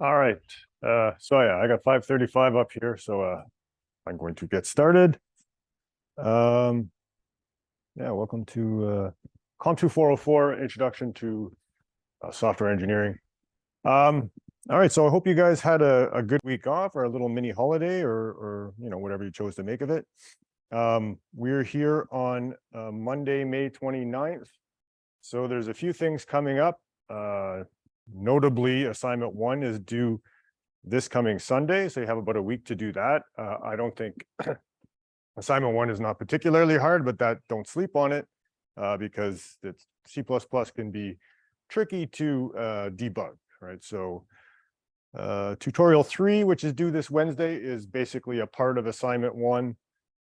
All right. So yeah, I got 5:35 up here, so I'm going to get started. Yeah, welcome to COMP2404 Introduction to Software Engineering. All right, so I hope you guys had a good week off or a little mini holiday or whatever you chose to make of it. We're here on Monday, May 29th. So there's a few things coming up. Notably, assignment 1 is due this coming Sunday, so you have about a week to do that. I don't think assignment 1 is not particularly hard, but don't sleep on it because it's C++ can be tricky to debug, right? So tutorial 3, which is due this Wednesday, is basically a part of assignment 1,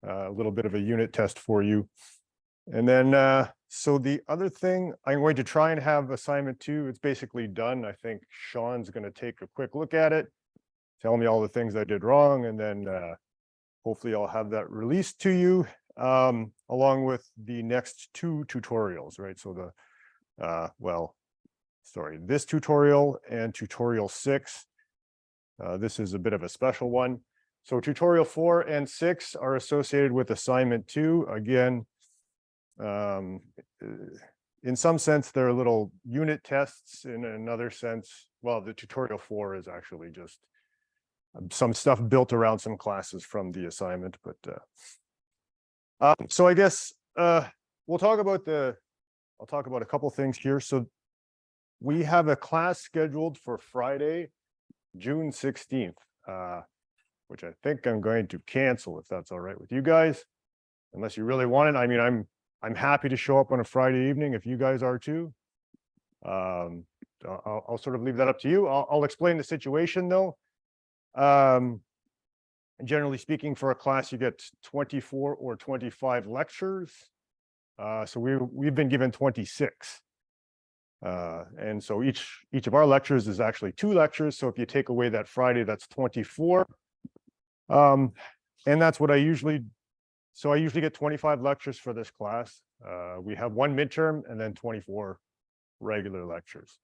a little bit of a unit test for you. And then, so the other thing, I'm going to try and have assignment 2, it's basically done. I think Sean's going to take a quick look at it, tell me all the things I did wrong, and then hopefully I'll have that released to you, along with the next 2 tutorials, right? So this tutorial and tutorial 6. This is a bit of a special one. So tutorial 4 and 6 are associated with assignment 2. Again, in some sense, they're little unit tests. In another sense, well, the tutorial 4 is actually just some stuff built around some classes from the assignment. But so I guess we'll talk about I'll talk about a couple things here. So we have a class scheduled for Friday, June 16th, which I think I'm going to cancel if that's all right with you guys, unless you really want it. I mean, I'm happy to show up on a Friday evening if you guys are too. I'll sort of leave that up to you. I'll explain the situation though. Generally speaking, for a class, you get 24 or 25 lectures. So we've been given 26. And so each of our lectures is actually 2 lectures. So if you take away that Friday, that's 24. And that's what I usually get 25 lectures for this class. We have 1 midterm and then 24 regular lectures.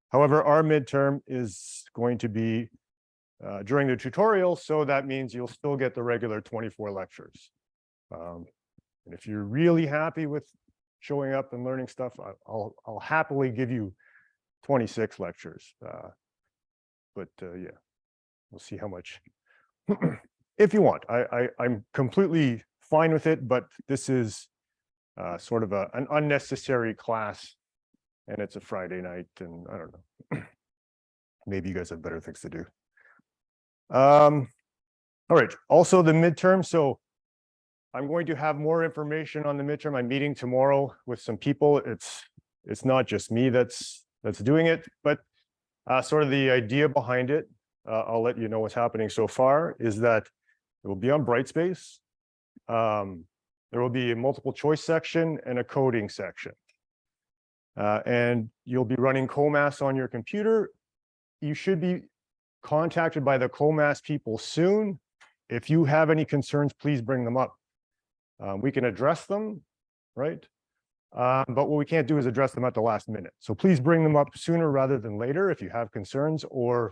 However, our midterm is going to be during the tutorial, so that means you'll still get the regular 24 lectures. And if you're really happy with showing up and learning stuff, I'll happily give you 26 lectures. But yeah, we'll see how much if you want. I'm completely fine with it, but this is sort of an unnecessary class, and it's a Friday night, and I don't know. Maybe you guys have better things to do. All right. Also, the midterm. So I'm going to have more information on the midterm. I'm meeting tomorrow with some people. It's not just me that's doing it, but sort of the idea behind it. I'll let you know what's happening so far is that it will be on Brightspace. There will be a multiple choice section and a coding section. And you'll be running COMAS on your computer. You should be contacted by the COMAS people soon. If you have any concerns, please bring them up. We can address them, right? But what we can't do is address them at the last minute. So please bring them up sooner rather than later if you have concerns or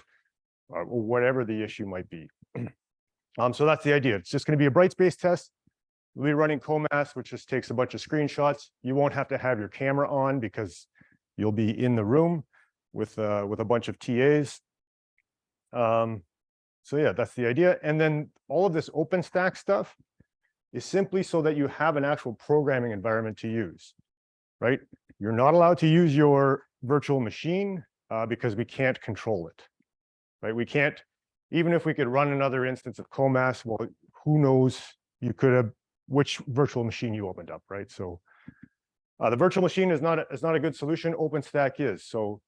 whatever the issue might be. So that's the idea. It's just going to be a Brightspace test. We'll be running COMAS, which just takes a bunch of screenshots. You won't have to have your camera on because you'll be in the room with a bunch of TAs. So yeah, that's the idea. And then all of this OpenStack stuff is simply so that you have an actual programming environment to use, right? You're not allowed to use your virtual machine because we can't control it, right? We can't, even if we could run another instance of COMAS, well, who knows, you could have which virtual machine you opened up, right? So the virtual machine is not a good solution. OpenStack is. So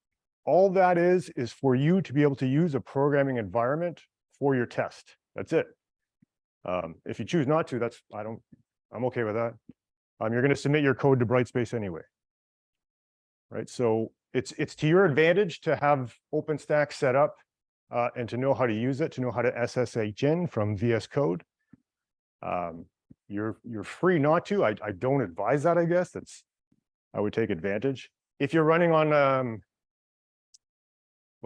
all that is for you to be able to use a programming environment for your test. That's it. If you choose not to, I'm okay with that. You're going to submit your code to Brightspace anyway, right? So it's to your advantage to have OpenStack set up and to know how to use it, to know how to SSH in from VS Code. You're free not to. I don't advise that. I guess I would take advantage if you're running on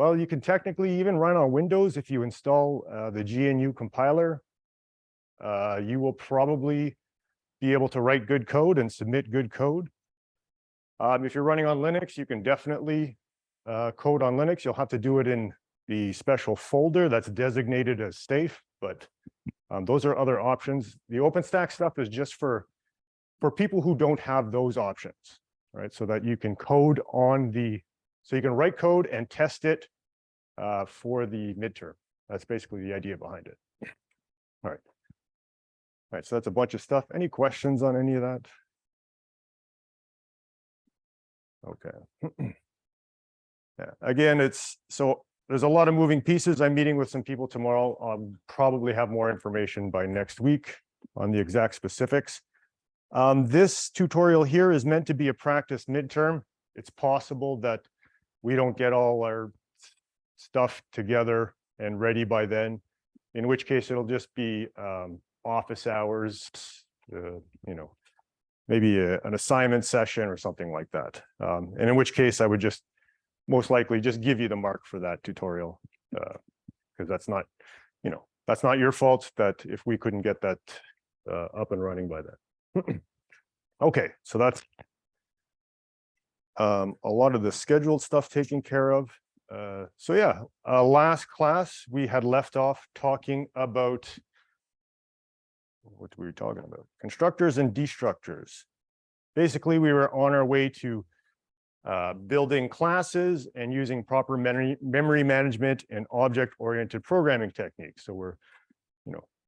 Well, you can technically even run on Windows if you install the GNU compiler. You will probably be able to write good code and submit good code. If you're running on Linux, you can definitely code on Linux. You'll have to do it in the special folder that's designated as safe, but those are other options. The OpenStack stuff is just for people who don't have those options, right? So that you can code on so you can write code and test it for the midterm. That's basically the idea behind it. All right. All right, so that's a bunch of stuff. Any questions on any of that? Okay. Yeah, again, there's a lot of moving pieces. I'm meeting with some people tomorrow. I'll probably have more information by next week on the exact specifics. This tutorial here is meant to be a practice midterm. It's possible that we don't get all our stuff together and ready by then, in which case it'll just be office hours, maybe an assignment session or something like that. And in which case I would just most likely just give you the mark for that tutorial, because that's not your fault that if we couldn't get that up and running by then. Okay, so that's a lot of the scheduled stuff taken care of. So yeah, last class we had left off talking about, what were we talking about? Constructors and destructors. Basically, we were on our way to building classes and using proper memory management and object-oriented programming techniques. So we're,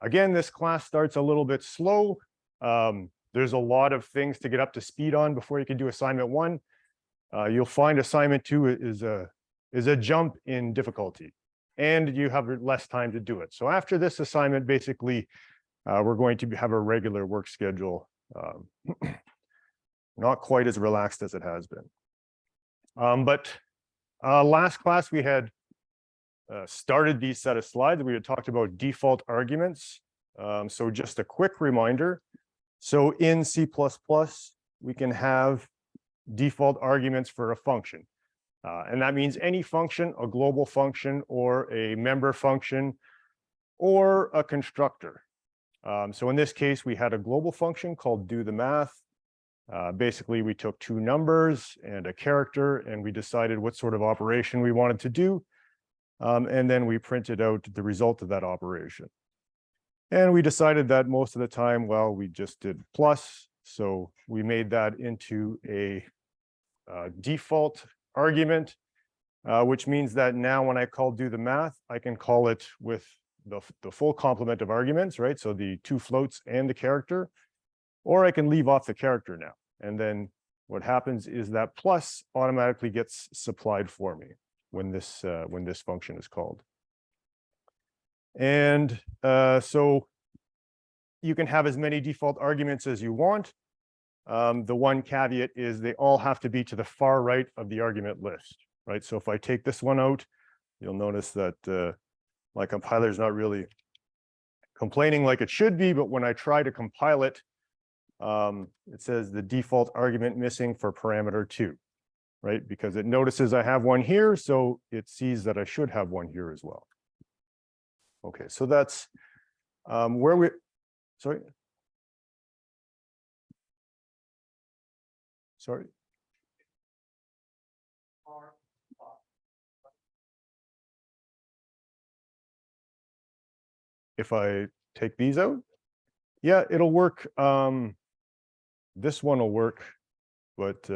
again, this class starts a little bit slow. There's a lot of things to get up to speed on before you can do assignment 1. You'll find assignment 2 is a jump in difficulty, and you have less time to do it. So after this assignment, basically, we're going to have a regular work schedule, not quite as relaxed as it has been. But last class we had started these set of slides. We had talked about default arguments. So just a quick reminder. So in C++, we can have default arguments for a function. And that means any function, a global function, or a member function, or a constructor. So in this case, we had a global function called do the math. Basically, we took 2 numbers and a character, and we decided what sort of operation we wanted to do. And then we printed out the result of that operation. And we decided that most of the time, well, we just did plus. So we made that into a default argument, which means that now when I call do the math, I can call it with the full complement of arguments, right? So the 2 floats and the character, or I can leave off the character now. And then what happens is that plus automatically gets supplied for me when this function is called. And so you can have as many default arguments as you want. The one caveat is they all have to be to the far right of the argument list, right? So if I take this one out, you'll notice that my compiler is not really complaining like it should be, but when I try to compile it, it says the default argument missing for parameter 2, right? Because it notices I have one here, so it sees that I should have one here as well. Okay, so that's where we, sorry. If I take these out, yeah, it'll work. This one will work, but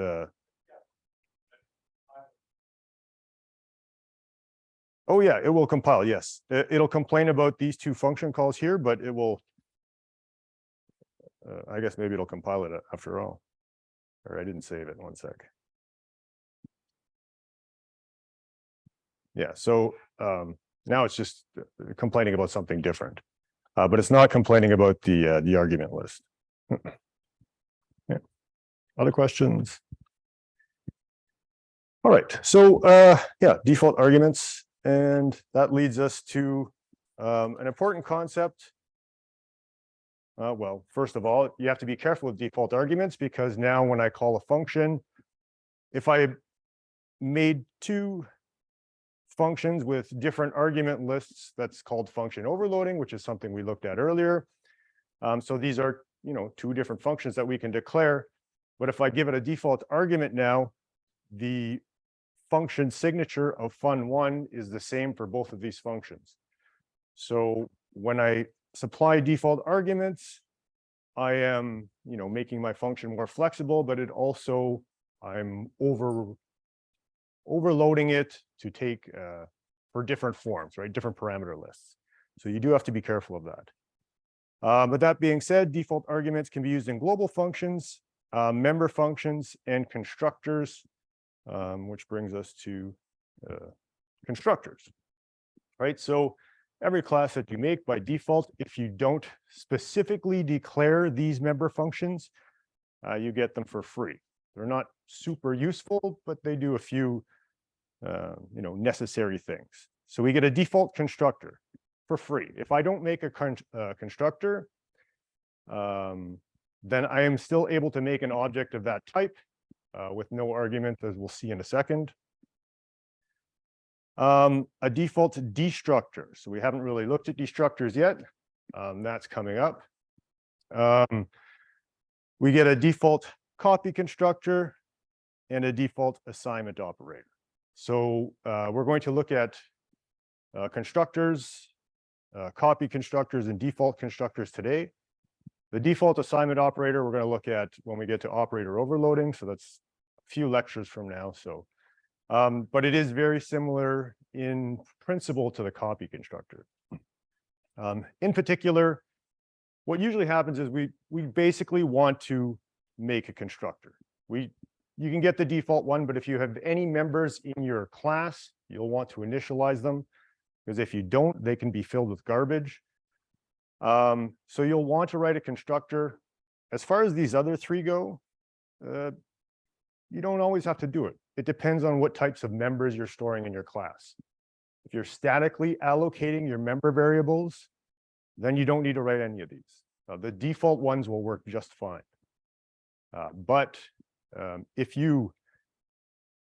oh yeah, it will compile. Yes, it'll complain about these 2 function calls here, but it will. I guess maybe it'll compile it after all. Or I didn't save it. 1 sec. Yeah, so now it's just complaining about something different, but it's not complaining about the argument list. Yeah. Other questions? All right, so yeah, default arguments, and that leads us to an important concept. Well, first of all, you have to be careful with default arguments, because now when I call a function, if I made 2 functions with different argument lists. That's called function overloading, which is something we looked at earlier. So these are, two different functions that we can declare. But if I give it a default argument now, the function signature of fun1 is the same for both of these functions. So when I supply default arguments, I am, making my function more flexible, but it also, I'm overloading it to take for different forms, right? Different parameter lists. So you do have to be careful of that. But that being said, default arguments can be used in global functions, member functions, and constructors, which brings us to constructors, right? So every class that you make by default, if you don't specifically declare these member functions, you get them for free. They're not super useful, but they do a few, necessary things. So we get a default constructor for free. If I don't make a constructor, then I am still able to make an object of that type with no argument, as we'll see in a second. A default destructor. So we haven't really looked at destructors yet. That's coming up. We get a default copy constructor and a default assignment operator. So we're going to look at constructors, copy constructors, and default constructors today. The default assignment operator we're going to look at when we get to operator overloading. So that's a few lectures from now. So, but it is very similar in principle to the copy constructor. In particular, what usually happens is we basically want to make a constructor. You can get the default one, but if you have any members in your class, you'll want to initialize them, because if you don't, they can be filled with garbage. So you'll want to write a constructor. As far as these other three go, you don't always have to do it. It depends on what types of members you're storing in your class. If you're statically allocating your member variables, then you don't need to write any of these. The default ones will work just fine. But if you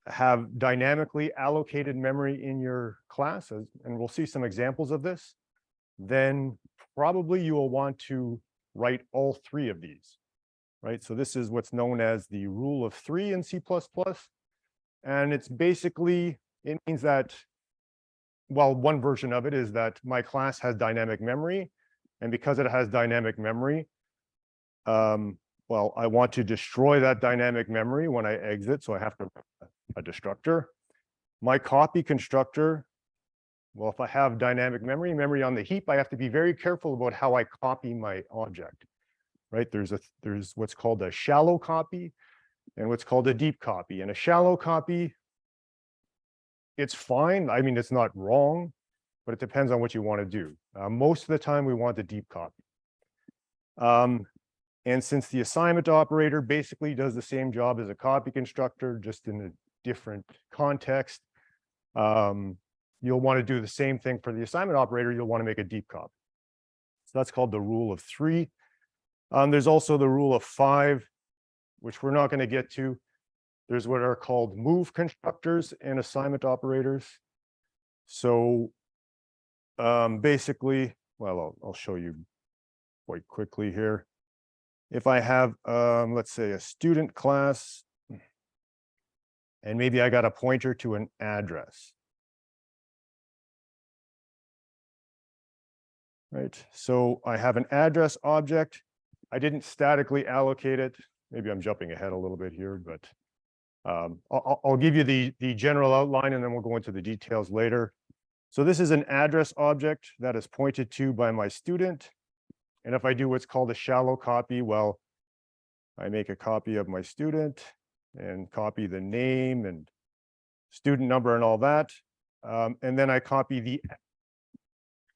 have dynamically allocated memory in your class, and we'll see some examples of this, then probably you will want to write all three of these, right? So this is what's known as the rule of three in C++. And it's basically, it means that, well, one version of it is that my class has dynamic memory. And because it has dynamic memory, well, I want to destroy that dynamic memory when I exit. So I have to a destructor. My copy constructor, well, if I have dynamic memory on the heap, I have to be very careful about how I copy my object, right? There's what's called a shallow copy and what's called a deep copy. And a shallow copy, it's fine. I mean, it's not wrong, but it depends on what you want to do. Most of the time, we want the deep copy. And since the assignment operator basically does the same job as a copy constructor, just in a different context, you'll want to do the same thing for the assignment operator. You'll want to make a deep copy. So that's called the rule of three. There's also the rule of five, which we're not going to get to. There's what are called move constructors and assignment operators. So basically, well, I'll show you quite quickly here. If I have, let's say, a student class, and maybe I got a pointer to an address. Right, so I have an address object. I didn't statically allocate it. Maybe I'm jumping ahead a little bit here, but I'll give you the general outline and then we'll go into the details later. So this is an address object that is pointed to by my student. And if I do what's called a shallow copy, well, I make a copy of my student and copy the name and student number and all that. And then I copy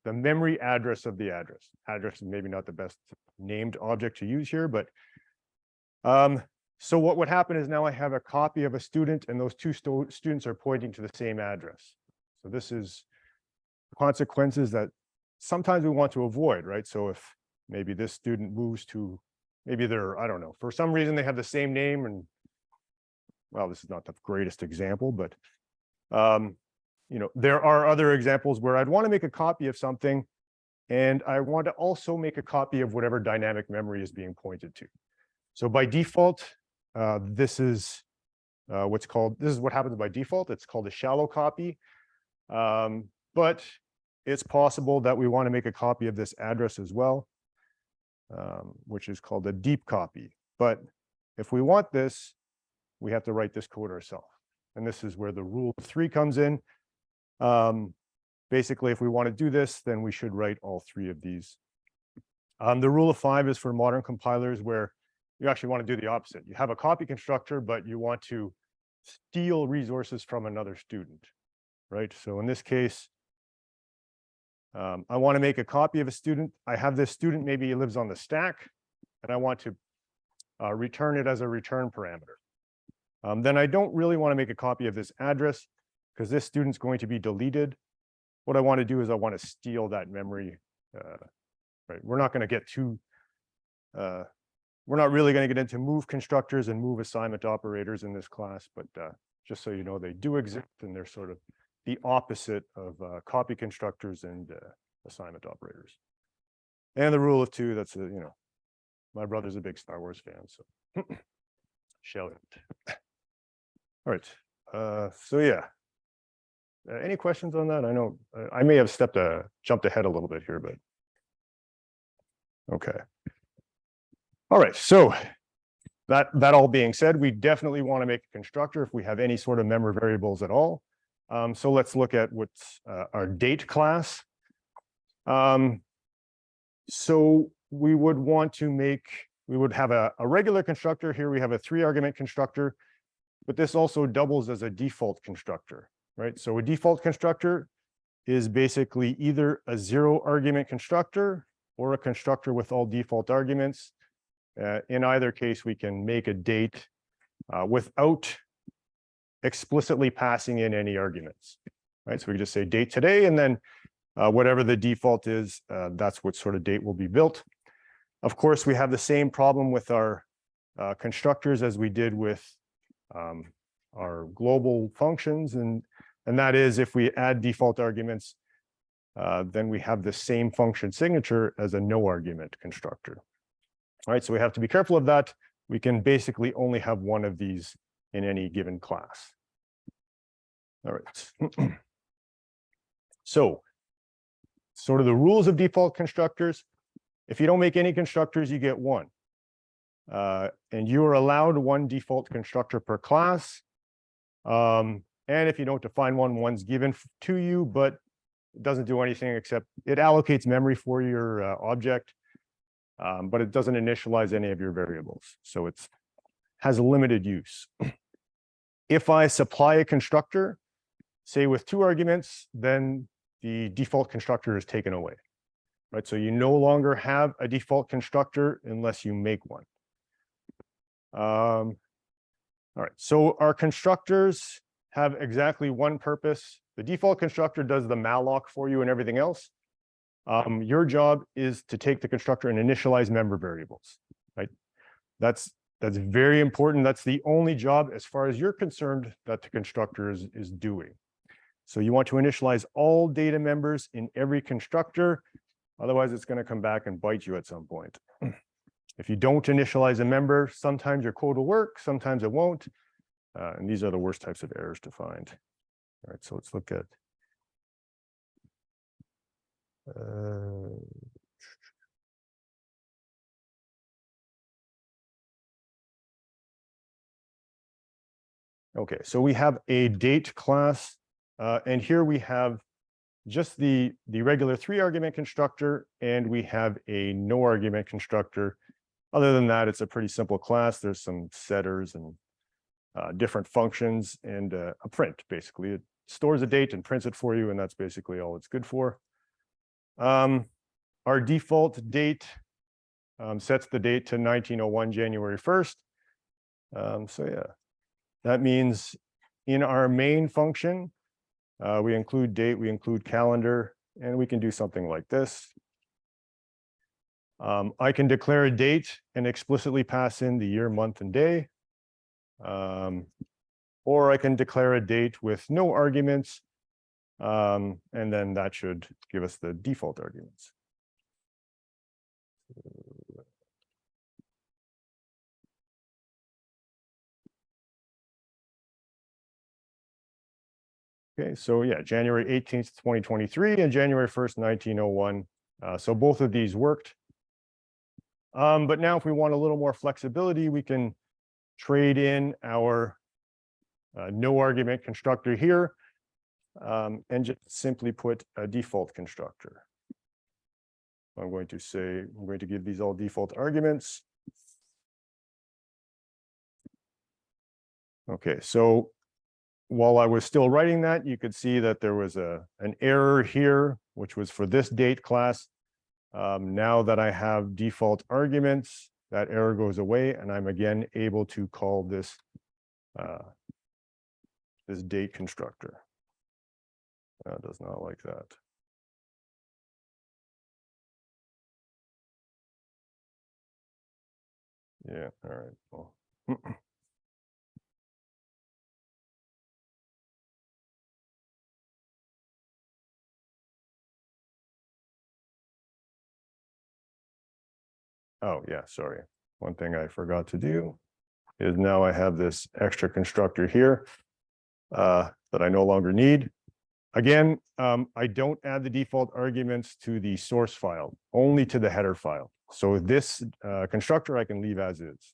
the memory address of the address. Address is maybe not the best named object to use here, but so what would happen is now I have a copy of a student and those two students are pointing to the same address. So this is consequences that sometimes we want to avoid, right? So if maybe this student moves to, maybe they're, I don't know, for some reason they have the same name and, well, this is not the greatest example, but there are other examples where I'd want to make a copy of something, and I want to also make a copy of whatever dynamic memory is being pointed to. So by default, this is what happens by default. It's called a shallow copy. But it's possible that we want to make a copy of this address as well, which is called a deep copy. But if we want this, we have to write this code ourselves. And this is where the rule of 3 comes in. Basically, if we want to do this, then we should write all 3 of these. The rule of 5 is for modern compilers where you actually want to do the opposite. You have a copy constructor, but you want to steal resources from another student, right? So in this case, I want to make a copy of a student. I have this student, maybe he lives on the stack, and I want to return it as a return parameter. Then I don't really want to make a copy of this address because this student's going to be deleted. What I want to do is I want to steal that memory. Right? We're not going to get too, we're not really going to get into move constructors and move assignment operators in this class, but just so you know, they do exist, and they're sort of the opposite of copy constructors and assignment operators. And the rule of 2, that's, my brother's a big Star Wars fan, so shall it. All right, so yeah. Any questions on that? I know I may have jumped ahead a little bit here, but okay. All right, so that all being said, we definitely want to make a constructor if we have any sort of memory variables at all. So let's look at what's our date class. So we would have a regular constructor here. We have a 3-argument constructor, but this also doubles as a default constructor, right? So a default constructor is basically either a 0-argument constructor or a constructor with all default arguments. In either case, we can make a date without explicitly passing in any arguments, right? So we just say date today, and then whatever the default is, that's what sort of date will be built. Of course, we have the same problem with our constructors as we did with our global functions, and that is if we add default arguments, then we have the same function signature as a no argument constructor. All right, so we have to be careful of that. We can basically only have one of these in any given class. All right. So sort of the rules of default constructors. If you don't make any constructors, you get 1. And you are allowed 1 default constructor per class. And if you don't define one, one's given to you, but it doesn't do anything except it allocates memory for your object, but it doesn't initialize any of your variables. So it has a limited use. If I supply a constructor, say with 2 arguments, then the default constructor is taken away, right? So you no longer have a default constructor unless you make one. All right, so our constructors have exactly one purpose. The default constructor does the malloc for you and everything else. Your job is to take the constructor and initialize member variables, right? That's very important. That's the only job, as far as you're concerned, that the constructor is doing. So you want to initialize all data members in every constructor. Otherwise, it's going to come back and bite you at some point. If you don't initialize a member, sometimes your code will work, sometimes it won't. And these are the worst types of errors to find. All right, so let's look at okay, so we have a date class, and here we have just the regular 3-argument constructor, and we have a no argument constructor. Other than that, it's a pretty simple class. There's some setters and different functions and a print, basically. It stores a date and prints it for you, and that's basically all it's good for. Our default date sets the date to 1901, January 1st. So yeah, that means in our main function, we include date, we include calendar, and we can do something like this. I can declare a date and explicitly pass in the year, month, and day. Or I can declare a date with no arguments And then that should give us the default arguments. Okay, so yeah, January 18th, 2023 and January 1st, 1901. So both of these worked. But now if we want a little more flexibility, we can trade in our no argument constructor here and just simply put a default constructor. I'm going to give these all default arguments. Okay, so while I was still writing that, you could see that there was an error here, which was for this date class. Now that I have default arguments, that error goes away, and I'm again able to call this this date constructor. That does not like that. Yeah, all right. Well. Oh, yeah, sorry. One thing I forgot to do is now I have this extra constructor here that I no longer need. Again, I don't add the default arguments to the source file, only to the header file. So this constructor I can leave as is.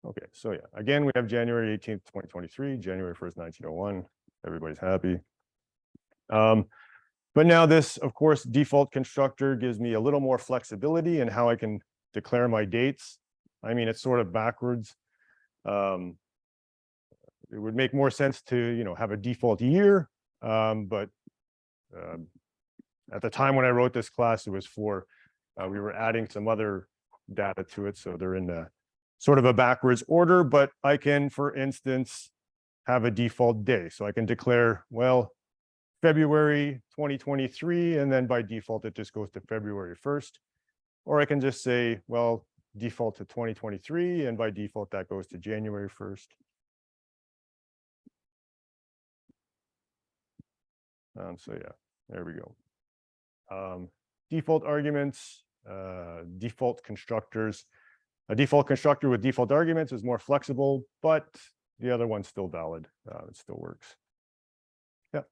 Okay, so yeah, again, we have January 18th, 2023, January 1st, 1901. Everybody's happy. But now this, of course, default constructor gives me a little more flexibility in how I can declare my dates. I mean, it's sort of backwards. It would make more sense to, have a default year. But at the time when I wrote this class, it was for, we were adding some other data to it. So they're in a sort of a backwards order, but I can, for instance, have a default day. So I can declare, well, February 2023, and then by default, it just goes to February 1st. Or I can just say, well, default to 2023, and by default, that goes to January 1st. So yeah, there we go. Default arguments, default constructors. A default constructor with default arguments is more flexible, but the other one's still valid. It still works. Yeah.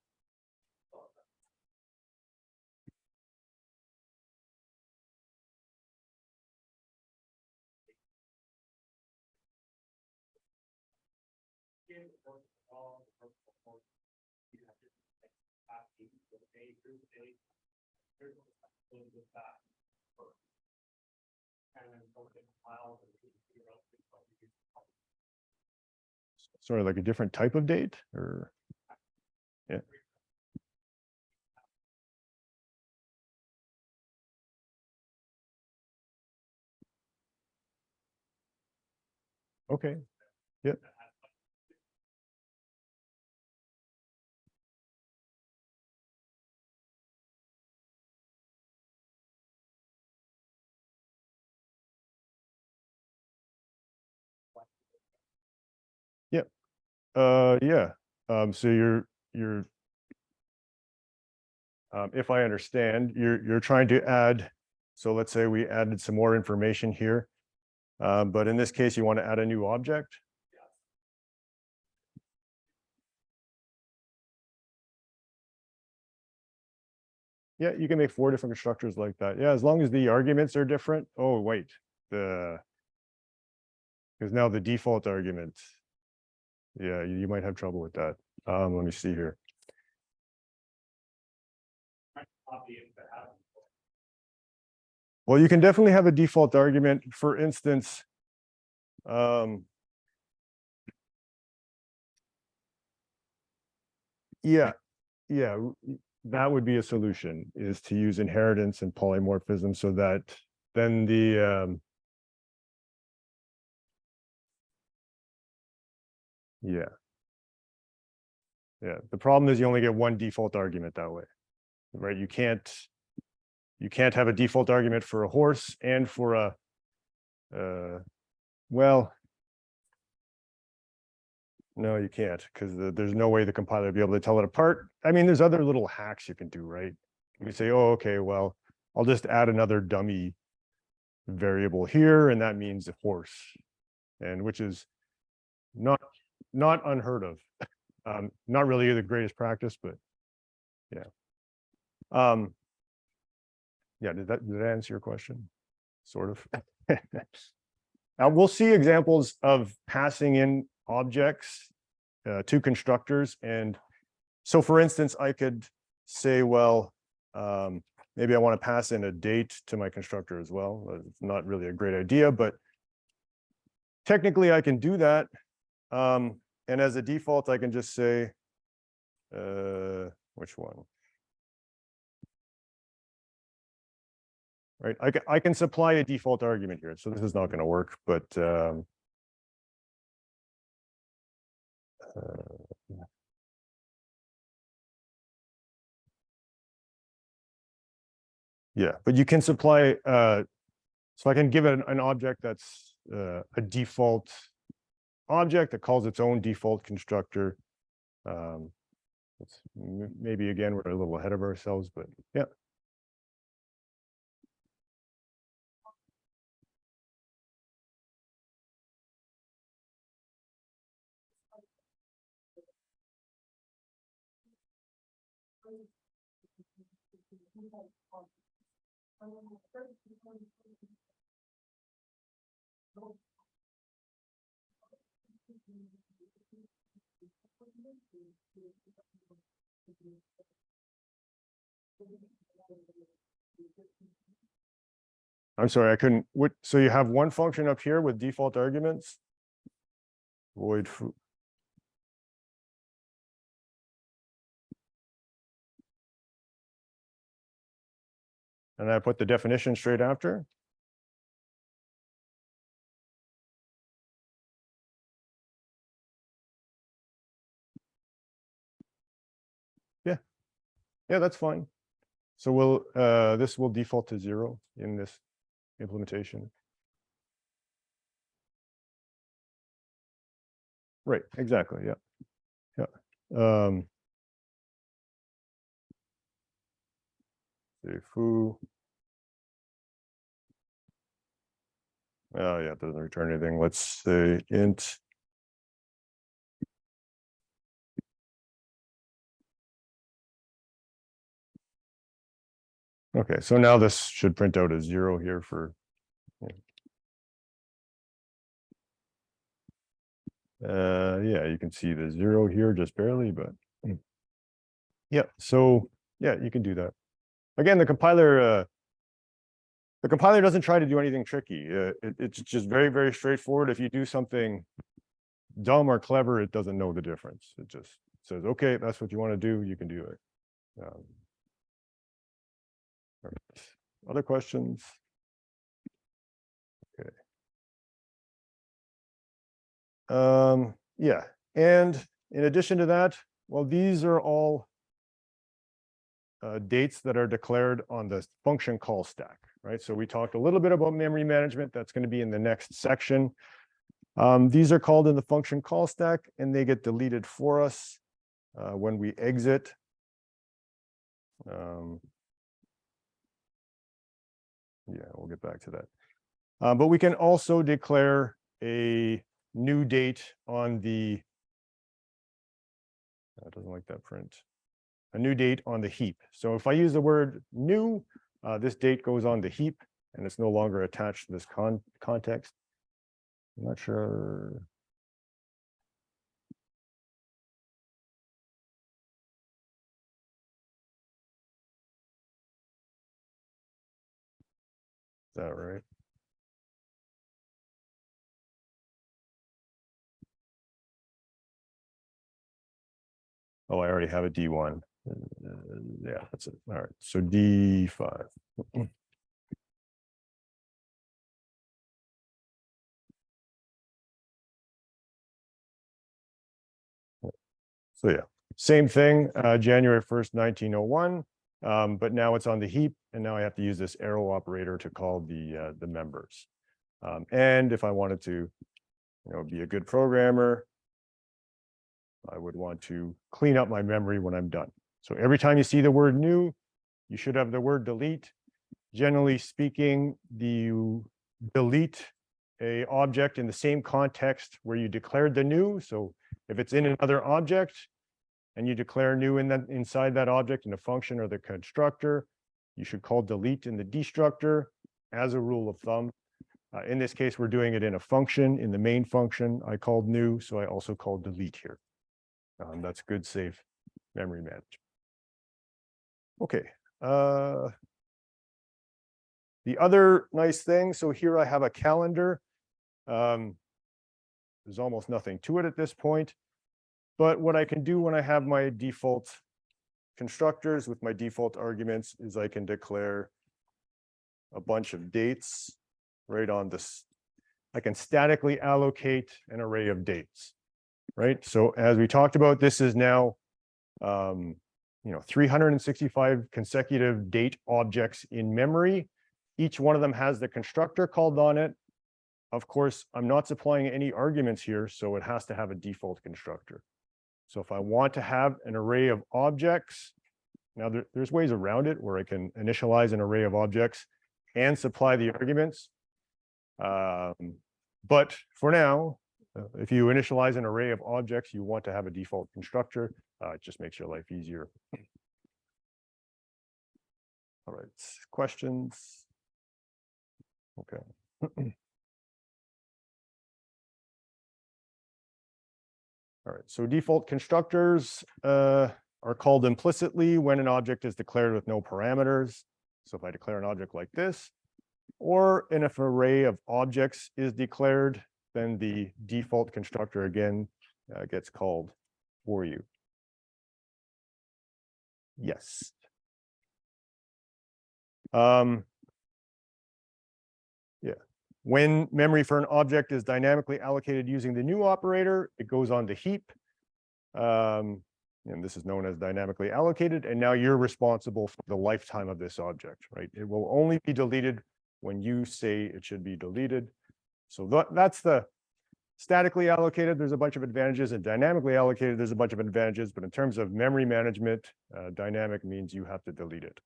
Sort of like a different type of date, or yeah. Okay. Yep. Yep. Yeah. So you're if I understand, you're trying to add. So let's say we added some more information here, but in this case, you want to add a new object. Yeah, you can make 4 different constructors like that. Yeah, as long as the arguments are different. Oh, wait, because now the default argument. Yeah, you might have trouble with that. Let me see here. Well, you can definitely have a default argument. For instance, yeah, that would be a solution, is to use inheritance and polymorphism so that then the yeah, the problem is you only get one default argument that way, right? You can't have a default argument for a horse and for a well, No, you can't, because there's no way the compiler will be able to tell it apart. I mean, there's other little hacks you can do, right? You can say, oh, okay, well, I'll just add another dummy variable here, and that means a horse, and which is not unheard of. Not really the greatest practice, but yeah. Yeah, did that answer your question? Sort of. We'll see examples of passing in objects to constructors. And so for instance, I could say, well, maybe I want to pass in a date to my constructor as well. It's not really a great idea, but technically I can do that. And as a default, I can just say, which one? Right, I can supply a default argument here, so this is not going to work, but yeah, but you can supply so I can give it an object that's a default object that calls its own default constructor. Maybe again we're a little ahead of ourselves, but yeah. I'm sorry, I couldn't. What? So you have one function up here with default arguments. Void. And I put the definition straight after. Yeah, yeah, that's fine. So we'll this will default to 0 in this implementation. Right, exactly. Yeah. Yeah. Foo. Oh yeah, it doesn't return anything. Let's say int. Okay, so now this should print out a 0 here for. Yeah, you can see the 0 here just barely, but yeah. So yeah, you can do that. Again, the compiler doesn't try to do anything tricky. It's just very, very straightforward. If you do something dumb or clever, it doesn't know the difference. It just says, okay, that's what you want to do, you can do it. Other questions? Okay. Yeah, and in addition to that, well, these are all dates that are declared on the function call stack, right? So we talked a little bit about memory management. That's going to be in the next section. These are called in the function call stack, and they get deleted for us when we exit. Yeah, we'll get back to that. But we can also declare a new date on the, it doesn't like that print, a new date on the heap. So if I use the word new, this date goes on the heap and it's no longer attached to this context. I'm not sure. Is that right? Oh, I already have a D1. Yeah, that's it. All right, so D5. So yeah, same thing, January 1st, 1901, but now it's on the heap, and now I have to use this arrow operator to call the members. And if I wanted to, be a good programmer, I would want to clean up my memory when I'm done. So every time you see the word new, you should have the word delete. Generally speaking, you delete a object in the same context where you declared the new. So if it's in another object and you declare new inside that object in a function or the constructor, you should call delete in the destructor as a rule of thumb. In this case, we're doing it in a function. In the main function, I called new, so I also called delete here. That's good, safe memory management. Okay. The other nice thing, so here I have a calendar. There's almost nothing to it at this point, but what I can do when I have my default constructors with my default arguments is I can declare a bunch of dates right on this. I can statically allocate an array of dates, right? So as we talked about, this is now 365 consecutive date objects in memory. Each one of them has the constructor called on it. Of course, I'm not supplying any arguments here, so it has to have a default constructor. So if I want to have an array of objects, now there's ways around it where I can initialize an array of objects and supply the arguments. But for now, if you initialize an array of objects, you want to have a default constructor. It just makes your life easier. All right, questions? Okay. All right, so default constructors are called implicitly when an object is declared with no parameters. So if I declare an object like this, or if an array of objects is declared, then the default constructor again gets called for you. Yes. Yeah. When memory for an object is dynamically allocated using the new operator, it goes on the heap. And this is known as dynamically allocated. And now you're responsible for the lifetime of this object, right? It will only be deleted when you say it should be deleted. So that's the statically allocated. There's a bunch of advantages, and dynamically allocated, there's a bunch of advantages. But in terms of memory management, dynamic means you have to delete it.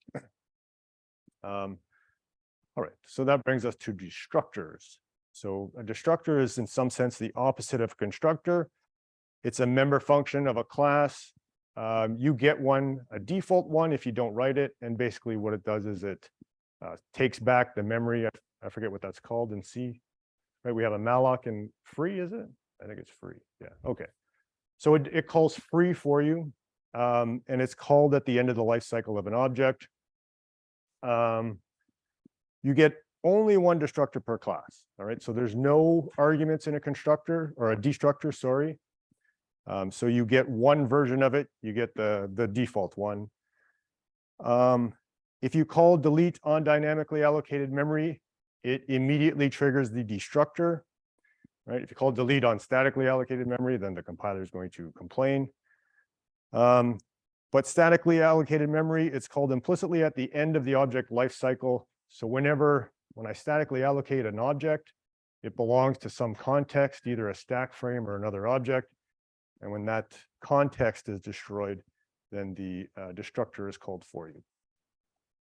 All right, so that brings us to destructors. So a destructor is in some sense the opposite of constructor. It's a member function of a class. You get one, a default one, if you don't write it. And basically what it does is it takes back the memory. I forget what that's called in C. Right, we have a malloc and free, is it? I think it's free. Yeah, okay. So it calls free for you. And it's called at the end of the life cycle of an object. You get only one destructor per class. All right, so there's no arguments in a constructor or a destructor, sorry. So you get one version of it, you get the default one. If you call delete on dynamically allocated memory, it immediately triggers the destructor, right? If you call delete on statically allocated memory, then the compiler is going to complain. But statically allocated memory, it's called implicitly at the end of the object lifecycle. So when I statically allocate an object, it belongs to some context, either a stack frame or another object. And when that context is destroyed, then the destructor is called for you.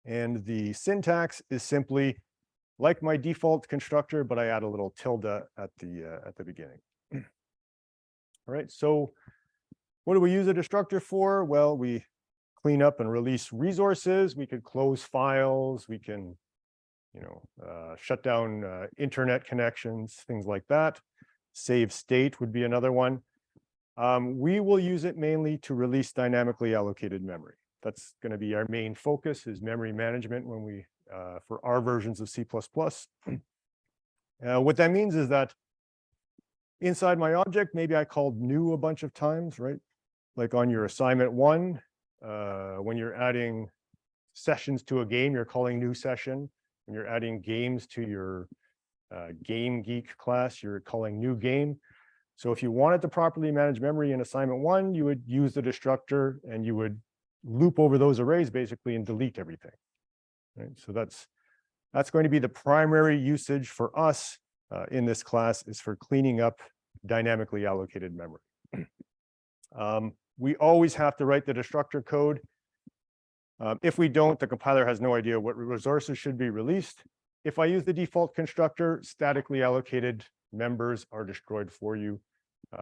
And the syntax is simply like my default constructor, but I add a little tilde at the beginning. All right, so what do we use a destructor for? Well, we clean up and release resources. We could close files. We can, shut down internet connections, things like that. Save state would be another one. We will use it mainly to release dynamically allocated memory. That's going to be our main focus, is memory management when we for our versions of C++. What that means is that inside my object, maybe I called new a bunch of times, right? Like on your assignment 1, when you're adding sessions to a game, you're calling new session. When you're adding games to your Game Geek class, you're calling new game. So if you wanted to properly manage memory in assignment 1, you would use the destructor and you would loop over those arrays basically and delete everything. Right? So that's going to be the primary usage for us in this class, is for cleaning up dynamically allocated memory. We always have to write the destructor code. If we don't, the compiler has no idea what resources should be released. If I use the default constructor, statically allocated members are destroyed for you,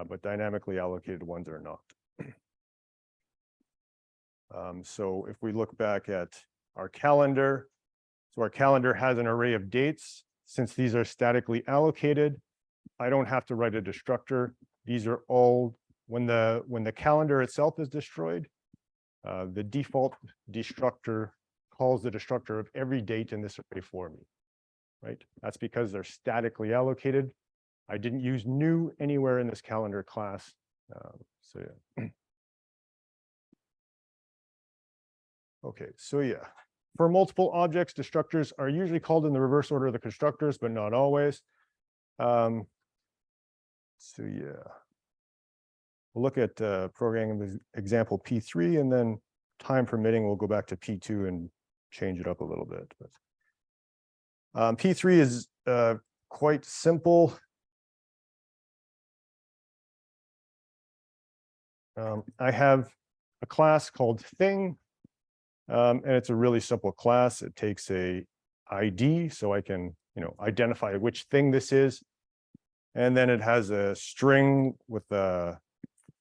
but dynamically allocated ones are not. So if we look back at our calendar, so our calendar has an array of dates. Since these are statically allocated, I don't have to write a destructor. These are all, when the calendar itself is destroyed, the default destructor calls the destructor of every date in this array for me, right? That's because they're statically allocated. I didn't use new anywhere in this calendar class. So yeah. Okay, so yeah. For multiple objects, destructors are usually called in the reverse order of the constructors, but not always. So yeah. We'll look at programming example P3, and then time permitting, we'll go back to P2 and change it up a little bit. But P3 is quite simple. I have a class called thing, and it's a really simple class. It takes a ID, so I can identify which thing this is, and then it has a string with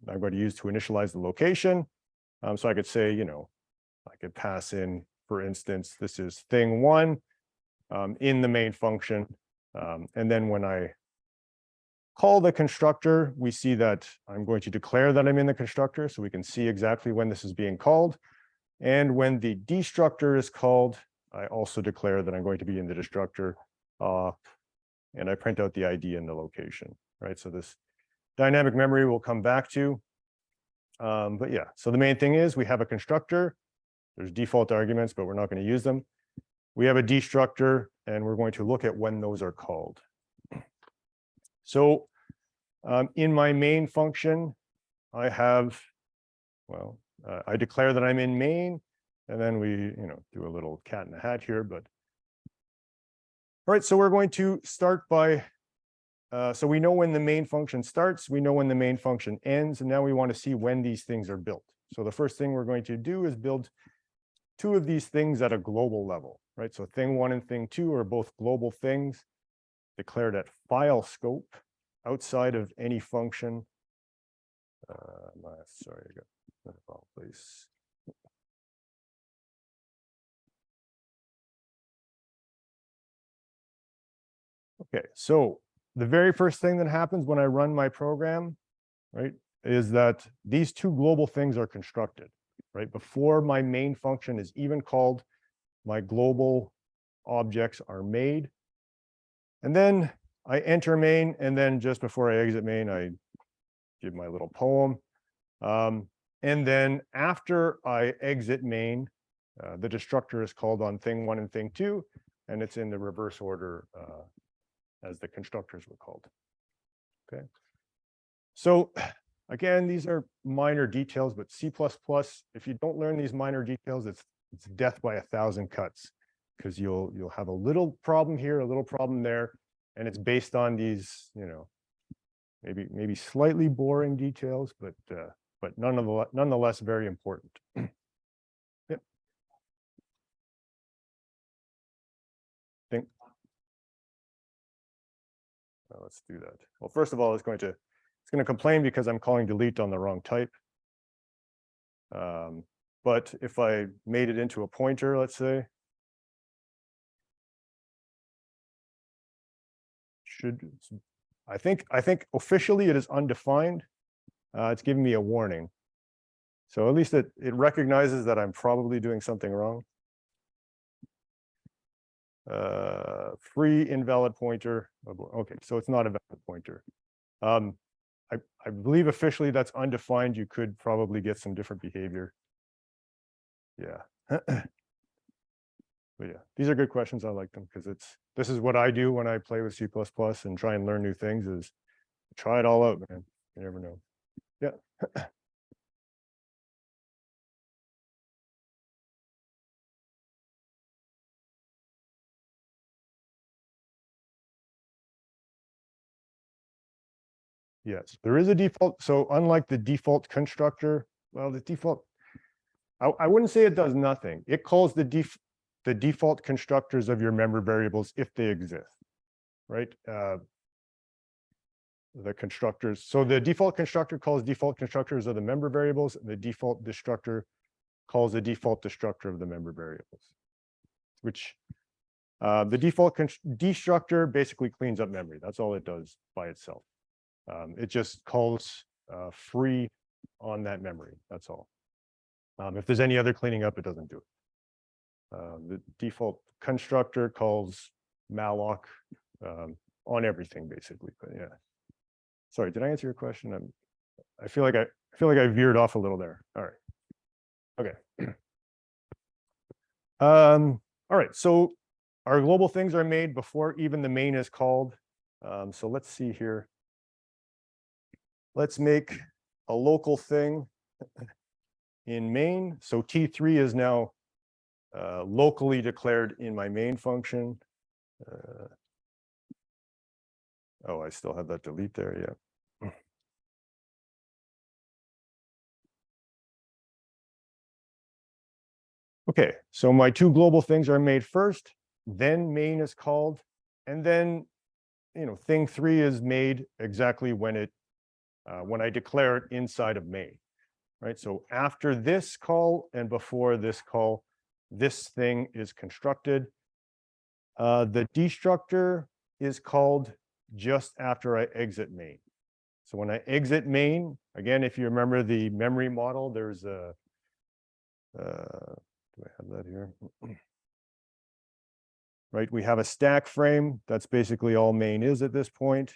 I'm going to use to initialize the location. So I could say, I could pass in, for instance, this is thing one in the main function. And then when I call the constructor, we see that I'm going to declare that I'm in the constructor, so we can see exactly when this is being called. And when the destructor is called, I also declare that I'm going to be in the destructor, and I print out the ID and the location, right? So this dynamic memory we'll come back to. But yeah, so the main thing is we have a constructor. There's default arguments, but we're not going to use them. We have a destructor, and we're going to look at when those are called. So in my main function, I have, I declare that I'm in main, and then we do a little cat in the hat here. But all right, so we're going to start by so we know when the main function starts, we know when the main function ends, and now we want to see when these things are built. So the first thing we're going to do is build two of these things at a global level, right? So thing one and thing two are both global things declared at file scope outside of any function. Sorry, I got that wrong place. Okay, so the very first thing that happens when I run my program, right, is that these two global things are constructed, right? Before my main function is even called, my global objects are made. And then I enter main, and then just before I exit main, I give my little poem. And then after I exit main, the destructor is called on thing one and thing two, and it's in the reverse order as the constructors were called. Okay. So again, these are minor details, but C++, if you don't learn these minor details, it's death by 1,000 cuts, because you'll have a little problem here, a little problem there, and it's based on these, maybe slightly boring details, but nonetheless very important. Yep. Let's do that. Well, first of all, it's going to complain because I'm calling delete on the wrong type. But if I made it into a pointer, let's say, I think officially it is undefined. It's giving me a warning. So at least it recognizes that I'm probably doing something wrong. Free invalid pointer. Okay, so it's not a valid pointer. I believe officially that's undefined. You could probably get some different behavior. Yeah. But yeah, these are good questions. I like them because this is what I do when I play with C++ and try and learn new things, is try it all out, man. You never know. Yeah. Yes, there is a default. So unlike the default constructor, well, the default, I wouldn't say it does nothing. It calls the default constructors of your member variables if they exist, right? The constructors. So the default constructor calls default constructors of the member variables, and the default destructor calls the default destructor of the member variables, which the default destructor basically cleans up memory. That's all it does by itself. It just calls free on that memory. That's all. If there's any other cleaning up, it doesn't do it. The default constructor calls malloc on everything, basically. But yeah. Sorry, did I answer your question? I feel like I veered off a little there. All right. Okay. All right. So our global things are made before even the main is called. So let's see here. Let's make a local thing in main. So T3 is now locally declared in my main function. Oh, I still have that delete there. Yeah. Okay, so my two global things are made first, then main is called, and then, thing 3 is made exactly when I declare it inside of main, right? So after this call and before this call, this thing is constructed. The destructor is called just after I exit main. So when I exit main, again, if you remember the memory model, there's a, do I have that here? Right, we have a stack frame. That's basically all main is at this point.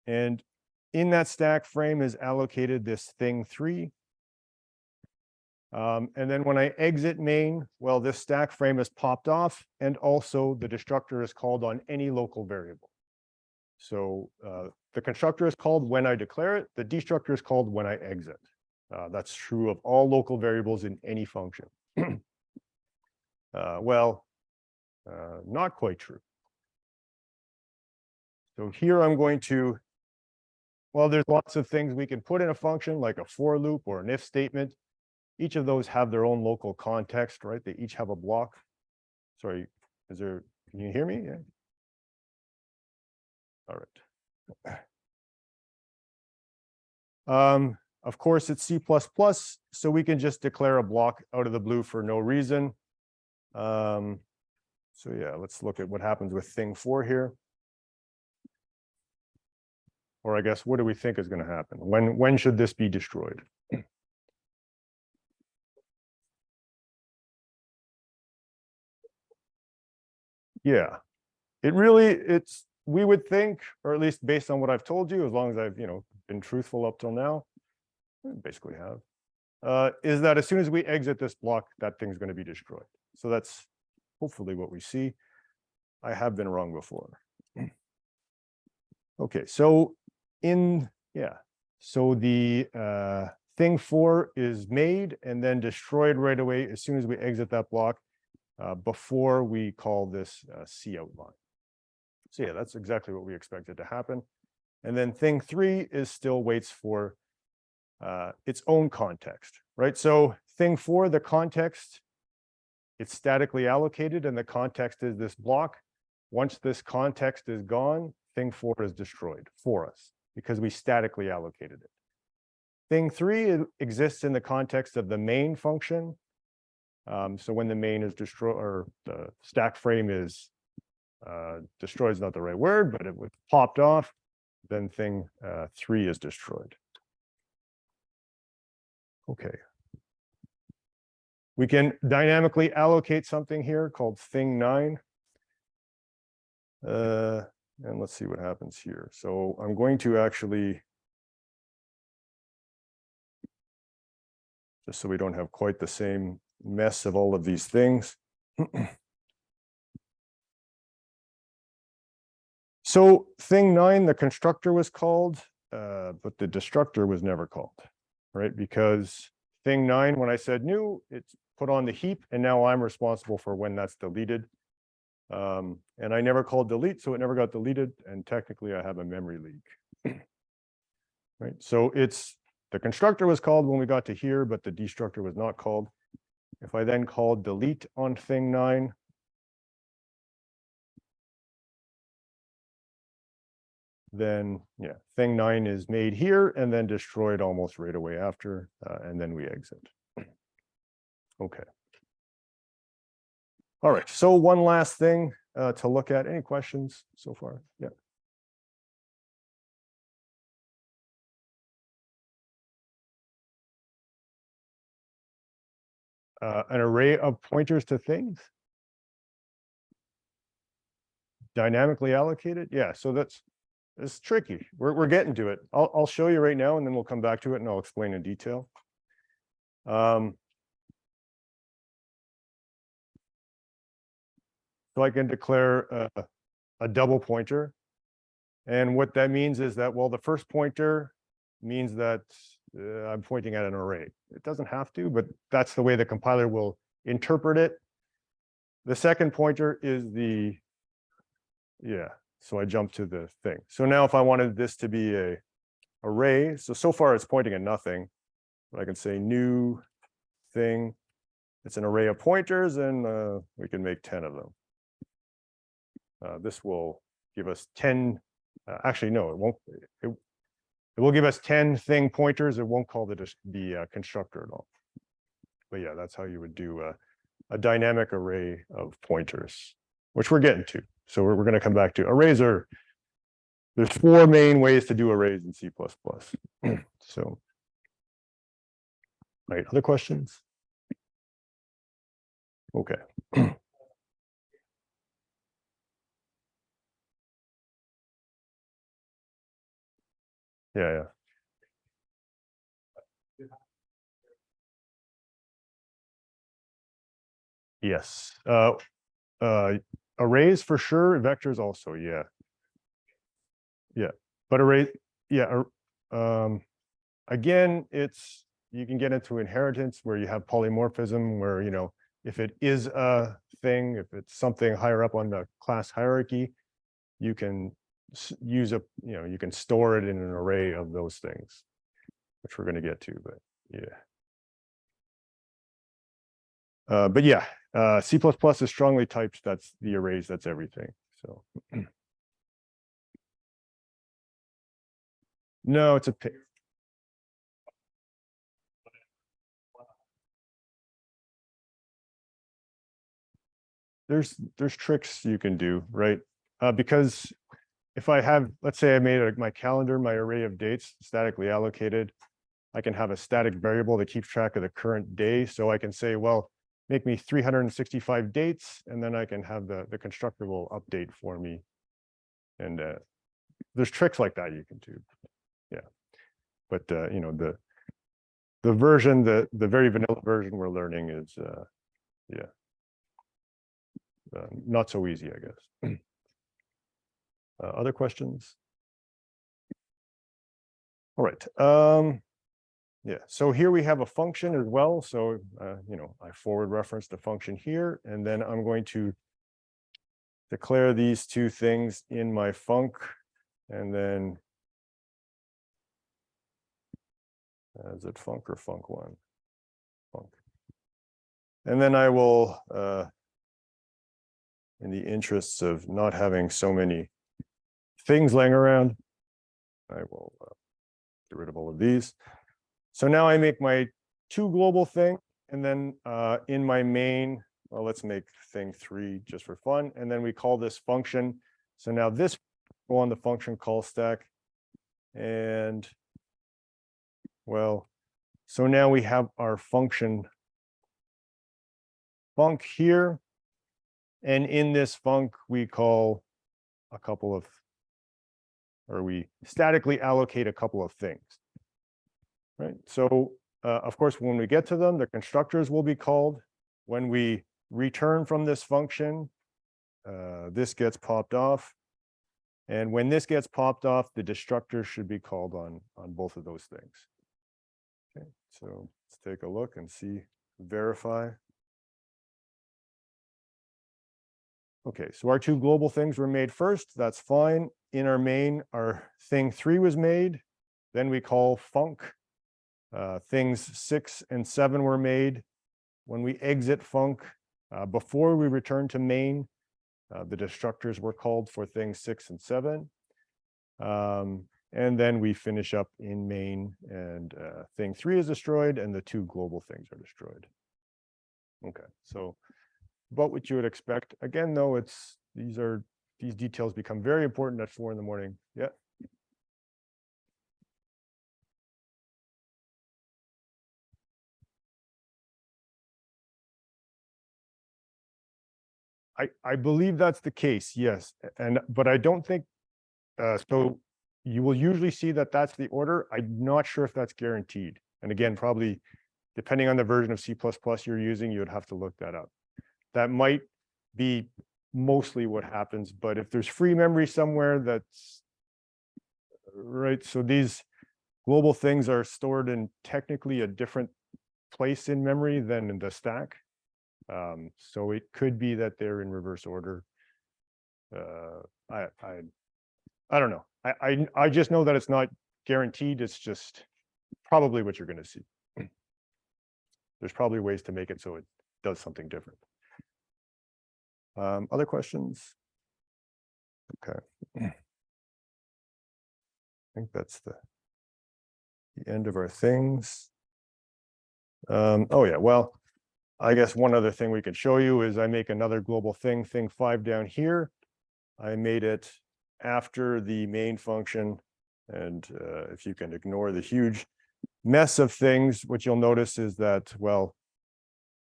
And in that stack frame is allocated this thing 3. And then when I exit main, well, this stack frame is popped off, and also the destructor is called on any local variable. So the constructor is called when I declare it. The destructor is called when I exit. That's true of all local variables in any function. Not quite true. So here I'm going to, well, there's lots of things we can put in a function, like a for loop or an if statement. Each of those have their own local context, right? They each have a block. Sorry, can you hear me? Yeah. All right. Of course, it's C++, so we can just declare a block out of the blue for no reason. So yeah, let's look at what happens with thing 4 here. Or I guess, what do we think is going to happen? When should this be destroyed? Yeah, we would think, or at least based on what I've told you, as long as I've, been truthful up till now, I basically have, is that as soon as we exit this block, that thing's going to be destroyed. So that's hopefully what we see. I have been wrong before. Okay, so so the thing 4 is made and then destroyed right away as soon as we exit that block, before we call this C outline. So yeah, that's exactly what we expected to happen. And then thing 3 is still waits for its own context, right? So thing 4, the context, it's statically allocated, and the context is this block. Once this context is gone, thing 4 is destroyed for us because we statically allocated it. Thing 3 exists in the context of the main function. So when the main is destroyed, or the stack frame is destroyed is not the right word, but it was popped off, then thing 3 is destroyed. Okay. We can dynamically allocate something here called thing 9. And let's see what happens here. So I'm going to actually, just so we don't have quite the same mess of all of these things. So thing 9, the constructor was called, but the destructor was never called, right? Because thing 9, when I said new, it's put on the heap, and now I'm responsible for when that's deleted. And I never called delete, so it never got deleted. And technically I have a memory leak. Right. So it's the constructor was called when we got to here, but the destructor was not called. If I then call delete on thing 9, then yeah, thing 9 is made here and then destroyed almost right away after, and then we exit. Okay. All right, so one last thing to look at. Any questions so far? Yeah. An array of pointers to things? Dynamically allocated? Yeah, so it's tricky. We're getting to it. I'll show you right now, and then we'll come back to it and I'll explain in detail. So I can declare a double pointer. And what that means is that, well, the first pointer means that I'm pointing at an array. It doesn't have to, but that's the way the compiler will interpret it. The second pointer is the, yeah, so I jump to the thing. So now if I wanted this to be a array, so far it's pointing at nothing, but I can say new thing. It's an array of pointers, and we can make 10 of them. This will give us 10. Actually, no, it won't. It will give us 10 thing pointers. It won't call the constructor at all. But yeah, that's how you would do a dynamic array of pointers, which we're getting to. So we're going to come back to arrays. There's 4 main ways to do arrays in C++. So, right, other questions? Okay. Yeah. Yes. Arrays for sure. Vectors also. Yeah. Yeah. But array. Yeah. Again, you can get into inheritance where you have polymorphism, where, you know, if it is a thing, if it's something higher up on the class hierarchy, you can use you can store it in an array of those things, which we're going to get to, but yeah. But yeah, C++ is strongly typed. That's the arrays. That's everything. So no, it's a there's tricks you can do, right? Because if I have, let's say I made my calendar, my array of dates statically allocated, I can have a static variable that keeps track of the current day. So I can say, well, make me 365 dates, and then I can have the constructor will update for me. And there's tricks like that you can do. Yeah. But you know, the version, the very vanilla version we're learning is yeah. Not so easy, I guess. Other questions? All right. Yeah, so here we have a function as well. So, you know, I forward reference the function here, and then I'm going to declare these 2 things in my func, and then is it func or func1? Func. And then I will, in the interests of not having so many things laying around, I will get rid of all of these. So now I make my 2 global thing, and then in my main, well, let's make thing 3 just for fun, and then we call this function. So now this will go on the function call stack, and well, so now we have our function func here, and in this func we call a couple of, or we statically allocate a couple of things. Right. So, of course, when we get to them, the constructors will be called. When we return from this function, this gets popped off. And when this gets popped off, the destructor should be called on both of those things. Okay, so let's take a look and see, verify. Okay, so our two global things were made first. That's fine. In our main, our thing 3 was made. Then we call func. Things 6 and 7 were made. When we exit func, before we return to main, the destructors were called for things 6 and 7. And then we finish up in main, and thing 3 is destroyed and the two global things are destroyed. Okay, so about what you would expect. Again, though, these details become very important at 4 in the morning. Yeah. I believe that's the case, yes. But I don't think, so you will usually see that that's the order. I'm not sure if that's guaranteed. And again, probably depending on the version of C++ you're using, you would have to look that up. That might be mostly what happens, but if there's free memory somewhere, that's right. So these global things are stored in technically a different place in memory than in the stack. So it could be that they're in reverse order. I don't know. I just know that it's not guaranteed. It's just probably what you're going to see. There's probably ways to make it so it does something different. Other questions? Okay. I think that's the end of our things. Oh yeah, well, I guess one other thing we could show you is I make another global thing 5 down here. I made it after the main function. And if you can ignore the huge mess of things, what you'll notice is that, well,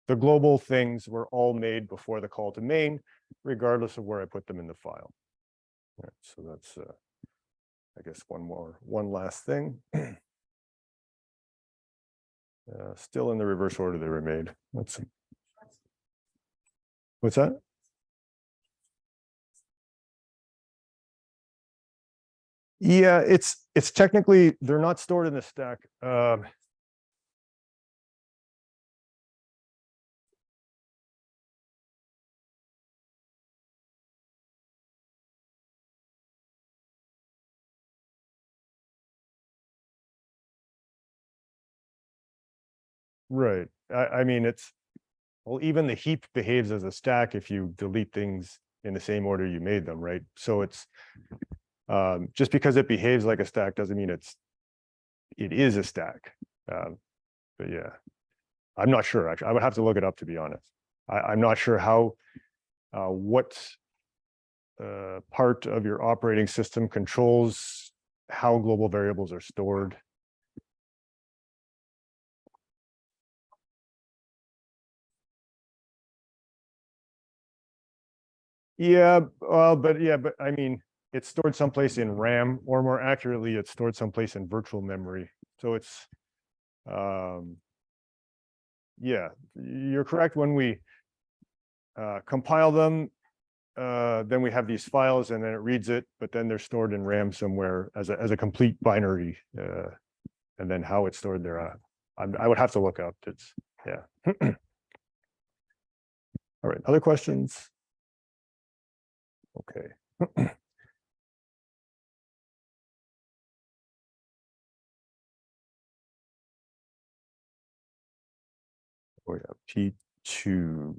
the global things were all made before the call to main, regardless of where I put them in the file. All right, so that's, I guess, one last thing. Still in the reverse order they were made. Let's see. What's that? Yeah, it's technically, they're not stored in the stack. Right. I mean, well, even the heap behaves as a stack if you delete things in the same order you made them, right? So it's just because it behaves like a stack doesn't mean it is a stack. But yeah, I'm not sure, actually. I would have to look it up, to be honest. I'm not sure how what part of your operating system controls how global variables are stored. Yeah, well, but I mean, it's stored someplace in RAM, or more accurately, it's stored someplace in virtual memory. So it's, yeah, you're correct. When we compile them, then we have these files, and then it reads it, but then they're stored in RAM somewhere as a complete binary, and then how it's stored there, I would have to look up. It's, yeah. All right, other questions? Okay. Oh yeah, P2.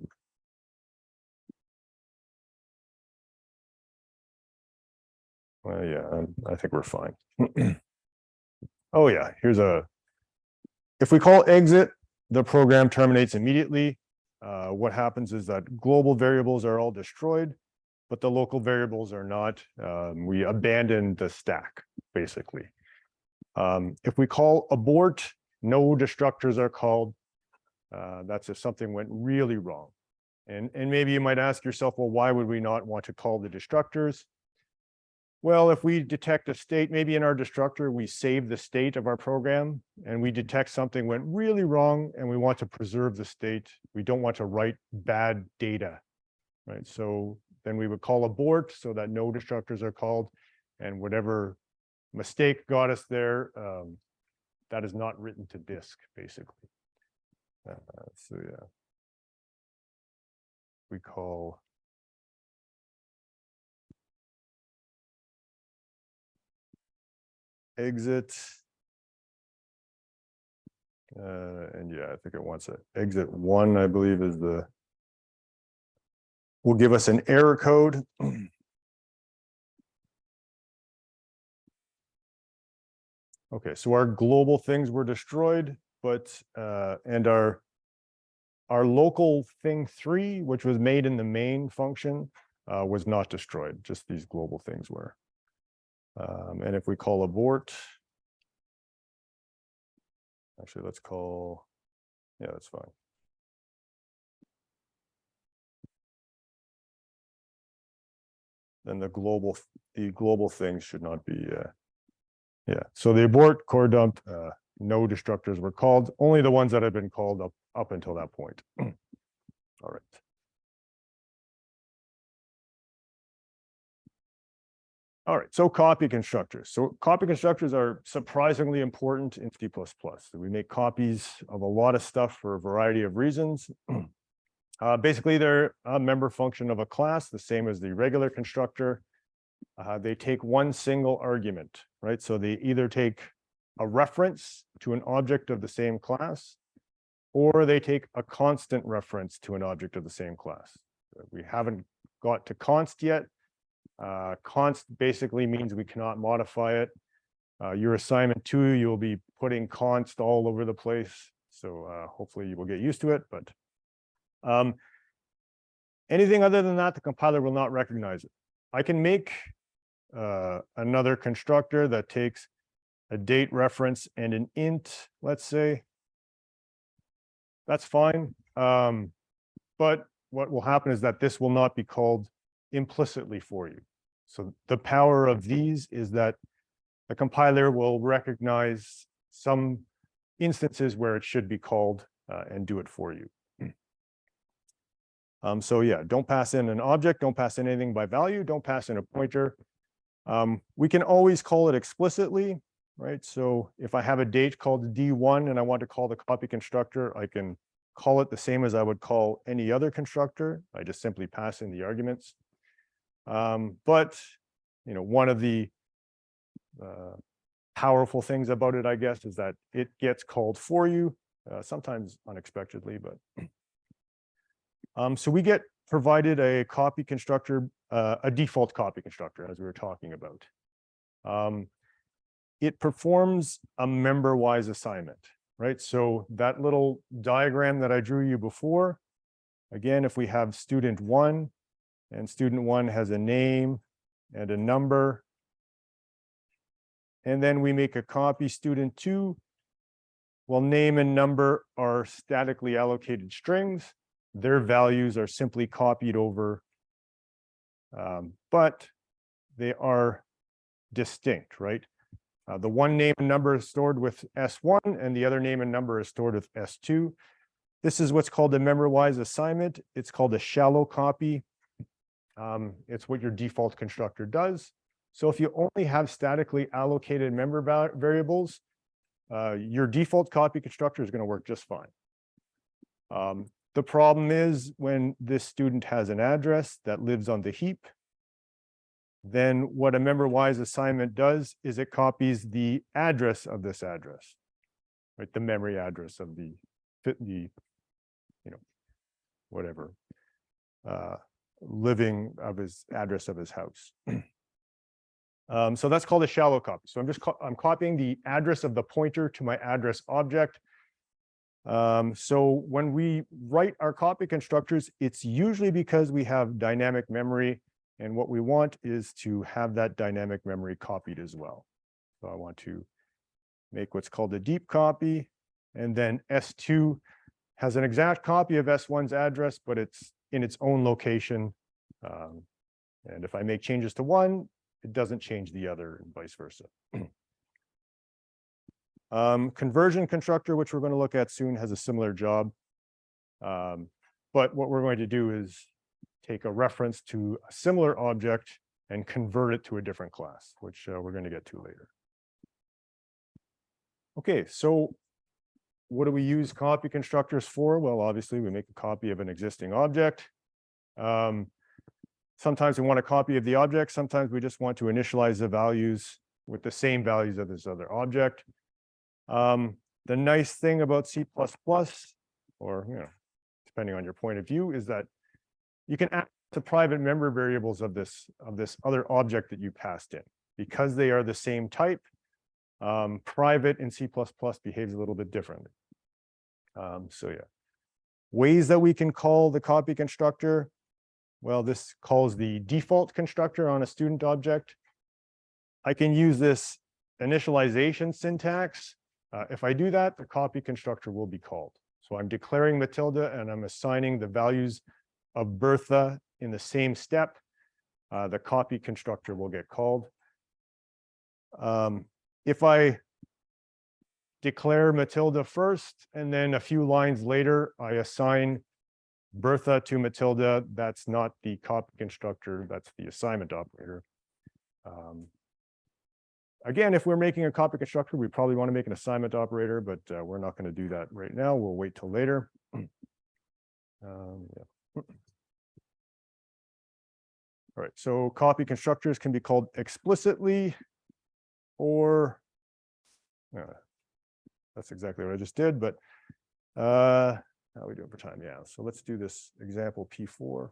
Well, yeah, I think we're fine. Oh yeah, if we call exit, the program terminates immediately. What happens is that global variables are all destroyed, but the local variables are not. We abandon the stack, basically. If we call abort, no destructors are called. That's if something went really wrong. And maybe you might ask yourself, well, why would we not want to call the destructors? Well, if we detect a state, maybe in our destructor, we save the state of our program, and we detect something went really wrong and we want to preserve the state. We don't want to write bad data, right? So then we would call abort so that no destructors are called, and whatever mistake got us there, that is not written to disk, basically. So yeah, we call exit. And yeah, I think it wants it. Exit 1, I believe, is will give us an error code. Okay, so our global things were destroyed, but and our local thing 3, which was made in the main function, was not destroyed. Just these global things were. And if we call abort, actually, let's call, yeah, that's fine. Then the global things should not be, yeah. So the abort core dump, no destructors were called, only the ones that had been called up until that point. All right. All right, so copy constructors. So copy constructors are surprisingly important in C++. So we make copies of a lot of stuff for a variety of reasons. Basically, they're a member function of a class, the same as the regular constructor. They take one single argument, right? So they either take a reference to an object of the same class, or they take a constant reference to an object of the same class. We haven't got to const yet. Const basically means we cannot modify it. Your assignment 2, you'll be putting const all over the place. So hopefully you will get used to it, but anything other than that, the compiler will not recognize it. I can make another constructor that takes a date reference and an int, let's say. That's fine. But what will happen is that this will not be called implicitly for you. So the power of these is that the compiler will recognize some instances where it should be called and do it for you. So yeah, don't pass in an object, don't pass in anything by value, don't pass in a pointer. We can always call it explicitly, right? So if I have a date called D1 and I want to call the copy constructor, I can call it the same as I would call any other constructor. I just simply pass in the arguments. But one of the powerful things about it, I guess, is that it gets called for you, sometimes unexpectedly, but so we get provided a copy constructor, a default copy constructor, as we were talking about. It performs a member-wise assignment, right? So that little diagram that I drew you before, again, if we have student 1 and student 1 has a name and a number, and then we make a copy student 2, well, name and number are statically allocated strings. Their values are simply copied over, but they are distinct, right? The one name and number is stored with S1 and the other name and number is stored with S2. This is what's called a member-wise assignment. It's called a shallow copy. It's what your default constructor does. So if you only have statically allocated member variables, your default copy constructor is going to work just fine. The problem is when this student has an address that lives on the heap, then what a member-wise assignment does is it copies the address of this address, right? The memory address of the whatever, living of his address of his house. So that's called a shallow copy. So I'm copying the address of the pointer to my address object. So when we write our copy constructors, it's usually because we have dynamic memory, and what we want is to have that dynamic memory copied as well. So I want to make what's called a deep copy, and then S2 has an exact copy of S1's address, but it's in its own location. And if I make changes to one, it doesn't change the other, and vice versa. Conversion constructor, which we're going to look at soon, has a similar job. But what we're going to do is take a reference to a similar object and convert it to a different class, which we're going to get to later. Okay, so what do we use copy constructors for? Well, obviously, we make a copy of an existing object. Sometimes we want a copy of the object. Sometimes we just want to initialize the values with the same values of this other object. The nice thing about C++, or depending on your point of view, is that you can add to private member variables of this other object that you passed in. Because they are the same type, private in C++ behaves a little bit differently. So yeah, ways that we can call the copy constructor. Well, this calls the default constructor on a student object. I can use this initialization syntax. If I do that, the copy constructor will be called. So I'm declaring Matilda and I'm assigning the values of Bertha in the same step. The copy constructor will get called. If I declare Matilda first, and then a few lines later, I assign Bertha to Matilda, that's not the copy constructor, that's the assignment operator. Again, if we're making a copy constructor, we probably want to make an assignment operator, but we're not going to do that right now. We'll wait till later. Yeah. All right, so copy constructors can be called explicitly, or that's exactly what I just did, but how are we doing for time? Yeah, so let's do this example P4.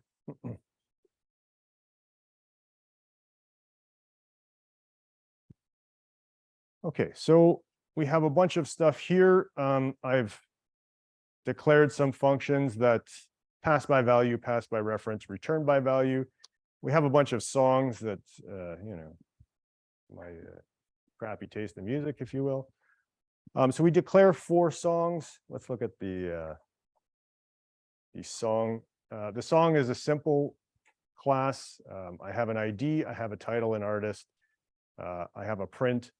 Okay, so we have a bunch of stuff here. I've declared some functions that pass by value, pass by reference, return by value. We have a bunch of songs that, my crappy taste in music, if you will. So we declare 4 songs. Let's look at the song. The song is a simple class. I have an ID, I have a title and artist, I have a print.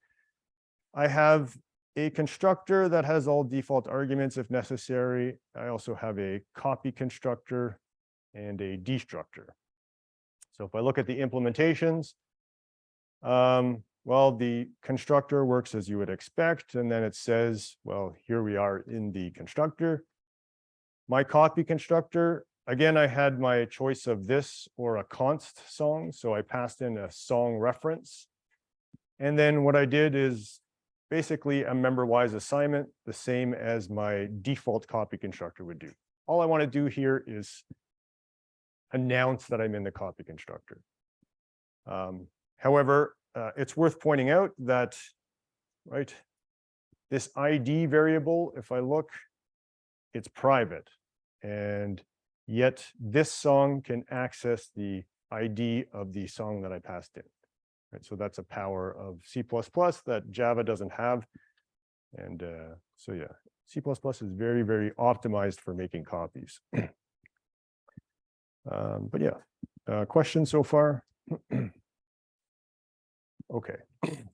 I have a constructor that has all default arguments if necessary. I also have a copy constructor and a destructor. So if I look at the implementations, well, the constructor works as you would expect, and then it says, well, here we are in the constructor. My copy constructor, again, I had my choice of this or a const song, so I passed in a song reference. And then what I did is basically a member-wise assignment, the same as my default copy constructor would do. All I want to do here is announce that I'm in the copy constructor. However, it's worth pointing out that, right, this ID variable, if I look, it's private, and yet this song can access the ID of the song that I passed in. Right, so that's a power of C++ that Java doesn't have. And so yeah, C++ is very, very optimized for making copies. But yeah, questions so far? Okay,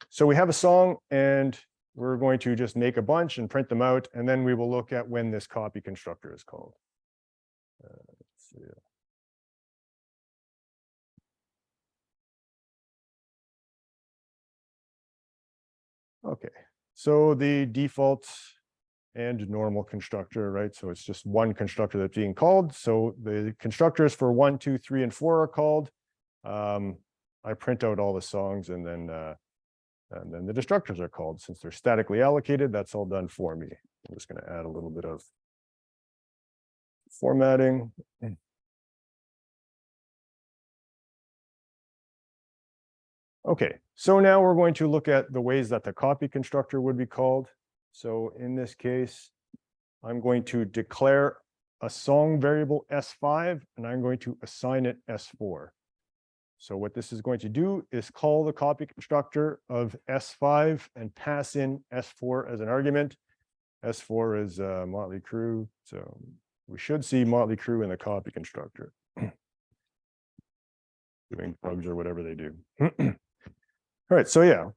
so we have a song and we're going to just make a bunch and print them out, and then we will look at when this copy constructor is called. Let's see. Okay, so the default and normal constructor, right? So it's just one constructor that's being called. So the constructors for 1, 2, 3, and 4 are called. I print out all the songs, and then the destructors are called. Since they're statically allocated, that's all done for me. I'm just going to add a little bit of formatting. Okay, so now we're going to look at the ways that the copy constructor would be called. So in this case, I'm going to declare a song variable S5, and I'm going to assign it S4. So what this is going to do is call the copy constructor of S5 and pass in S4 as an argument. S4 is Motley Crue, so we should see Motley Crue in the copy constructor. Doing bugs or whatever they do. All right, so yeah,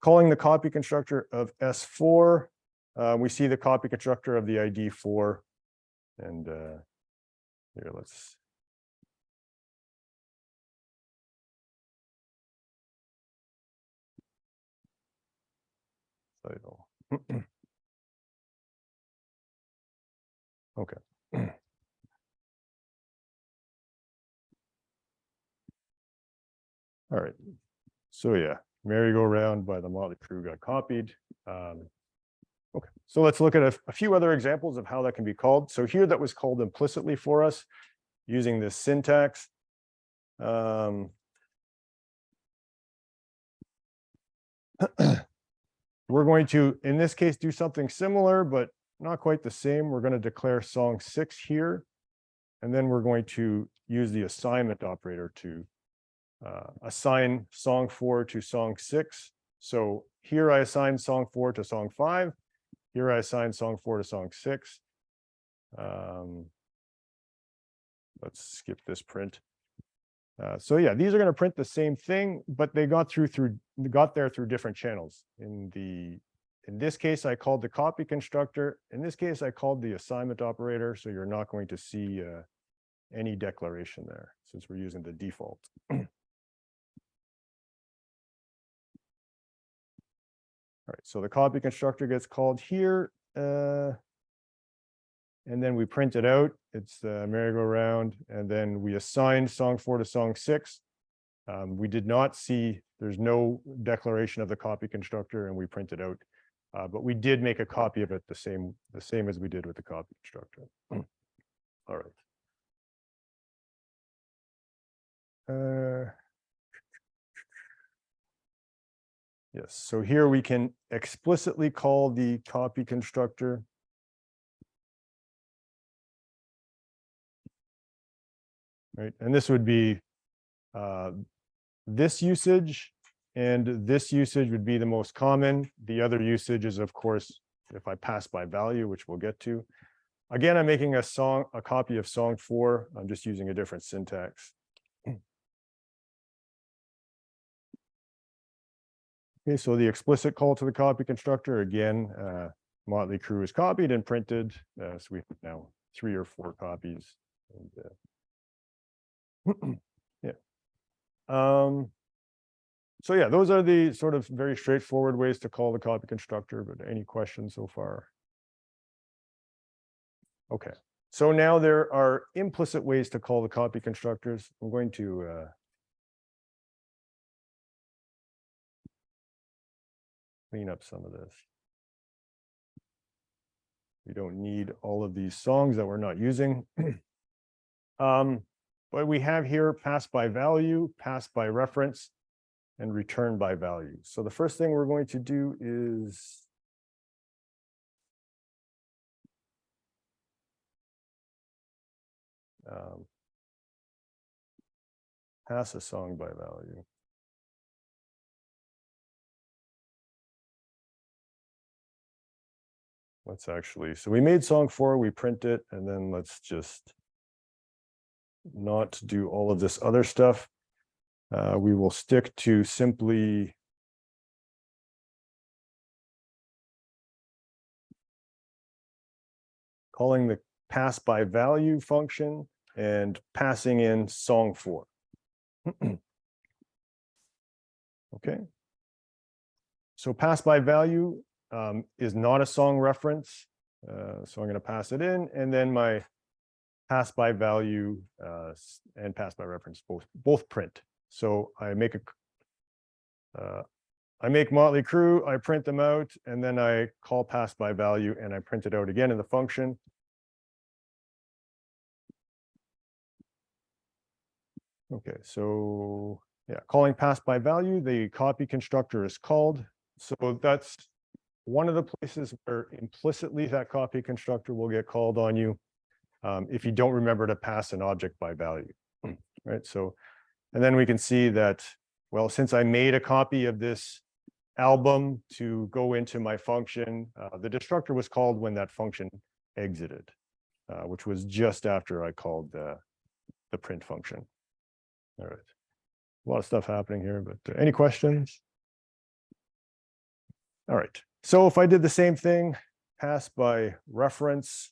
calling the copy constructor of S4. We see the copy constructor of the ID 4. And here, let's. Title. Okay. All right. So yeah, merry-go-round by the Motley Crew got copied. Okay, so let's look at a few other examples of how that can be called. So here that was called implicitly for us using this syntax. We're going to, in this case, do something similar, but not quite the same. We're going to declare song 6 here, and then we're going to use the assignment operator to assign song 4 to song 6. So here I assign song 4 to song 5. Here I assign song 4 to song 6. Let's skip this print. So yeah, these are going to print the same thing, but they got there through different channels. In this case, I called the copy constructor. In this case, I called the assignment operator. So you're not going to see any declaration there since we're using the default. All right, so the copy constructor gets called here, and then we print it out. It's the merry-go-round, and then we assign song 4 to song 6. We did not see, there's no declaration of the copy constructor, and we print it out. But we did make a copy of it the same as we did with the copy constructor. All right. Yes, so here we can explicitly call the copy constructor. Right, and this would be this usage, and this usage would be the most common. The other usage is, of course, if I pass by value, which we'll get to. Again, I'm making a copy of song 4. I'm just using a different syntax. Okay, so the explicit call to the copy constructor, again, Motley Crew is copied and printed. So we have now 3 or 4 copies. And, yeah. So yeah, those are the sort of very straightforward ways to call the copy constructor, but any questions so far? Okay, so now there are implicit ways to call the copy constructors. I'm going to clean up some of this. We don't need all of these songs that we're not using. But we have here pass by value, pass by reference, and return by value. So the first thing we're going to do is pass a song by value. Let's actually, so we made song 4, we print it, and then let's just not do all of this other stuff. We will stick to simply calling the pass by value function and passing in song 4. Okay. So pass by value is not a song reference. So I'm going to pass it in, and then my pass by value and pass by reference both print. So I make Motley Crew, I print them out, and then I call pass by value and I print it out again in the function. Okay, so yeah, calling pass by value, the copy constructor is called. So that's one of the places where implicitly that copy constructor will get called on you if you don't remember to pass an object by value, right? So, and then we can see that, well, since I made a copy of this album to go into my function, the destructor was called when that function exited, which was just after I called the print function. All right, a lot of stuff happening here, but any questions? All right, so if I did the same thing, pass by reference.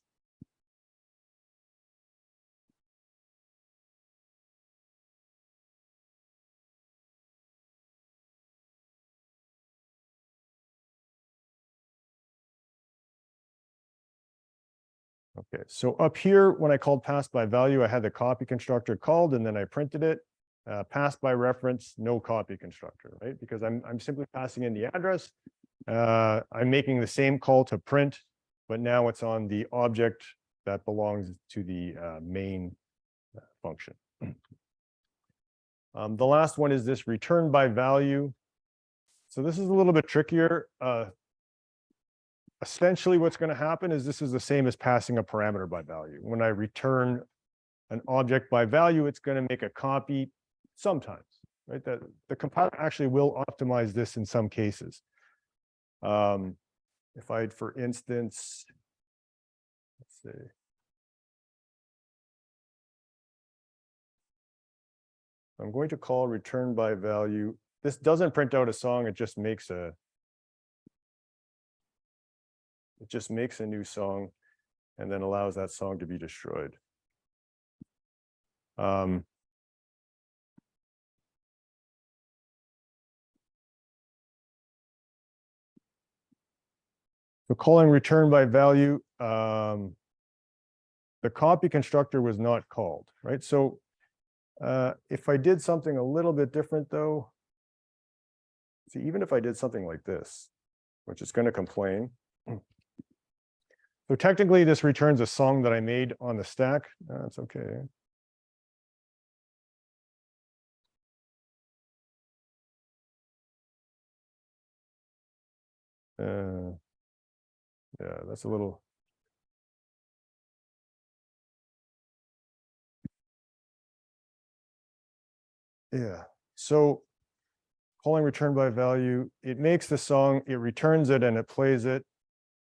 Okay, so up here, when I called pass by value, I had the copy constructor called, and then I printed it. pass by reference, no copy constructor, right? Because I'm simply passing in the address. I'm making the same call to print, but now it's on the object that belongs to the main function. The last one is this return by value. So this is a little bit trickier. Essentially, what's going to happen is this is the same as passing a parameter by value. When I return an object by value, it's going to make a copy sometimes, right? That the compiler actually will optimize this in some cases. If I'd, for instance, let's see. I'm going to call return by value. This doesn't print out a song, it just makes a new song and then allows that song to be destroyed. So calling return by value, the copy constructor was not called, right? So if I did something a little bit different though, see, even if I did something like this, which is going to complain. So technically this returns a song that I made on the stack. That's okay. Yeah, that's a little. Yeah, so calling return by value, it makes the song, it returns it and it plays it.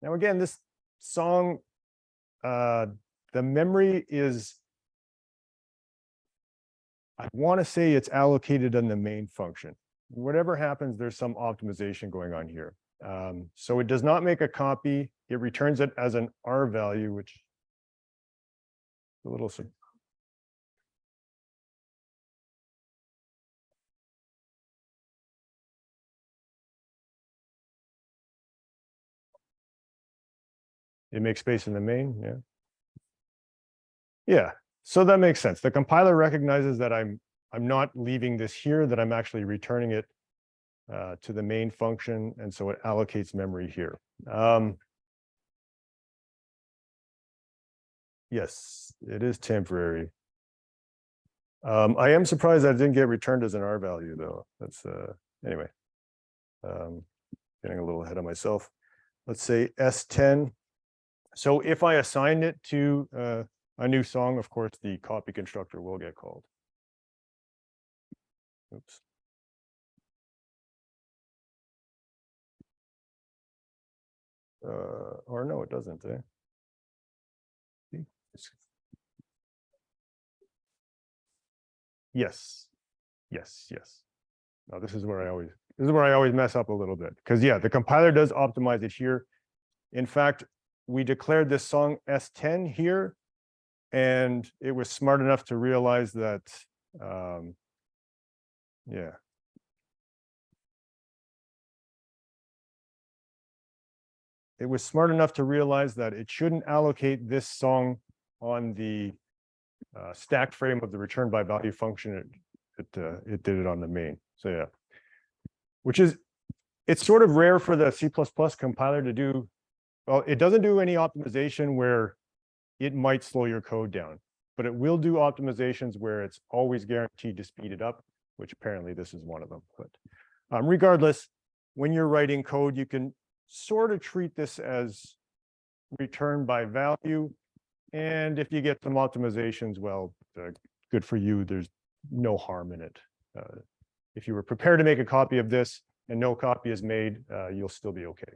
Now again, this song, the memory is, I want to say it's allocated in the main function. Whatever happens, there's some optimization going on here. So it does not make a copy. It returns it as an R value, which is a little. It makes space in the main, yeah. Yeah, so that makes sense. The compiler recognizes that I'm not leaving this here, that I'm actually returning it to the main function, and so it allocates memory here. Yes, it is temporary. I am surprised that it didn't get returned as an R value, though. That's anyway. Getting a little ahead of myself. Let's say S10. So if I assign it to a new song, of course, the copy constructor will get called. Oops. Or no, it doesn't. Yes. No, this is where I always mess up a little bit, because yeah, the compiler does optimize it here. In fact, we declared this song S10 here, and it was smart enough to realize that, yeah. It was smart enough to realize that it shouldn't allocate this song on the stack frame of the return by value function. It did it on the main. So yeah, which is, it's sort of rare for the C++ compiler to do. Well, it doesn't do any optimization where it might slow your code down, but it will do optimizations where it's always guaranteed to speed it up, which apparently this is one of them. But regardless, when you're writing code, you can sort of treat this as return by value. And if you get some optimizations, well, good for you. There's no harm in it. If you were prepared to make a copy of this and no copy is made, you'll still be okay.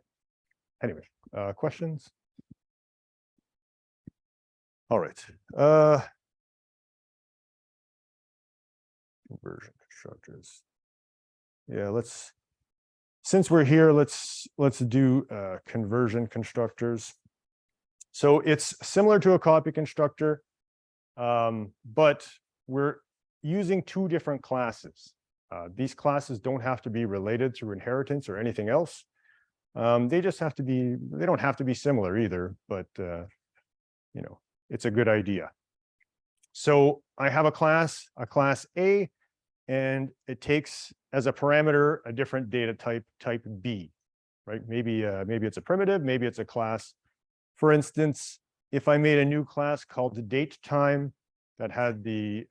Anyway, questions? All right. Conversion constructors. Yeah, since we're here, let's do conversion constructors. So it's similar to a copy constructor, but we're using two different classes. These classes don't have to be related through inheritance or anything else. They just have to be, they don't have to be similar either, but you know, it's a good idea. So I have a class A, and it takes as a parameter a different data type B, right? Maybe it's a primitive, maybe it's a class. For instance, if I made a new class called the date time that had the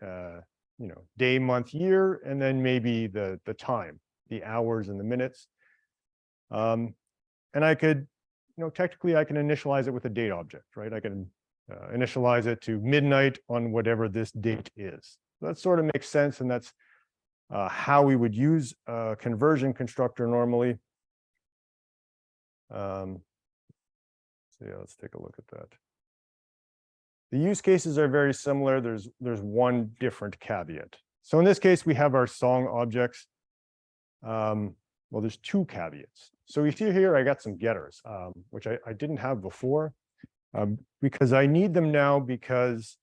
day, month, year, and then maybe the time, the hours and the minutes. And I could, technically I can initialize it with a date object, right? I can initialize it to midnight on whatever this date is. That sort of makes sense, and that's how we would use a conversion constructor normally. So yeah, let's take a look at that. The use cases are very similar. There's one different caveat. So in this case, we have our song objects. Well, there's two caveats. So you see here, I got some getters, which I didn't have before, because I need them now, because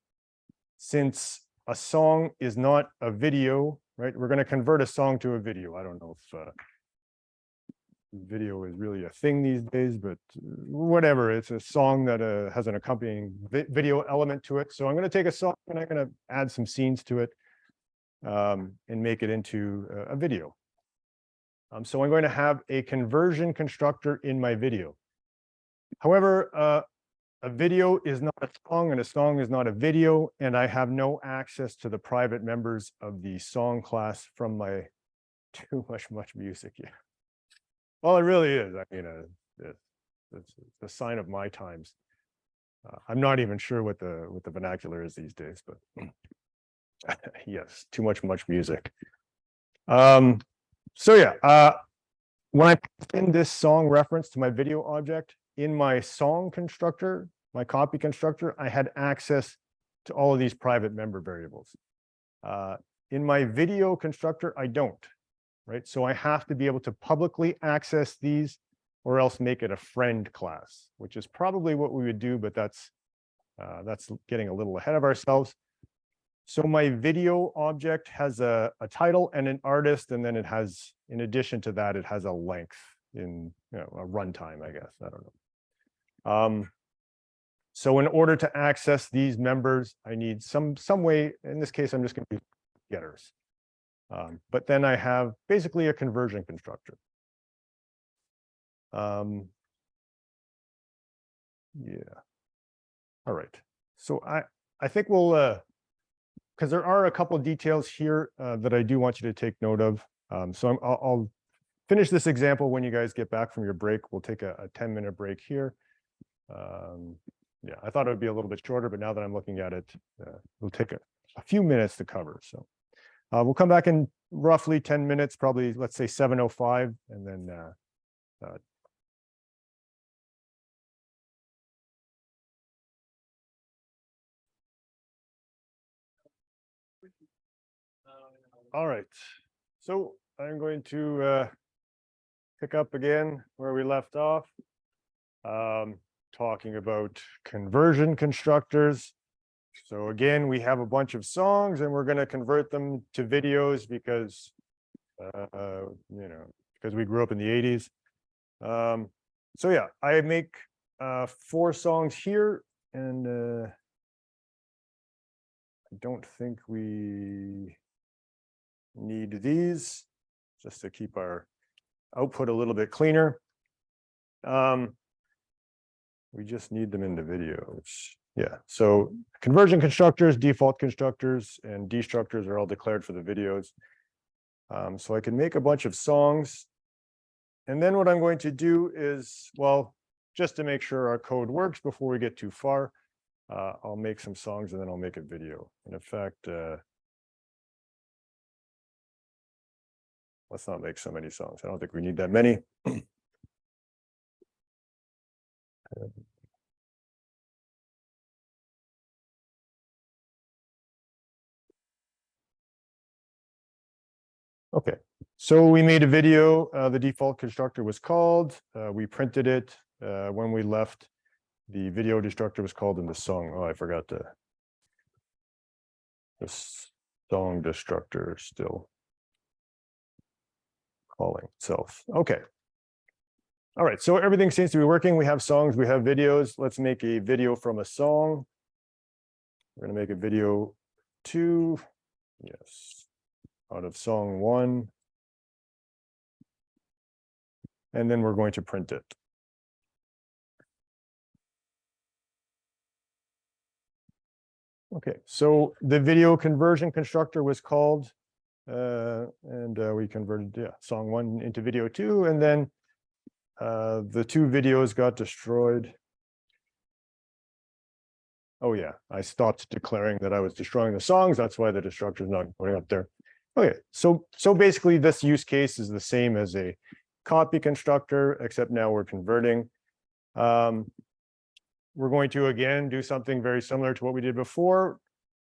since a song is not a video, right? We're going to convert a song to a video. I don't know if video is really a thing these days, but whatever. It's a song that has an accompanying video element to it. So I'm going to take a song and I'm going to add some scenes to it and make it into a video. So I'm going to have a conversion constructor in my video. However, a video is not a song and a song is not a video, and I have no access to the private members of the song class from my too much music. Yeah. Well, it really is. I mean, it's a sign of my times. I'm not even sure what the vernacular is these days, but yes, too much music. So yeah, when I put in this song reference to my video object in my song constructor, my copy constructor, I had access to all of these private member variables. In my video constructor, I don't, right? So I have to be able to publicly access these, or else make it a friend class, which is probably what we would do, but that's getting a little ahead of ourselves. So my video object has a title and an artist, and then it has, in addition to that, it has a length in a runtime, I guess. I don't know. So in order to access these members, I need some way. In this case, I'm just going to use getters. But then I have basically a conversion constructor. Yeah. All right. So I think we'll because there are a couple of details here that I do want you to take note of. So I'll finish this example when you guys get back from your break. We'll take a 10-minute break here. Yeah, I thought it would be a little bit shorter, but now that I'm looking at it, we'll take a few minutes to cover. So we'll come back in roughly 10 minutes, probably, let's say 7:05, and then all right. So I'm going to pick up again where we left off, talking about conversion constructors. So again, we have a bunch of songs and we're going to convert them to videos because, because we grew up in the 80s. So yeah, I make 4 songs here, and I don't think we need these, just to keep our output a little bit cleaner. We just need them in the videos. Yeah, so conversion constructors, default constructors, and destructors are all declared for the videos. So I can make a bunch of songs. And then what I'm going to do is, well, just to make sure our code works before we get too far, I'll make some songs and then I'll make a video. And in fact, let's not make so many songs. I don't think we need that many. Okay, so we made a video. The default constructor was called. We printed it. When we left, the video destructor was called in the song. Oh, I forgot the song destructor still calling itself. Okay. All right, so everything seems to be working. We have songs, we have videos. Let's make a video from a song. We're going to make a video 2. Yes. out of song 1. And then we're going to print it. Okay, so the video conversion constructor was called, and we converted song 1 into video 2, and then the 2 videos got destroyed. Oh yeah, I stopped declaring that I was destroying the songs. That's why the destructor is not going up there. Okay, so basically this use case is the same as a copy constructor, except now we're converting. We're going to again do something very similar to what we did before.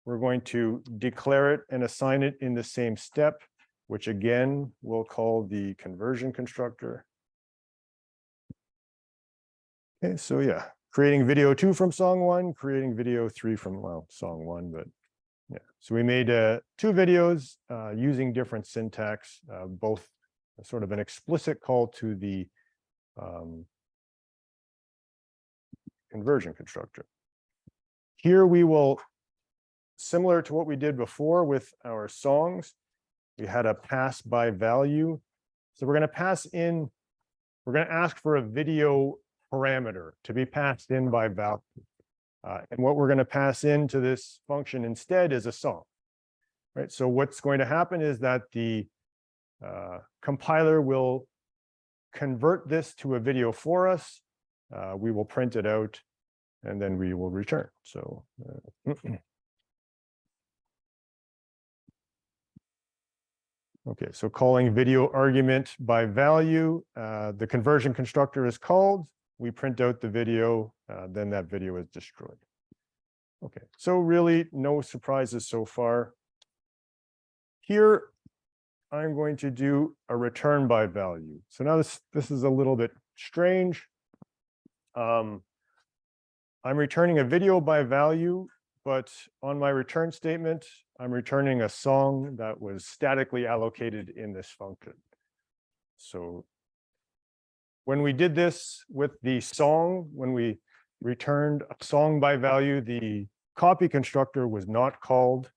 We're going to declare it and assign it in the same step, which again we'll call the conversion constructor. Okay, so yeah, creating video 2 from song 1, creating video 3 from, well, song 1, but yeah. So we made 2 videos using different syntax, both sort of an explicit call to the conversion constructor. Here we will, similar to what we did before with our songs, we had a pass by value. So we're going to pass in, we're going to ask for a video parameter to be passed in by value. And what we're going to pass into this function instead is a song, right? So what's going to happen is that the compiler will convert this to a video for us. We will print it out, and then we will return. So okay, so calling video argument by value, the conversion constructor is called. We print out the video, then that video is destroyed. Okay, so really no surprises so far. Here, I'm going to do a return by value. So now this is a little bit strange. I'm returning a video by value, but on my return statement, I'm returning a song that was statically allocated in this function. So when we did this with the song, when we returned a song by value, the copy constructor was not called.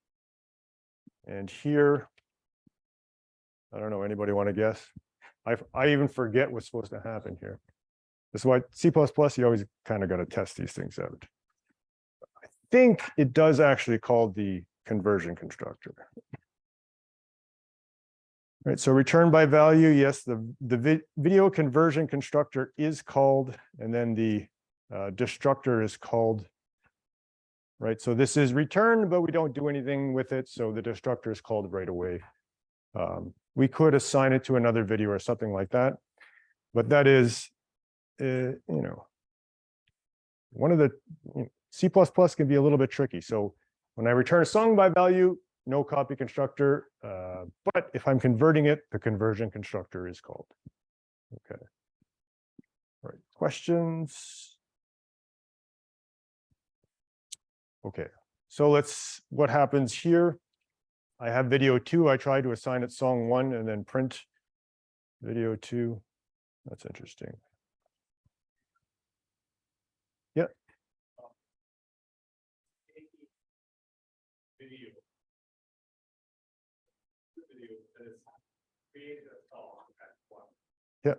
And here, I don't know, anybody want to guess? I even forget what's supposed to happen here. That's why C++, you always kind of got to test these things out. I think it does actually call the conversion constructor. Right, so return by value, yes, the video conversion constructor is called, and then the destructor is called. Right, so this is returned, but we don't do anything with it, so the destructor is called right away. We could assign it to another video or something like that, but that is, you know, one of the C++ can be a little bit tricky. So when I return a song by value, no copy constructor, but if I'm converting it, the conversion constructor is called. Okay. All right, questions? Okay, so what happens here? I have video 2, I try to assign it song 1 and then print video 2. That's interesting. Yeah. Yeah.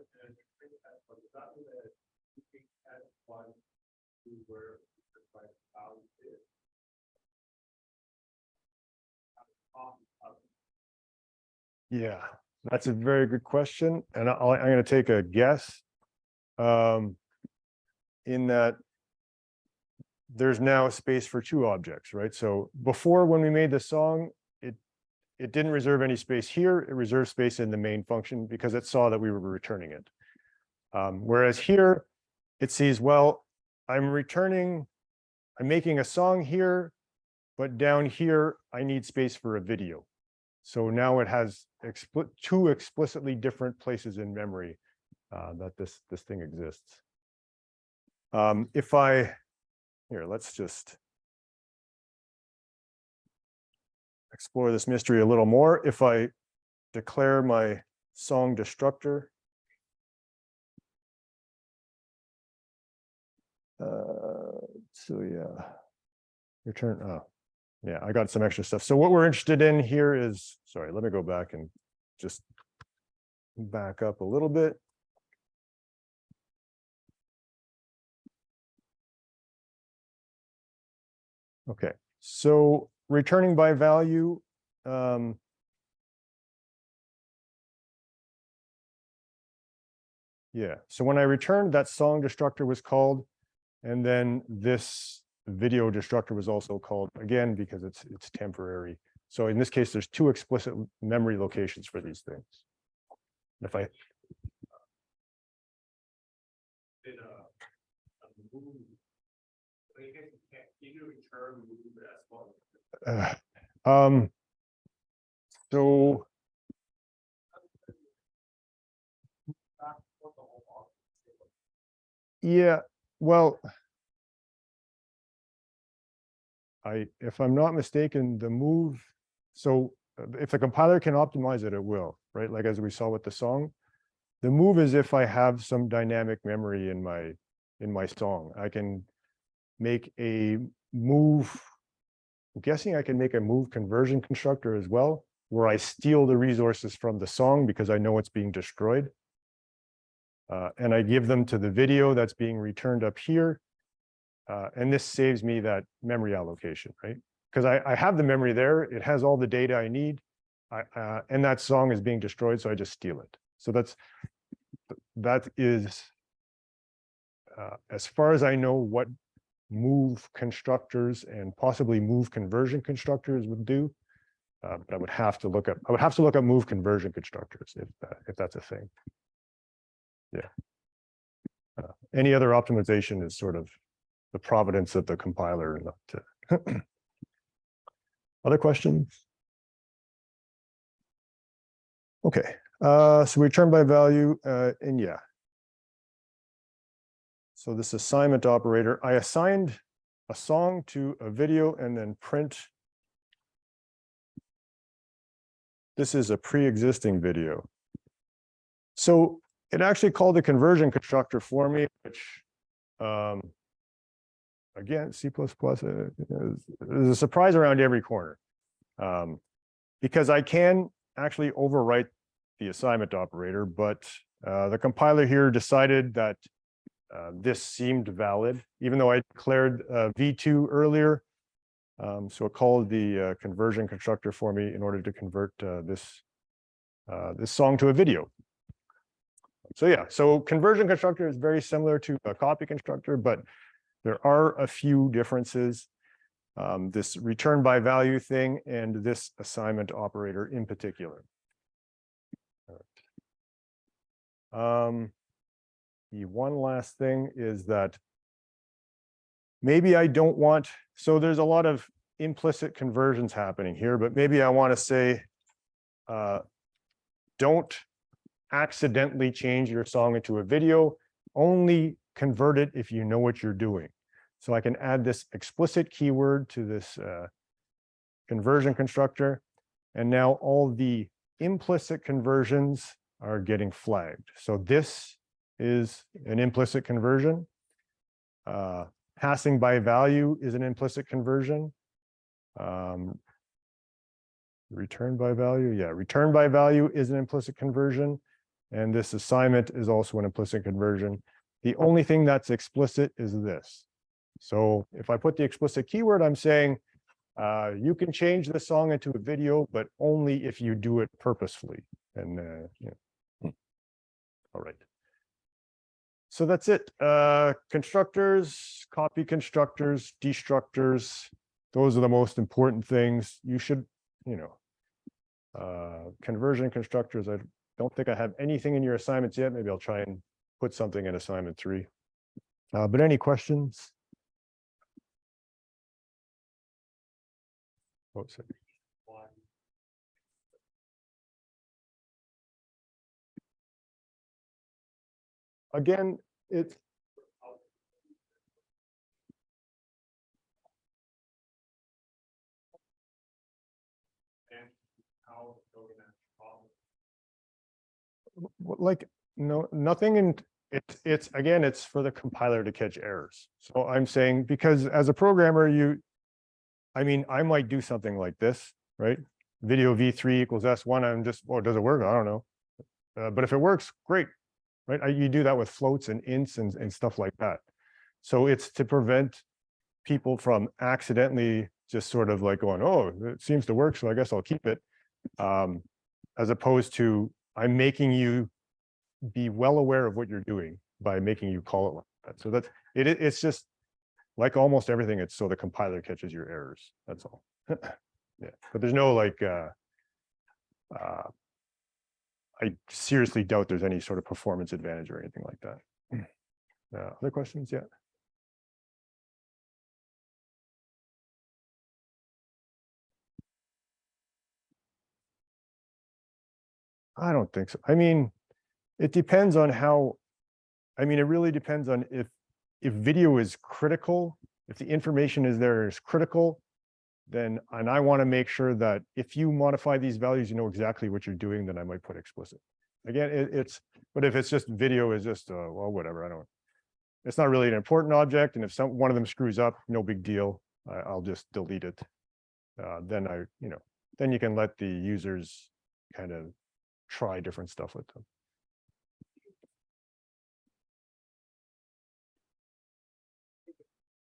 Yeah, that's a very good question. And I'm going to take a guess in that there's now a space for 2 objects, right? So before, when we made the song, it didn't reserve any space here. It reserved space in the main function because it saw that we were returning it. Whereas here, it sees, well, I'm making a song here, but down here, I need space for a video. So now it has 2 explicitly different places in memory that this thing exists. Here, let's just explore this mystery a little more. If I declare my song destructor, so yeah, return, Yeah, I got some extra stuff. So what we're interested in here is, sorry, let me go back and just back up a little bit. Okay, so returning by value. Yeah, so when I returned, that song destructor was called, and then this video destructor was also called again because it's temporary. So in this case, there's two explicit memory locations for these things. If I so yeah, well, if I'm not mistaken, the move, so if the compiler can optimize it, it will, right? Like as we saw with the song, the move is if I have some dynamic memory in my song, I can make a move. I'm guessing I can make a move conversion constructor as well, where I steal the resources from the song because I know it's being destroyed. And I give them to the video that's being returned up here. And this saves me that memory allocation, right? Because I have the memory there, it has all the data I need, and that song is being destroyed, so I just steal it. So that is, as far as I know, what move constructors and possibly move conversion constructors would do. But I would have to look up move conversion constructors if that's a thing. Yeah. Any other optimization is sort of the providence of the compiler. Other questions? Okay, so return by value, and yeah. So this assignment operator, I assigned a song to a video and then print. This is a pre-existing video. So it actually called the conversion constructor for me, which again, C++, there's a surprise around every corner. Because I can actually overwrite the assignment operator, but the compiler here decided that this seemed valid, even though I declared v2 earlier. So it called the conversion constructor for me in order to convert this song to a video. So yeah, so conversion constructor is very similar to a copy constructor, but there are a few differences. This return by value thing and this assignment operator in particular. The one last thing is that maybe I don't want, so there's a lot of implicit conversions happening here, but maybe I want to say, don't accidentally change your song into a video, only convert it if you know what you're doing. So I can add this explicit keyword to this conversion constructor. And now all the implicit conversions are getting flagged. So this is an implicit conversion. Passing by value is an implicit conversion. Return by value, yeah, return by value is an implicit conversion. And this assignment is also an implicit conversion. The only thing that's explicit is this. So if I put the explicit keyword, I'm saying you can change the song into a video, but only if you do it purposefully. And yeah. All right. So that's it. Constructors, copy constructors, destructors. Those are the most important things. You should, conversion constructors. I don't think I have anything in your assignments yet. Maybe I'll try and put something in assignment 3. But any questions? Oh, sorry. Again, it's like nothing in it's again, it's for the compiler to catch errors. So I'm saying, because as a programmer, I mean, I might do something like this, right? Video v3 equals s1. I'm just, oh, does it work? I don't know. But if it works, great, right? You do that with floats and ints and stuff like that. So it's to prevent people from accidentally just sort of like going, oh, it seems to work, so I guess I'll keep it. As opposed to, I'm making you be well aware of what you're doing by making you call it like that. So that's it's just like almost everything, it's so the compiler catches your errors. That's all. Yeah, but there's no like I seriously doubt there's any sort of performance advantage or anything like that. Other questions? Yeah. I don't think so. I mean, it depends on how, I mean, it really depends on if video is critical, if the information is there is critical, then, and I want to make sure that if you modify these values, you know exactly what you're doing, then I might put explicit. Again, it's, but if it's just video is just, well, whatever, I don't, it's not really an important object. And if one of them screws up, no big deal. I'll just delete it. Then then you can let the users kind of try different stuff with them.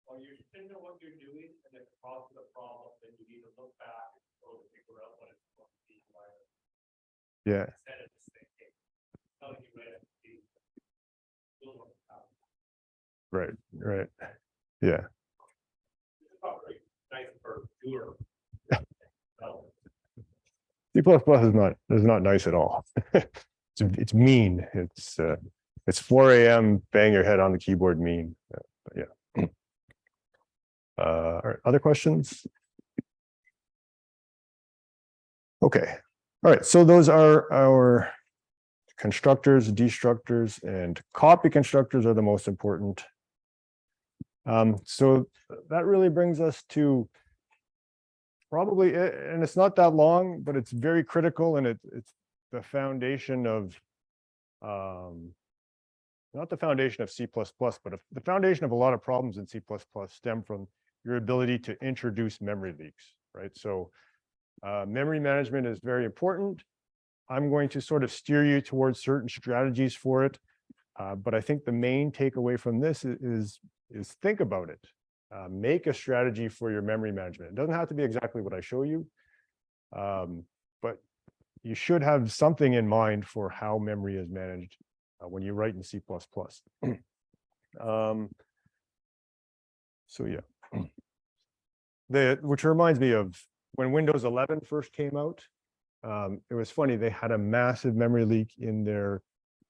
Well, you should know what you're doing and then cause the problem, then you need to look back and go to figure out what it's going to be. Yeah. Instead of just thinking, telling you right at the beginning. Right, right. Yeah. It's not very nice for doer. C++ is not nice at all. It's mean. It's 4 a.m. bang your head on the keyboard mean. Yeah. All right, other questions? Okay. All right, so those are our constructors, destructors, and copy constructors are the most important. So that really brings us to probably, and it's not that long, but it's very critical, and it's the foundation of, not the foundation of C++, but the foundation of a lot of problems in C++ stem from your ability to introduce memory leaks, right? So memory management is very important. I'm going to sort of steer you towards certain strategies for it. But I think the main takeaway from this is think about it. Make a strategy for your memory management. It doesn't have to be exactly what I show you, but you should have something in mind for how memory is managed when you write in C++. So yeah, which reminds me of when Windows 11 first came out. It was funny, they had a massive memory leak in their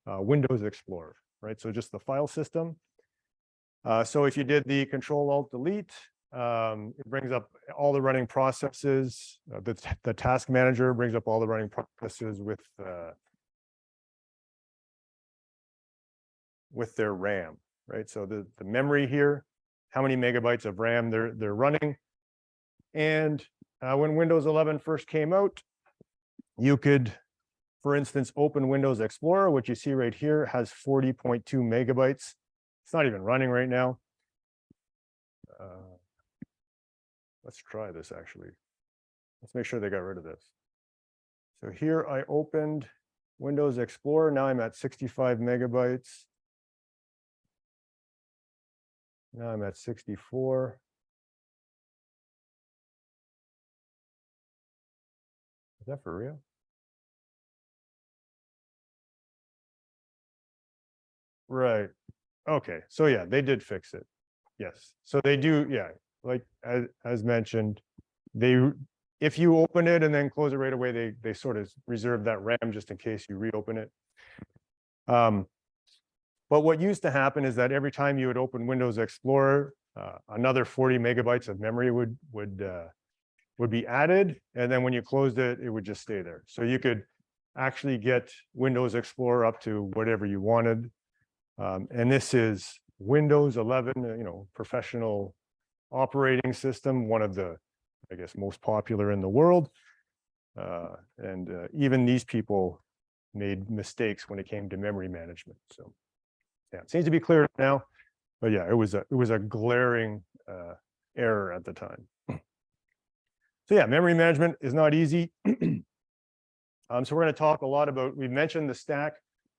Windows Explorer, right? So just the file system. So if you did the Control-Alt-Delete, it brings up all the running processes. The task manager brings up all the running processes with their RAM, right? So the memory here, how many megabytes of RAM they're running. And when Windows 11 first came out, you could, for instance, open Windows Explorer, which you see right here has 40.2 megabytes. It's not even running right now. Let's try this actually. Let's make sure they got rid of this. So here I opened Windows Explorer. Now I'm at 65 megabytes. Now I'm at 64. Is that for real? Right. Okay. So yeah, they did fix it. Yes. So they do. Yeah. Like as mentioned, if you open it and then close it right away, they sort of reserve that RAM just in case you reopen it. But what used to happen is that every time you would open Windows Explorer, another 40 megabytes of memory would be added, and then when you closed it, it would just stay there. So you could actually get Windows Explorer up to whatever you wanted. And this is Windows 11, professional operating system, one of the, I guess, most popular in the world. And even these people made mistakes when it came to memory management. So yeah, it seems to be clear now, but yeah, it was a glaring error at the time. So yeah, memory management is not easy. So we're going to talk a lot about, we mentioned the stack,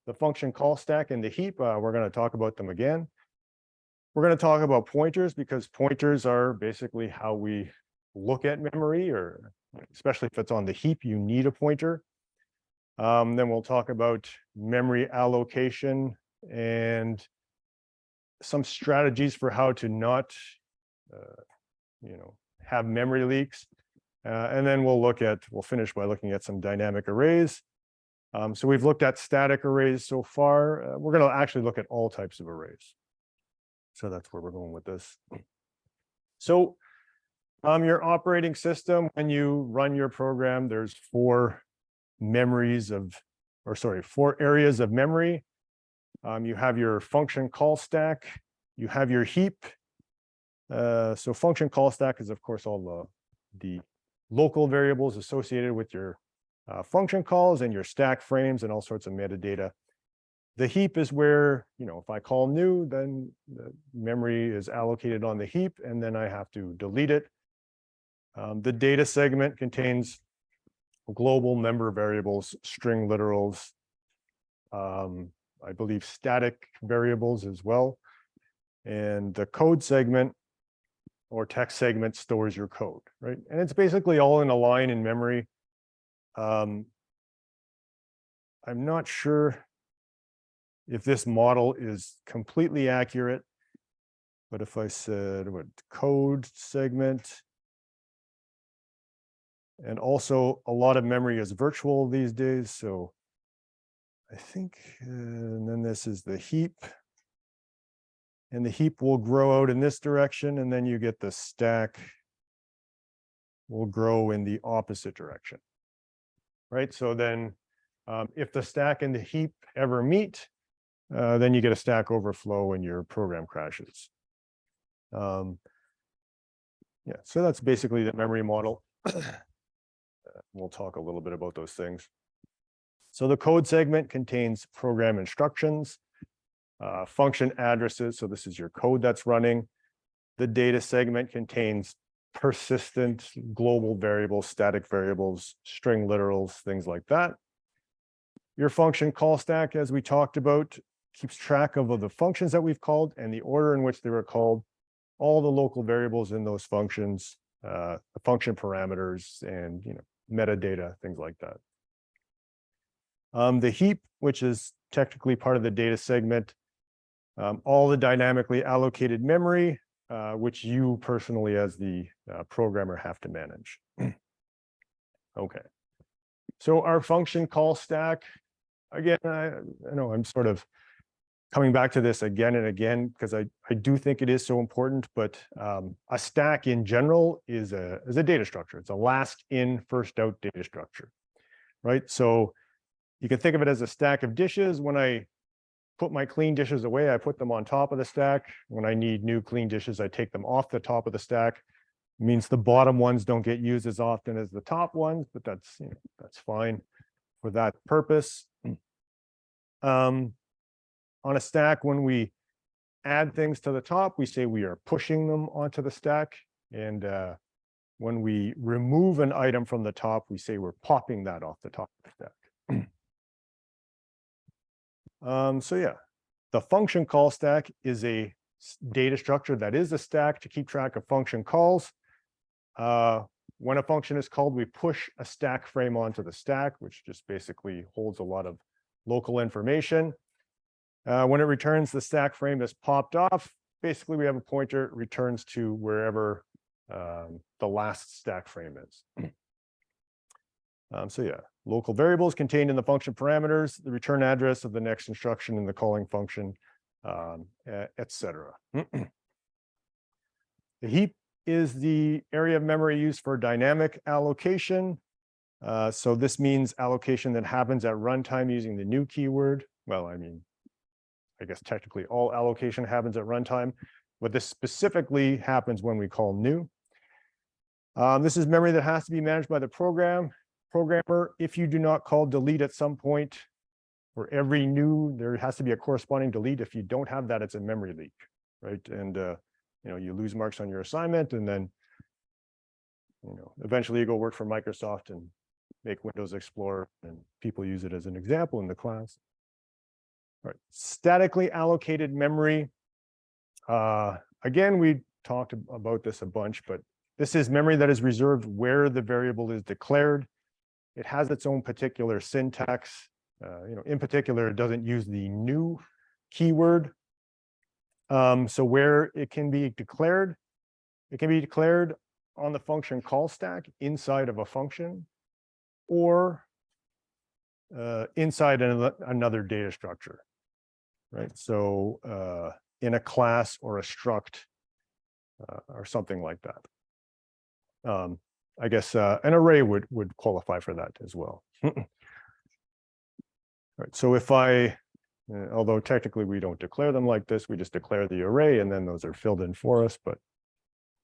the function call stack and the heap. We're going to talk about them again. We're going to talk about pointers because pointers are basically how we look at memory, or especially if it's on the heap, you need a pointer. Then we'll talk about memory allocation and some strategies for how to not, have memory leaks. And then we'll finish by looking at some dynamic arrays. So we've looked at static arrays so far. We're going to actually look at all types of arrays. So that's where we're going with this. So your operating system, when you run your program, there's four areas of memory. You have your function call stack, you have your heap. So function call stack is, of course, all the local variables associated with your function calls and your stack frames and all sorts of metadata. The heap is where, if I call new, then the memory is allocated on the heap, and then I have to delete it. The data segment contains global member variables, string literals, I believe static variables as well. And the code segment or text segment stores your code, right? And it's basically all in a line in memory. I'm not sure if this model is completely accurate, but if I said what code segment, and also a lot of memory is virtual these days. So I think, and then this is the heap. And the heap will grow out in this direction, and then you get the stack will grow in the opposite direction, right? So then if the stack and the heap ever meet, then you get a stack overflow and your program crashes. Yeah, so that's basically the memory model. We'll talk a little bit about those things. So the code segment contains program instructions, function addresses. So this is your code that's running. The data segment contains persistent global variables, static variables, string literals, things like that. Your function call stack, as we talked about, keeps track of the functions that we've called and the order in which they were called, all the local variables in those functions, the function parameters, and metadata, things like that. The heap, which is technically part of the data segment, all the dynamically allocated memory, which you personally as the programmer have to manage. Okay. So our function call stack, again, I know I'm sort of coming back to this again and again because I do think it is so important, but a stack in general is a data structure. It's a last in, first out data structure, right? So you can think of it as a stack of dishes. When I put my clean dishes away, I put them on top of the stack. When I need new clean dishes, I take them off the top of the stack. It means the bottom ones don't get used as often as the top ones, but that's fine for that purpose. On a stack, when we add things to the top, we say we are pushing them onto the stack. And when we remove an item from the top, we say we're popping that off the top of the stack. So yeah, the function call stack is a data structure that is a stack to keep track of function calls. When a function is called, we push a stack frame onto the stack, which just basically holds a lot of local information. When it returns, the stack frame is popped off. Basically, we have a pointer, it returns to wherever the last stack frame is. So yeah, local variables contained in the function parameters, the return address of the next instruction in the calling function, etc. The heap is the area of memory used for dynamic allocation. So this means allocation that happens at runtime using the new keyword. Well, I guess technically all allocation happens at runtime, but this specifically happens when we call new. This is memory that has to be managed by the programmer. If you do not call delete at some point, for every new, there has to be a corresponding delete. If you don't have that, it's a memory leak, right? And you lose marks on your assignment, and then eventually you go work for Microsoft and make Windows Explorer, and people use it as an example in the class. All right, statically allocated memory. Again, we talked about this a bunch, but this is memory that is reserved where the variable is declared. It has its own particular syntax. In particular, it doesn't use the new keyword. So where it can be declared on the function call stack inside of a function, or inside another data structure, right? So in a class or a struct or something like that. I guess an array would qualify for that as well. All right, so if although technically we don't declare them like this, we just declare the array and then those are filled in for us. But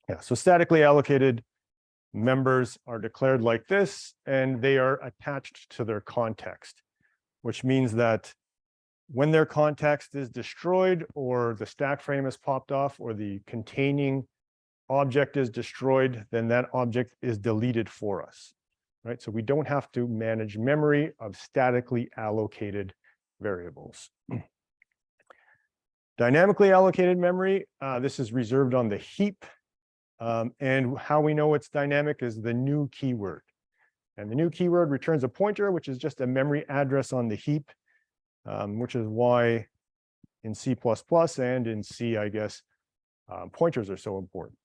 yeah, so statically allocated members are declared like this, and they are attached to their context, which means that when their context is destroyed, or the stack frame is popped off, or the containing object is destroyed, then that object is deleted for us, right? So we don't have to manage memory of statically allocated variables. Dynamically allocated memory, this is reserved on the heap. And how we know it's dynamic is the new keyword. And the new keyword returns a pointer, which is just a memory address on the heap, which is why in C++ and in C, I guess, pointers are so important,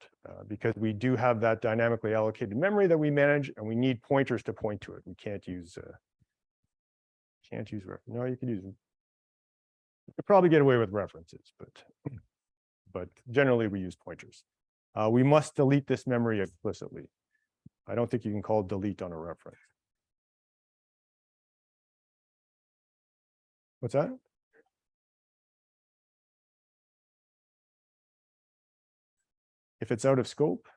because we do have that dynamically allocated memory that we manage, and we need pointers to point to it. We can't use no, you can use them. You could probably get away with references, but generally we use pointers. We must delete this memory explicitly. I don't think you can call delete on a reference. What's that? If it's out of scope?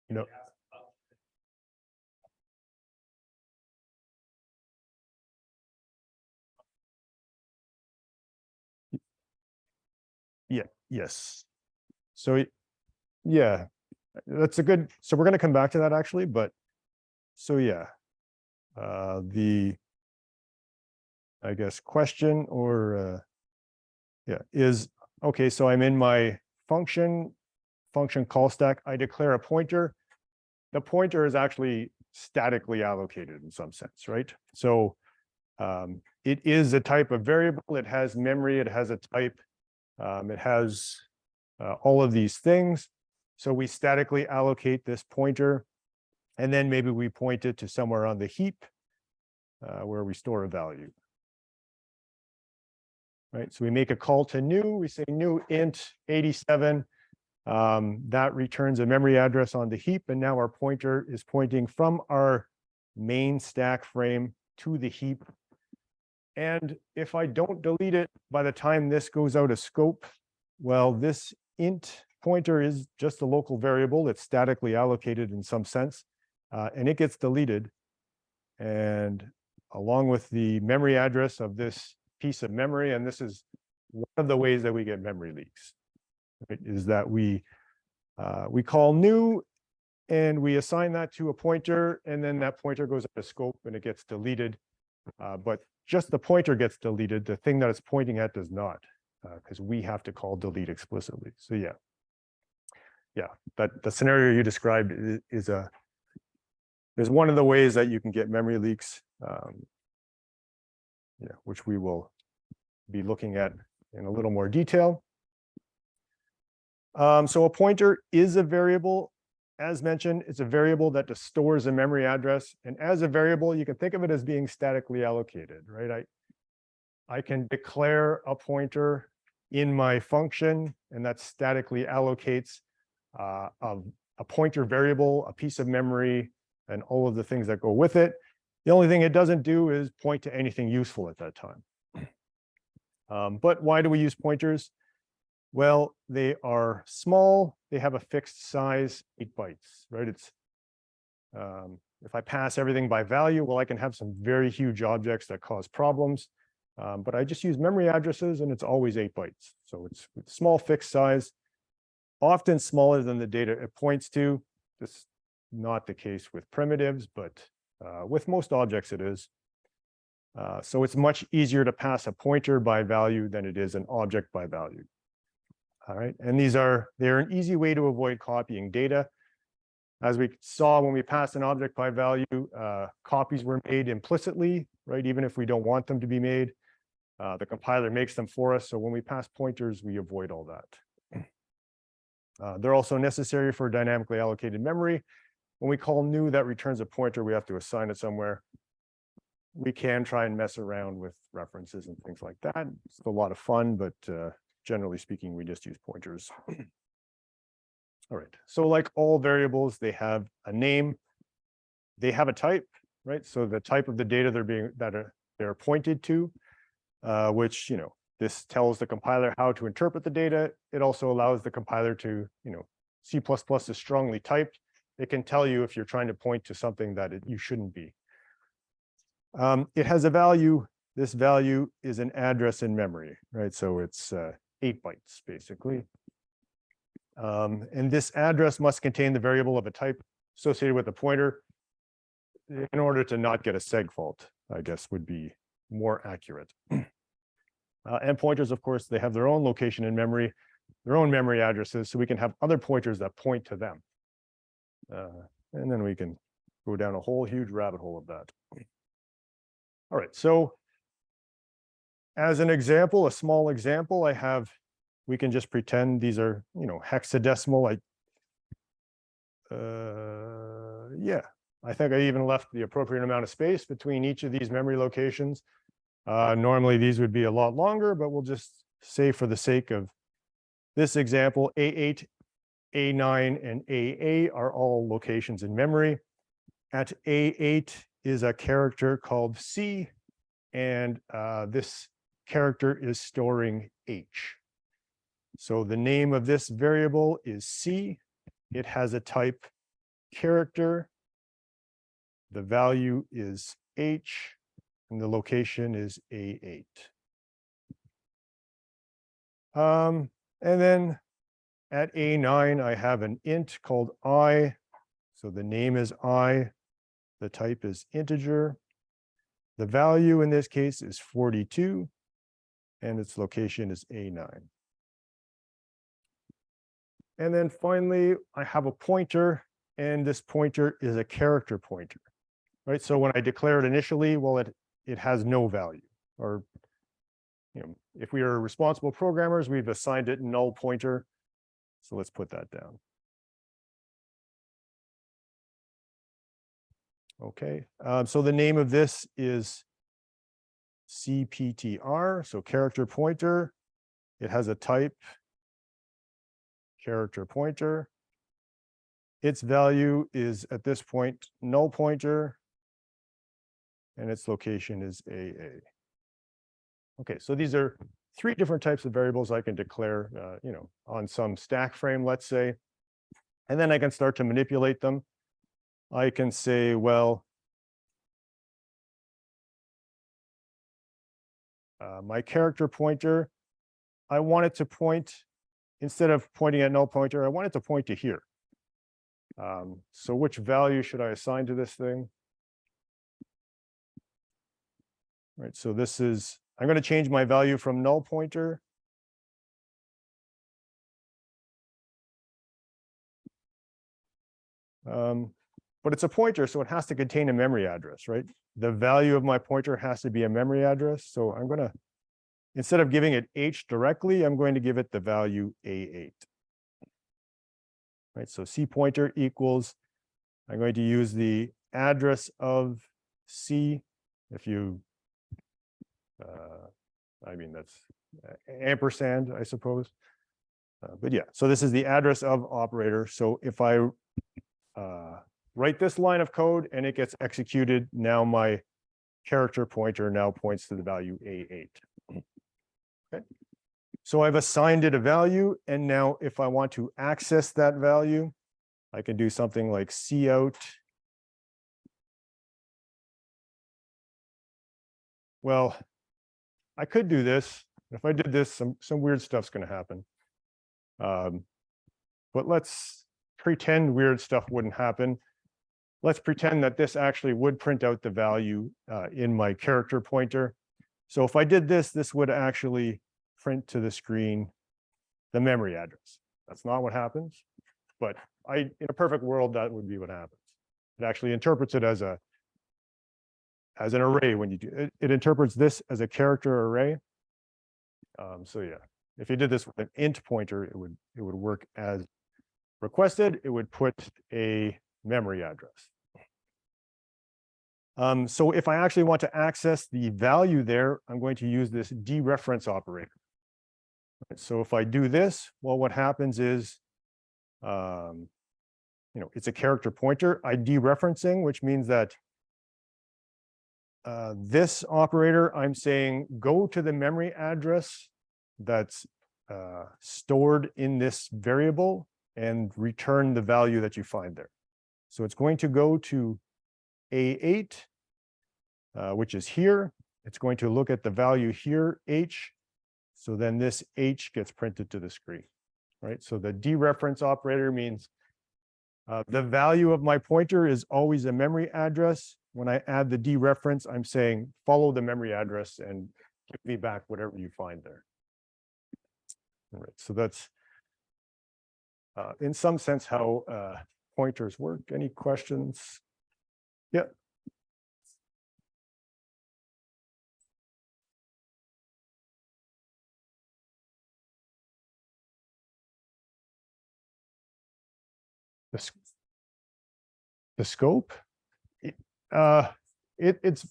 No. Yeah, yes. So yeah, that's a good, so we're going to come back to that actually, but so yeah, I guess question or yeah, is okay. So I'm in my function call stack. I declare a pointer. The pointer is actually statically allocated in some sense, right? So it is a type of variable. It has memory. It has a type. It has all of these things. So we statically allocate this pointer, and then maybe we point it to somewhere on the heap where we store a value. Right, so we make a call to new, we say new int 87, that returns a memory address on the heap, and now our pointer is pointing from our main stack frame to the heap. And if I don't delete it by the time this goes out of scope, well, this int pointer is just a local variable. It's statically allocated in some sense, and it gets deleted. And along with the memory address of this piece of memory, and this is one of the ways that we get memory leaks, right, is that we call new and we assign that to a pointer, and then that pointer goes out of scope and it gets deleted. But just the pointer gets deleted. The thing that it's pointing at does not, because we have to call delete explicitly. So yeah, but the scenario you described is one of the ways that you can get memory leaks. Yeah, which we will be looking at in a little more detail. So a pointer is a variable. As mentioned, it's a variable that just stores a memory address. And as a variable, you can think of it as being statically allocated, right? I can declare a pointer in my function, and that statically allocates a pointer variable, a piece of memory, and all of the things that go with it. The only thing it doesn't do is point to anything useful at that time. But why do we use pointers? Well, they are small. They have a fixed size, 8 bytes, right? It's if I pass everything by value, well, I can have some very huge objects that cause problems. But I just use memory addresses, and it's always 8 bytes. So it's small fixed size, often smaller than the data it points to. This not the case with primitives, but with most objects it is. So it's much easier to pass a pointer by value than it is an object by value. All right, and they're an easy way to avoid copying data. As we saw when we passed an object by value, copies were made implicitly, right? Even if we don't want them to be made, the compiler makes them for us. So when we pass pointers, we avoid all that. They're also necessary for dynamically allocated memory. When we call new, that returns a pointer, we have to assign it somewhere. We can try and mess around with references and things like that. It's a lot of fun, but generally speaking, we just use pointers. All right, so like all variables, they have a name, they have a type, right? So the type of the data they're pointed to, which, this tells the compiler how to interpret the data. It also allows the compiler to, C++ is strongly typed. It can tell you if you're trying to point to something that you shouldn't be. It has a value. This value is an address in memory, right? So it's 8 bytes, basically. And this address must contain the variable of a type associated with the pointer in order to not get a seg fault, I guess would be more accurate. And pointers, of course, they have their own location in memory, their own memory addresses, so we can have other pointers that point to them. And then we can go down a whole huge rabbit hole of that. All right, so as an example, a small example, we can just pretend these are, hexadecimal. Yeah, I think I even left the appropriate amount of space between each of these memory locations. Normally these would be a lot longer, but we'll just say for the sake of this example, A8, A9, and AA are all locations in memory. At A8 is a character called C, and this character is storing H. So the name of this variable is C. It has a type character. The value is H, and the location is A8. And then at A9, I have an int called I. So the name is I. The type is integer. The value in this case is 42, and its location is A9. And then finally, I have a pointer, and this pointer is a character pointer, right? So when I declare it initially, well, it has no value. Or, if we are responsible programmers, we've assigned it null pointer. So let's put that down. Okay, so the name of this is CPTR, so character pointer. It has a type character pointer. Its value is at this point null pointer, and its location is AA. Okay, so these are 3 different types of variables I can declare, on some stack frame, let's say, and then I can start to manipulate them. I can say, well, my character pointer, I want it to point, instead of pointing at null pointer, I want it to point to here. So which value should I assign to this thing? Right, so this is, I'm going to change my value from null pointer. But it's a pointer, so it has to contain a memory address, right? The value of my pointer has to be a memory address. So I'm going to, instead of giving it H directly, I'm going to give it the value A8. Right, so C pointer equals, I'm going to use the address of C. If you, that's ampersand, I suppose. But yeah, so this is the address of operator. So if I write this line of code and it gets executed, now my character pointer now points to the value A8. Okay. So I've assigned it a value, and now if I want to access that value, I can do something like cout. Well, I could do this. If I did this, some weird stuff's going to happen. But let's pretend weird stuff wouldn't happen. let's pretend that this actually would print out the value in my character pointer. So if I did this, this would actually print to the screen the memory address. That's not what happens, but in a perfect world, that would be what happens. It actually interprets it as an array when you do it. It interprets this as a character array. So yeah, if you did this with an int pointer, it would work as requested. It would put a memory address. So if I actually want to access the value there, I'm going to use this dereference operator. So if I do this, well, what happens is, it's a character pointer. I dereferencing, which means that this operator, I'm saying, go to the memory address that's stored in this variable and return the value that you find there. So it's going to go to A8, which is here. It's going to look at the value here, H. So then this H gets printed to the screen, right? So the dereference operator means the value of my pointer is always a memory address. When I add the dereference, I'm saying follow the memory address and give me back whatever you find there. All right, so that's in some sense how pointers work. Any questions? Yeah. The scope, it's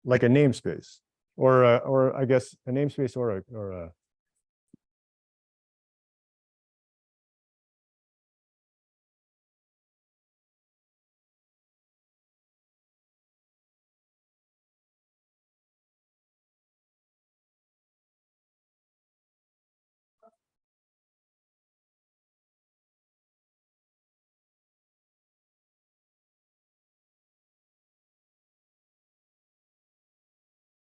like a namespace, or I guess a namespace or a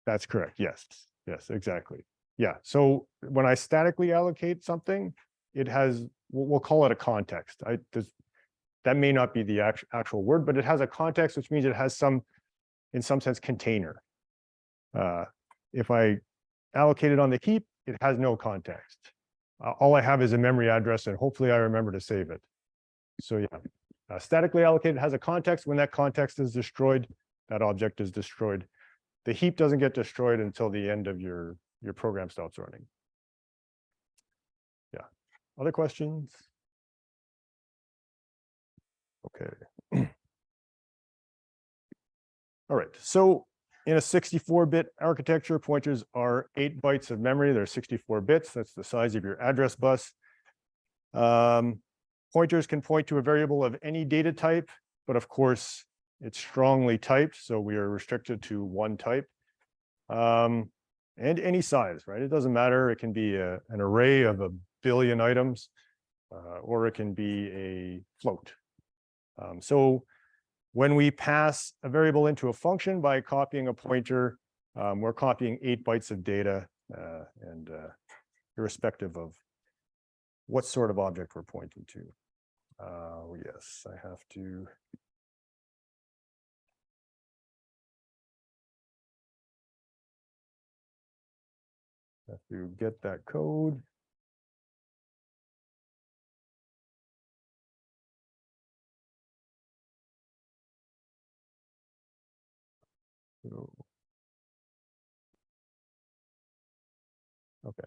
That's correct. Yes. Yes, exactly. Yeah. So when I statically allocate something, it has, we'll call it a context. That may not be the actual word, but it has a context, which means it has in some sense, container. If I allocate it on the heap, it has no context. All I have is a memory address, and hopefully I remember to save it. So yeah, statically allocated has a context. When that context is destroyed, that object is destroyed. The heap doesn't get destroyed until the end of your program stops running. Yeah. Other questions? Okay. All right. So in a 64-bit architecture, pointers are 8 bytes of memory. They're 64 bits. That's the size of your address bus. Pointers can point to a variable of any data type, but of course, it's strongly typed, so we are restricted to one type. And any size, right? It doesn't matter. It can be an array of 1 billion items, or it can be a float. So when we pass a variable into a function by copying a pointer, we're copying 8 bytes of data, and irrespective of what sort of object we're pointing to. Yes, I have to. Have to get that code. So, okay.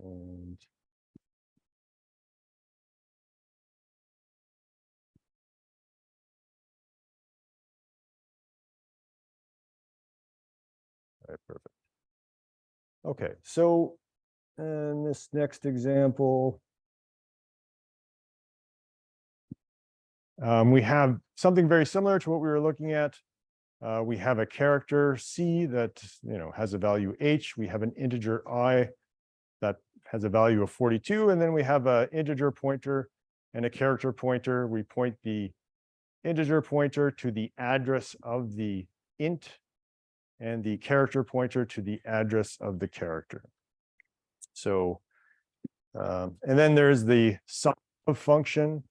And all right, perfect. Okay, so in this next example, we have something very similar to what we were looking at. We have a character C that has a value H. We have an integer I that has a value of 42, and then we have an integer pointer and a character pointer. We point the integer pointer to the address of the int and the character pointer to the address of the character. So And then there's the sum of function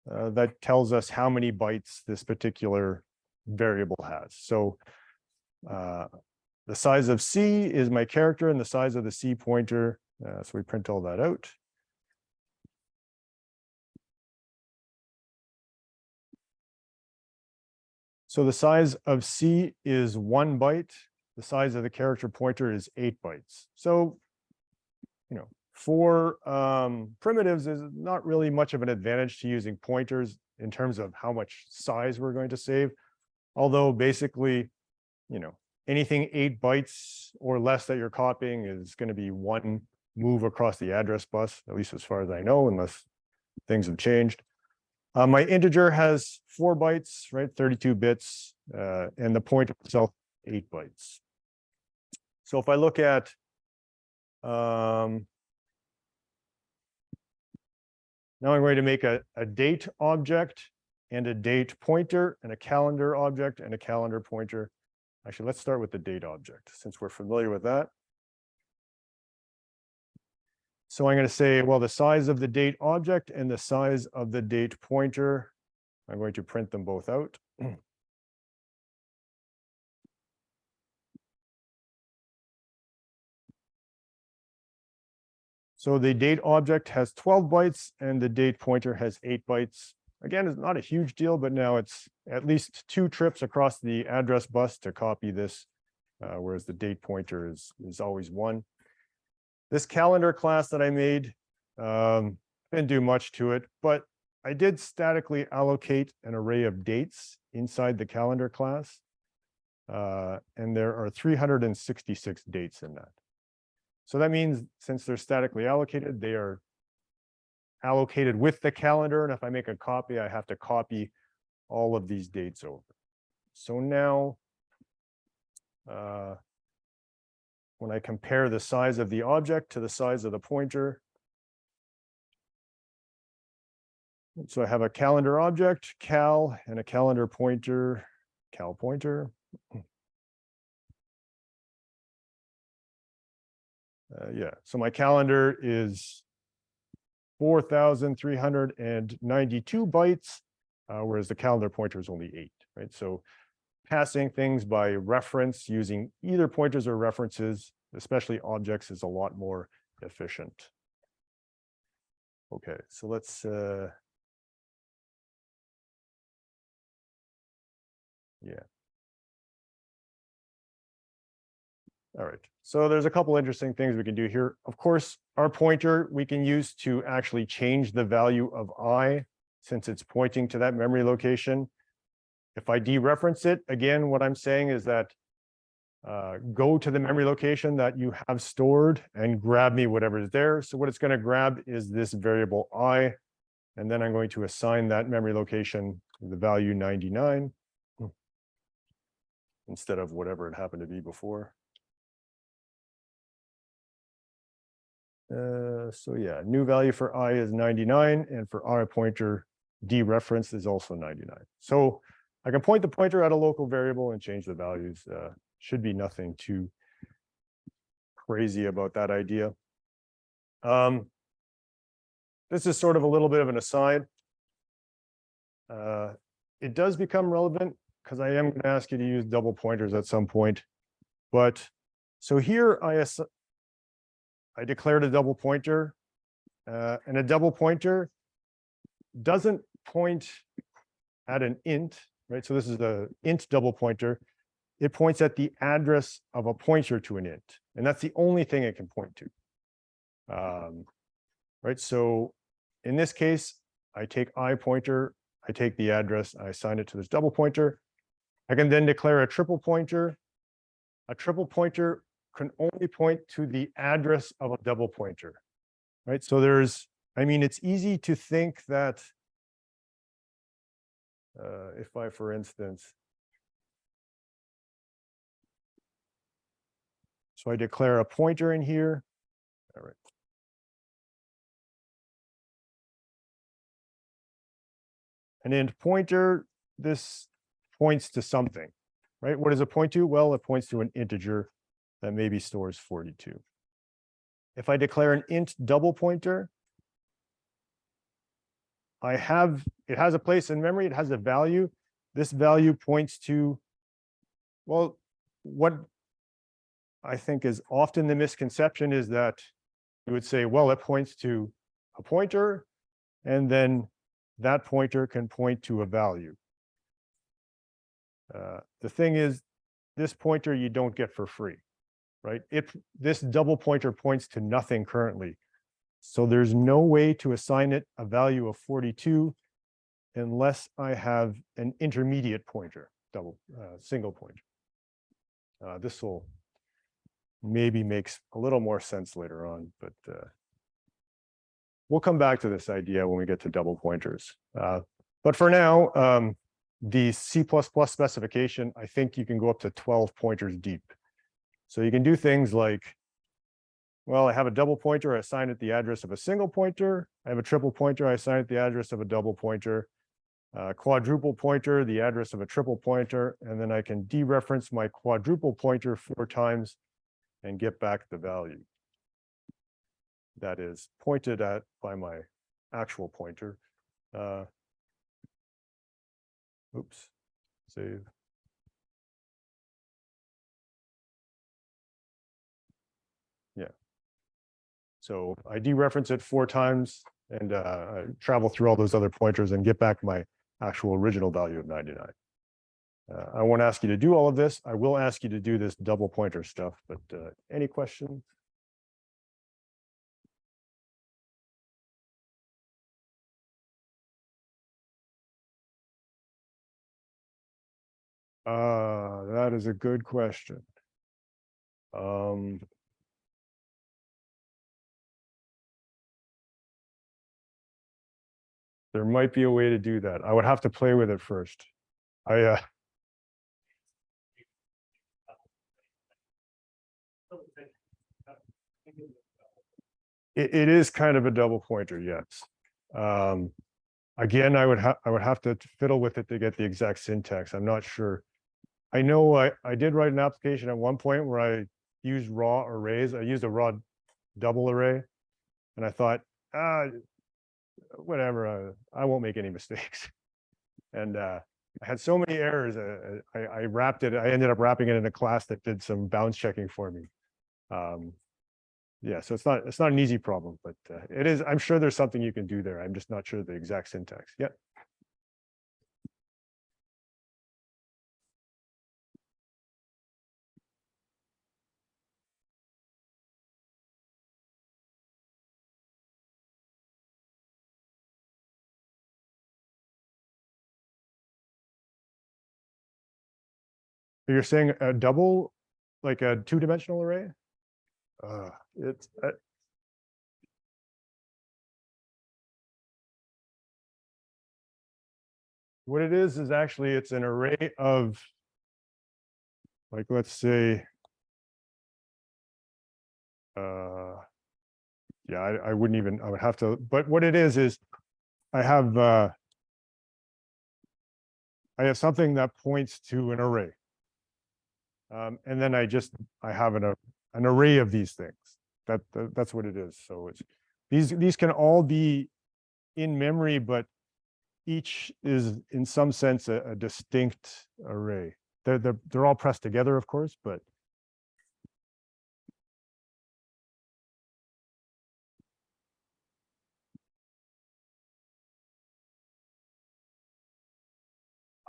that tells us how many bytes this particular variable has. So the size of C is my character and the size of the C pointer. So we print all that out. So the size of C is 1 byte. The size of the character pointer is 8 bytes. So, for primitives, is not really much of an advantage to using pointers in terms of how much size we're going to save. Although basically, anything 8 bytes or less that you're copying is going to be 1 move across the address bus, at least as far as I know, unless things have changed. My integer has 4 bytes, right? 32 bits, and the pointer itself 8 bytes. So if I look at now I'm going to make a date object and a date pointer and a calendar object and a calendar pointer. Actually, let's start with the date object since we're familiar with that. So I'm going to say, well, the size of the date object and the size of the date pointer, I'm going to print them both out. So the date object has 12 bytes and the date pointer has 8 bytes. Again, it's not a huge deal, but now it's at least 2 trips across the address bus to copy this, whereas the date pointer is always 1. This calendar class that I made, didn't do much to it, but I did statically allocate an array of dates inside the calendar class. And there are 366 dates in that. So that means since they're statically allocated, they are allocated with the calendar. And if I make a copy, I have to copy all of these dates over. So now, when I compare the size of the object to the size of the pointer, so I have a calendar object, cal, and a calendar pointer, cal pointer. Yeah, so my calendar is 4,392 bytes, whereas the calendar pointer is only 8, right? So passing things by reference using either pointers or references, especially objects, is a lot more efficient. Okay, so let's yeah. All right, so there's a couple interesting things we can do here. Of course, our pointer we can use to actually change the value of I since it's pointing to that memory location. If I dereference it, again, what I'm saying is that go to the memory location that you have stored and grab me whatever is there. So what it's going to grab is this variable I, and then I'm going to assign that memory location the value 99 instead of whatever it happened to be before. So yeah, new value for I is 99, and for I pointer dereferenced is also 99. So I can point the pointer at a local variable and change the values. Should be nothing too crazy about that idea. This is sort of a little bit of an aside. It does become relevant because I am going to ask you to use double pointers at some point. But so here I declared a double pointer, and a double pointer doesn't point at an int, right? So this is the int double pointer. It points at the address of a pointer to an int, and that's the only thing it can point to. Right, so in this case, I take I pointer, I take the address, I assign it to this double pointer. I can then declare a triple pointer. A triple pointer can only point to the address of a double pointer, right? So it's easy to think that if I, for instance, so I declare a pointer in here, all right. An int pointer, this points to something, right? What does it point to? Well, it points to an integer that maybe stores 42. if I declare an int double pointer, it has a place in memory, it has a value. This value points to, well, what I think is often the misconception is that you would say, well, it points to a pointer, and then that pointer can point to a value. The thing is, this pointer you don't get for free, right? This double pointer points to nothing currently. So there's no way to assign it a value of 42 unless I have an intermediate pointer, single pointer. This will maybe makes a little more sense later on, but we'll come back to this idea when we get to double pointers. But for now, the C++ specification, I think you can go up to 12 pointers deep. So you can do things like, well, I have a double pointer, I assign it the address of a single pointer. I have a triple pointer, I assign it the address of a double pointer. Quadruple pointer, the address of a triple pointer, and then I can dereference my quadruple pointer 4 times and get back the value that is pointed at by my actual pointer. Oops, save. Yeah. So I dereference it 4 times and I travel through all those other pointers and get back my actual original value of 99. I won't ask you to do all of this. I will ask you to do this double pointer stuff, but any questions? That is a good question. There might be a way to do that. I would have to play with it first. It is kind of a double pointer, yes. Again, I would have to fiddle with it to get the exact syntax. I'm not sure. I know I did write an application at one point where I used raw arrays. I used a raw double array, and I thought, whatever, I won't make any mistakes. And I had so many errors. I wrapped it. I ended up wrapping it in a class that did some bounds checking for me. Yeah, so it's not an easy problem, but it is. I'm sure there's something you can do there. I'm just not sure the exact syntax. Yeah. You're saying a double, like a 2-dimensional array? It's what it is actually it's an array of, like, let's say, yeah, I wouldn't even, I would have to, but what it is I have something that points to an array. And then I have an array of these things. That's what it is. So it's these can all be in memory, but each is in some sense a distinct array. They're all pressed together, of course, but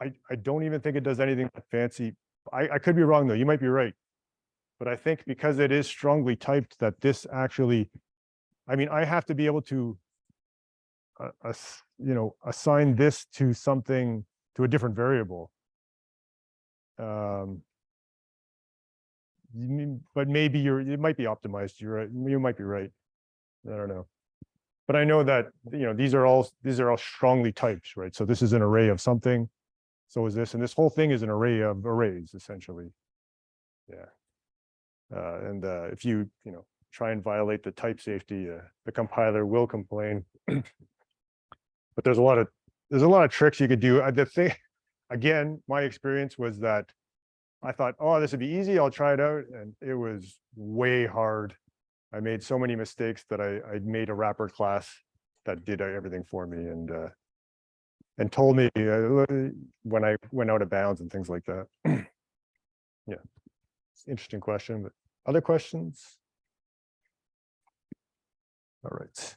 I don't even think it does anything fancy. I could be wrong though. You might be right. But I think because it is strongly typed that this actually, I mean, I have to be able to, assign this to something, to a different variable. But maybe it might be optimized. You might be right. I don't know. But I know that, these are all strongly typed, right? So this is an array of something. So is this, and this whole thing is an array of arrays, essentially. Yeah. And if you try and violate the type safety, the compiler will complain. But there's a lot of tricks you could do. The thing, again, my experience was that I thought, oh, this would be easy. I'll try it out, and it was way hard. I made so many mistakes that I made a wrapper class that did everything for me and told me when I went out of bounds and things like that. Yeah, it's an interesting question, but other questions? All right.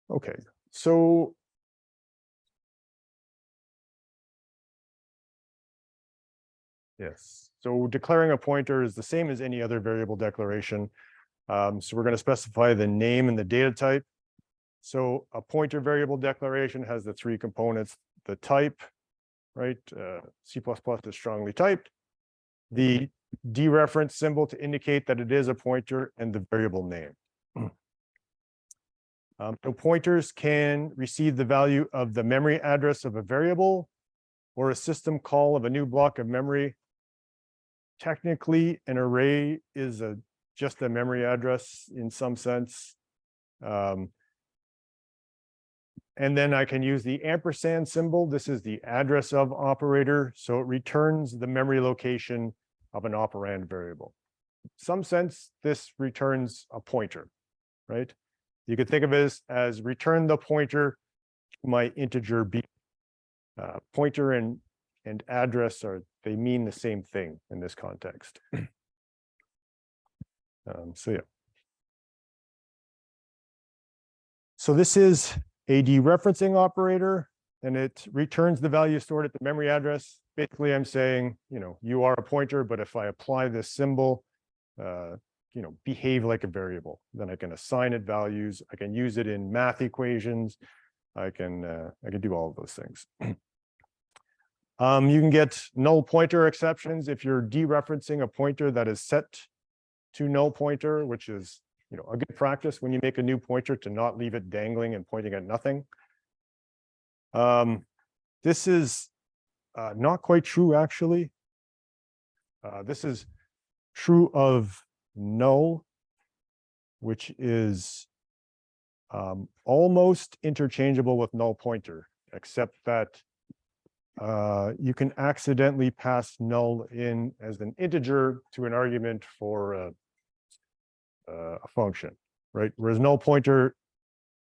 Okay, so yes, so declaring a pointer is the same as any other variable declaration. So we're going to specify the name and the data type. So a pointer variable declaration has the three components: the type, right? C++ is strongly typed, the dereference symbol to indicate that it is a pointer, and the variable name. So pointers can receive the value of the memory address of a variable or a system call of a new block of memory. Technically, an array is just a memory address in some sense. And then I can use the ampersand symbol. This is the address of operator. So it returns the memory location of an operand variable. In some sense, this returns a pointer, right? You could think of it as return the pointer to my integer b. Pointer and address they mean the same thing in this context. So yeah. So this is a dereferencing operator, and it returns the value stored at the memory address. Basically, I'm saying, you are a pointer, but if I apply this symbol, behave like a variable, then I can assign it values. I can use it in math equations. I can do all of those things. You can get null pointer exceptions if you're dereferencing a pointer that is set to null pointer, which is a good practice when you make a new pointer to not leave it dangling and pointing at nothing. This is not quite true, actually. This is true of null, which is almost interchangeable with null pointer, except that you can accidentally pass null in as an integer to an argument for a function, right? Whereas null pointer,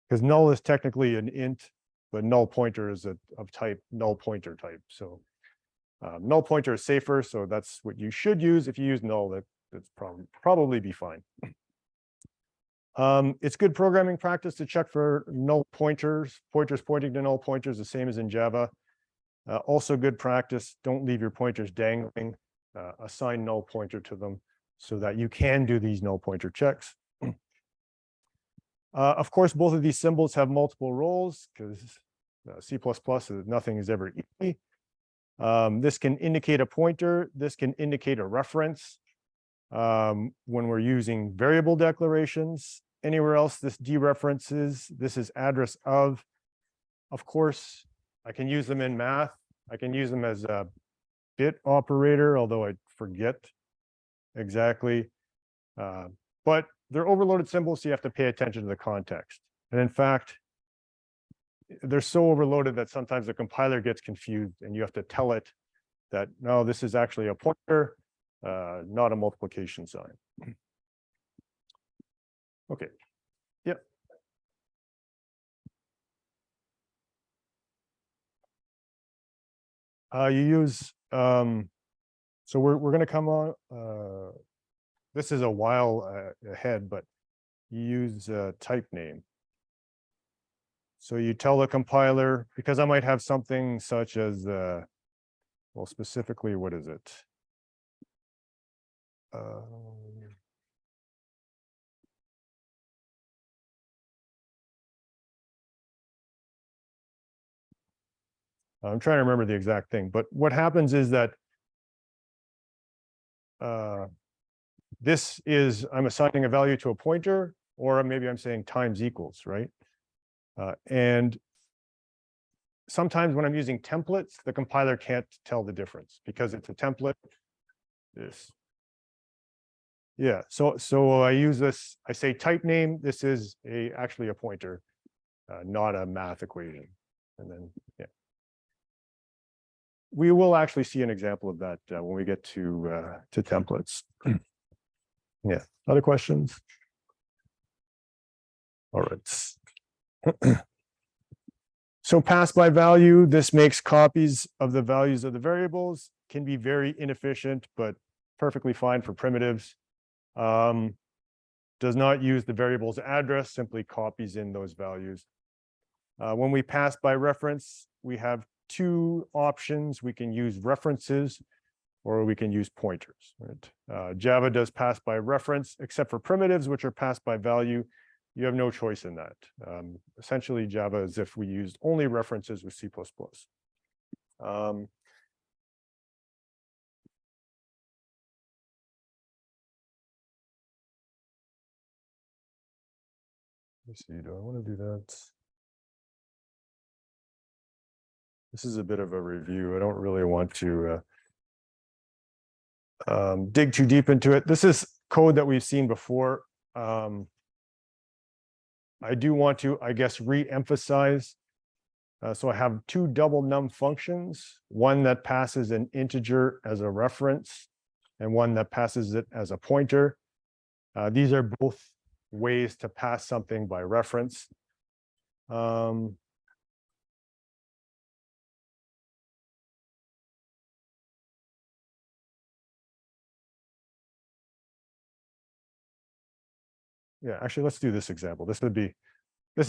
because null is technically an int, but null pointer is of type null pointer type. So null pointer is safer, so that's what you should use. If you use null, that's probably be fine. It's good programming practice to check for null pointers pointing to null pointers, the same as in Java. Also good practice, don't leave your pointers dangling. Assign null pointer to them so that you can do these null pointer checks. Of course, both of these symbols have multiple roles because C++ nothing is ever easy. This can indicate a pointer. This can indicate a reference when we're using variable declarations. Anywhere else, this dereferences. This is address of. Of course, I can use them in math. I can use them as a bit operator, although I forget exactly. But they're overloaded symbols, so you have to pay attention to the context. And in fact, they're so overloaded that sometimes the compiler gets confused and you have to tell it that, no, this is actually a pointer, not a multiplication sign. Okay. Yep. You use, so we're going to come on, this is a while ahead, but you use type name. So you tell the compiler, because I might have something such as, well, specifically, what is it? I'm trying to remember the exact thing, but what happens is that this is, I'm assigning a value to a pointer, or maybe I'm saying times equals, right? And sometimes when I'm using templates, the compiler can't tell the difference because it's a template. This. Yeah, so I use this, I say type name, this is actually a pointer, not a math equation. And then, yeah. We will actually see an example of that when we get to templates. Yeah, other questions? All right. So pass by value, this makes copies of the values of the variables, can be very inefficient, but perfectly fine for primitives. Does not use the variable's address, simply copies in those values. When we pass by reference, we have two options. We can use references or we can use pointers. Right? Java does pass by reference, except for primitives, which are passed by value. You have no choice in that. Essentially, Java is if we used only references with C++. Let's see, do I want to do that? This is a bit of a review. I don't really want to dig too deep into it. This is code that we've seen before. I do want to, I guess, re-emphasize. So I have two double num functions, one that passes an integer as a reference and one that passes it as a pointer. These are both ways to pass something by reference. Yeah, actually, let's do this example. This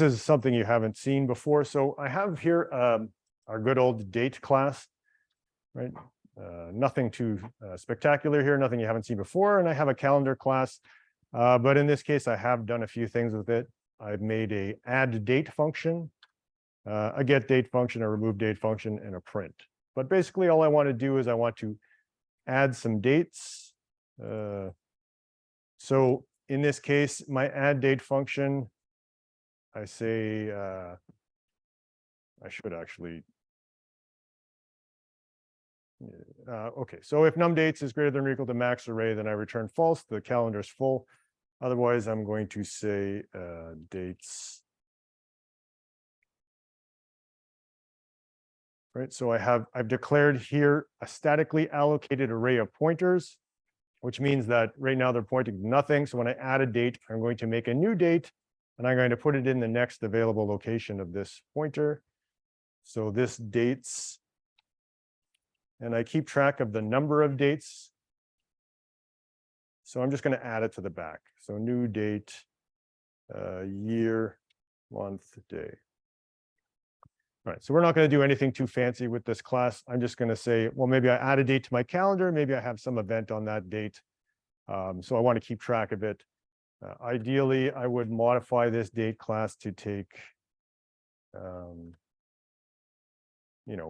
is something you haven't seen before. So I have here our good old date class, right? Nothing too spectacular here, nothing you haven't seen before. And I have a calendar class, but in this case, I have done a few things with it. I've made a add date function, a get date function, a remove date function, and a print. But basically, all I want to do is I want to add some dates. So in this case, my add date function, I say, I should actually, okay. So if num dates is greater than or equal to max array, then I return false, the calendar is full. Otherwise, I'm going to say dates. Right, so I've declared here a statically allocated array of pointers, which means that right now they're pointing to nothing. So when I add a date, I'm going to make a new date and I'm going to put it in the next available location of this pointer. So this dates, and I keep track of the number of dates. So I'm just going to add it to the back. So new date, year, month, day. All right, so we're not going to do anything too fancy with this class. I'm just going to say, well, maybe I add a date to my calendar. Maybe I have some event on that date. So I want to keep track of it. Ideally, I would modify this date class to take, a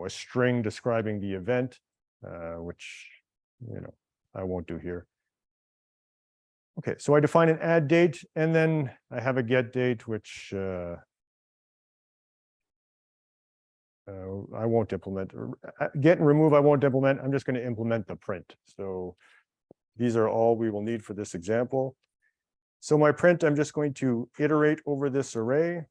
string describing the event, which, I won't do here. Okay, so I define an add date, and then I have a get date, which I won't implement. Get and remove, I won't implement. I'm just going to implement the print. So these are all we will need for this example. So my print, I'm just going to iterate over this array.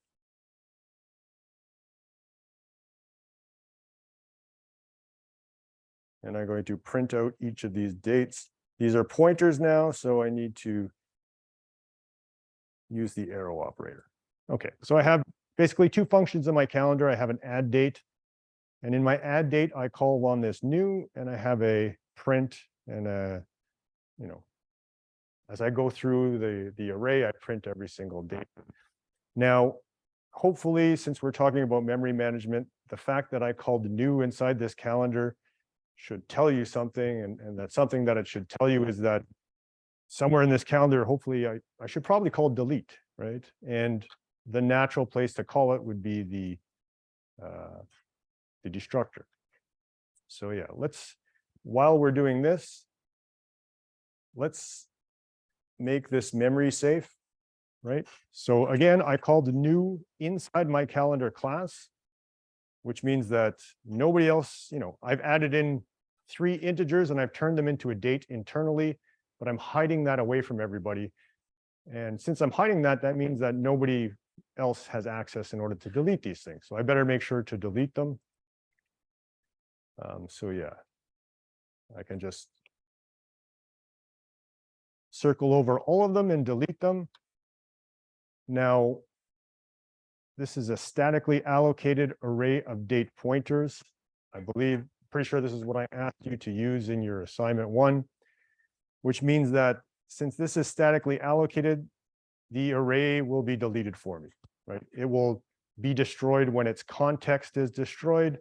And I'm going to print out each of these dates. These are pointers now, so I need to use the arrow operator. Okay, so I have basically two functions in my calendar. I have an add date, and in my add date, I call on this new, and I have a print and a, as I go through the array, I print every single date. Now, hopefully, since we're talking about memory management, the fact that I called new inside this calendar should tell you something, and that's something that it should tell you is that somewhere in this calendar, hopefully I should probably call delete, right? And the natural place to call it would be the destructor. So yeah, while we're doing this, let's make this memory safe, right? So again, I called new inside my calendar class, which means that nobody else, I've added in 3 integers and I've turned them into a date internally, but I'm hiding that away from everybody. And since I'm hiding that, that means that nobody else has access in order to delete these things. So I better make sure to delete them. So yeah, I can just circle over all of them and delete them. Now, this is a statically allocated array of date pointers. I believe, pretty sure this is what I asked you to use in your assignment 1, which means that since this is statically allocated, the array will be deleted for me, right? It will be destroyed when its context is destroyed,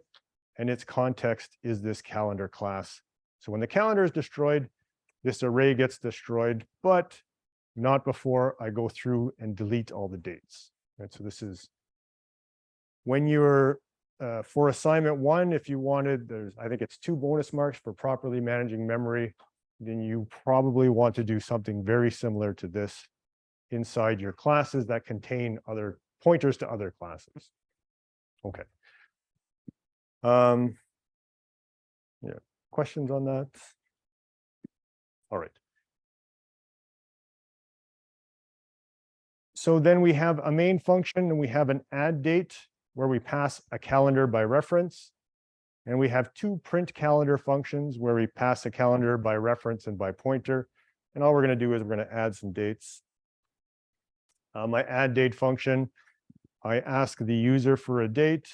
and its context is this calendar class. So when the calendar is destroyed, this array gets destroyed, but not before I go through and delete all the dates, right? So this is when you're for assignment 1, if you wanted, I think it's 2 bonus marks for properly managing memory, then you probably want to do something very similar to this inside your classes that contain other pointers to other classes. Okay. Yeah, questions on that? All right. So then we have a main function and we have an add date where we pass a calendar by reference. And we have 2 print calendar functions where we pass a calendar by reference and by pointer. And all we're going to do is we're going to add some dates. My add date function, I ask the user for a date.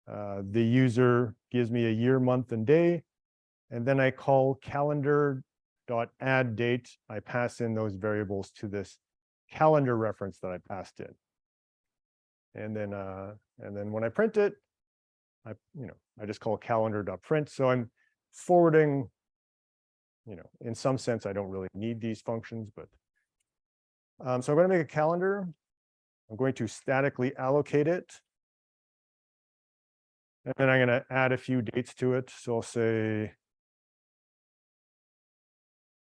The user gives me a year, month, and day. And then I call calendar.addDate. I pass in those variables to this calendar reference that I passed in. And then when I print it, I just call calendar.print. So I'm forwarding, in some sense, I don't really need these functions, but so I'm going to make a calendar. I'm going to statically allocate it. And then I'm going to add a few dates to it. So I'll say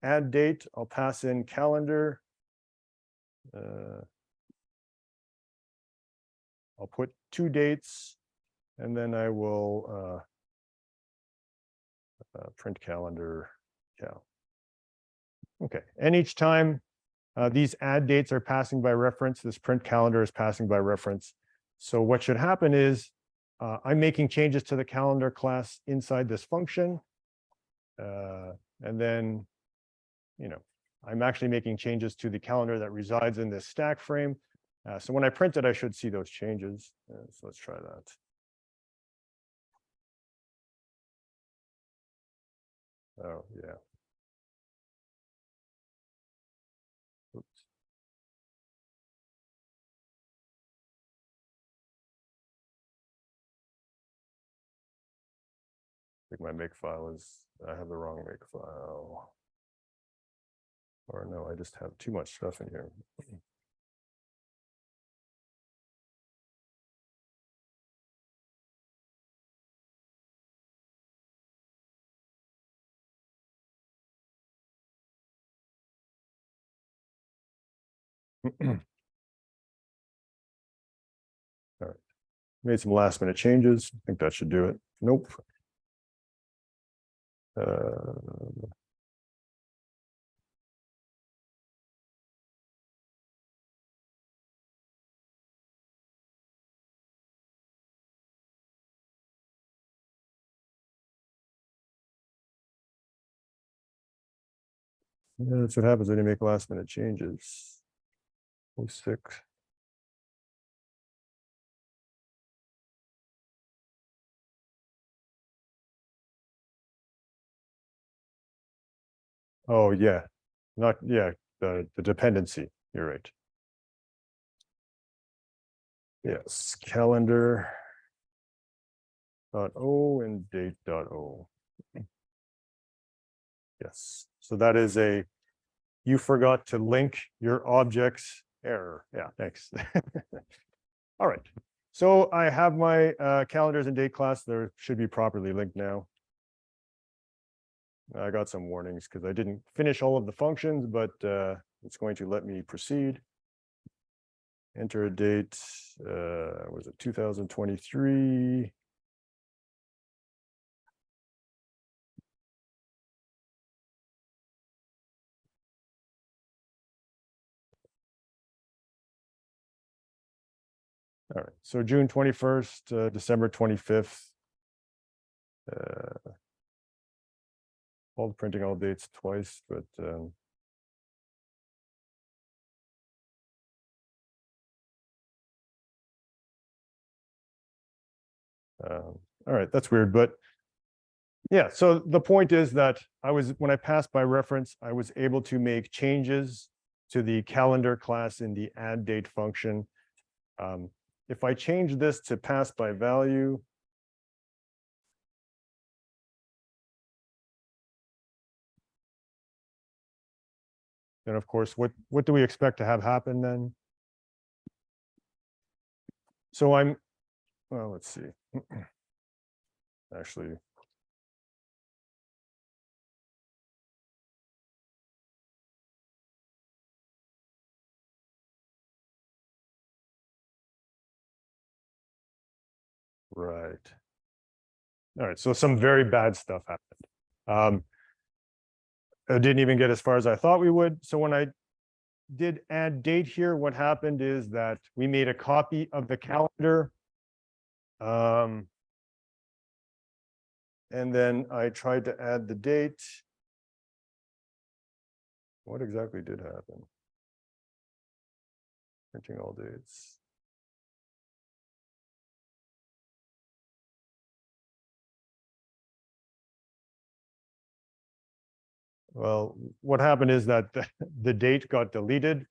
add date. I'll pass in calendar. I'll put 2 dates, and then I will print calendar. Cal. Okay, and each time these add dates are passing by reference, this print calendar is passing by reference. So what should happen is I'm making changes to the calendar class inside this function. And then, I'm actually making changes to the calendar that resides in this stack frame. So when I print it, I should see those changes. So let's try that. Oh, yeah. Oops. I think my makefile is, I have the wrong makefile. Or no, I just have too much stuff in here. All right. Made some last minute changes. I think that should do it. Nope. Yeah, that's what happens when you make last minute changes. 06. Oh yeah, not yeah, the dependency. You're right. Yes, calendar .o and date .o. Yes, so that is a you forgot to link your objects error. Yeah, thanks. All right, so I have my calendars and date class. There should be properly linked now. I got some warnings because I didn't finish all of the functions, but it's going to let me proceed. Enter a date, was it 2023? All right, so June 21st, December 25th. All printing all dates twice, but all right, that's weird, but yeah, so the point is that when I passed by reference, I was able to make changes to the calendar class in the add date function. If I change this to pass by value, then of course, what do we expect to have happen then? So well, let's see. Actually, right. All right, so some very bad stuff happened. I didn't even get as far as I thought we would. So when I did add date here, what happened is that we made a copy of the calendar. And then I tried to add the date. What exactly did happen? Printing all dates. Well, what happened is that the date got deleted.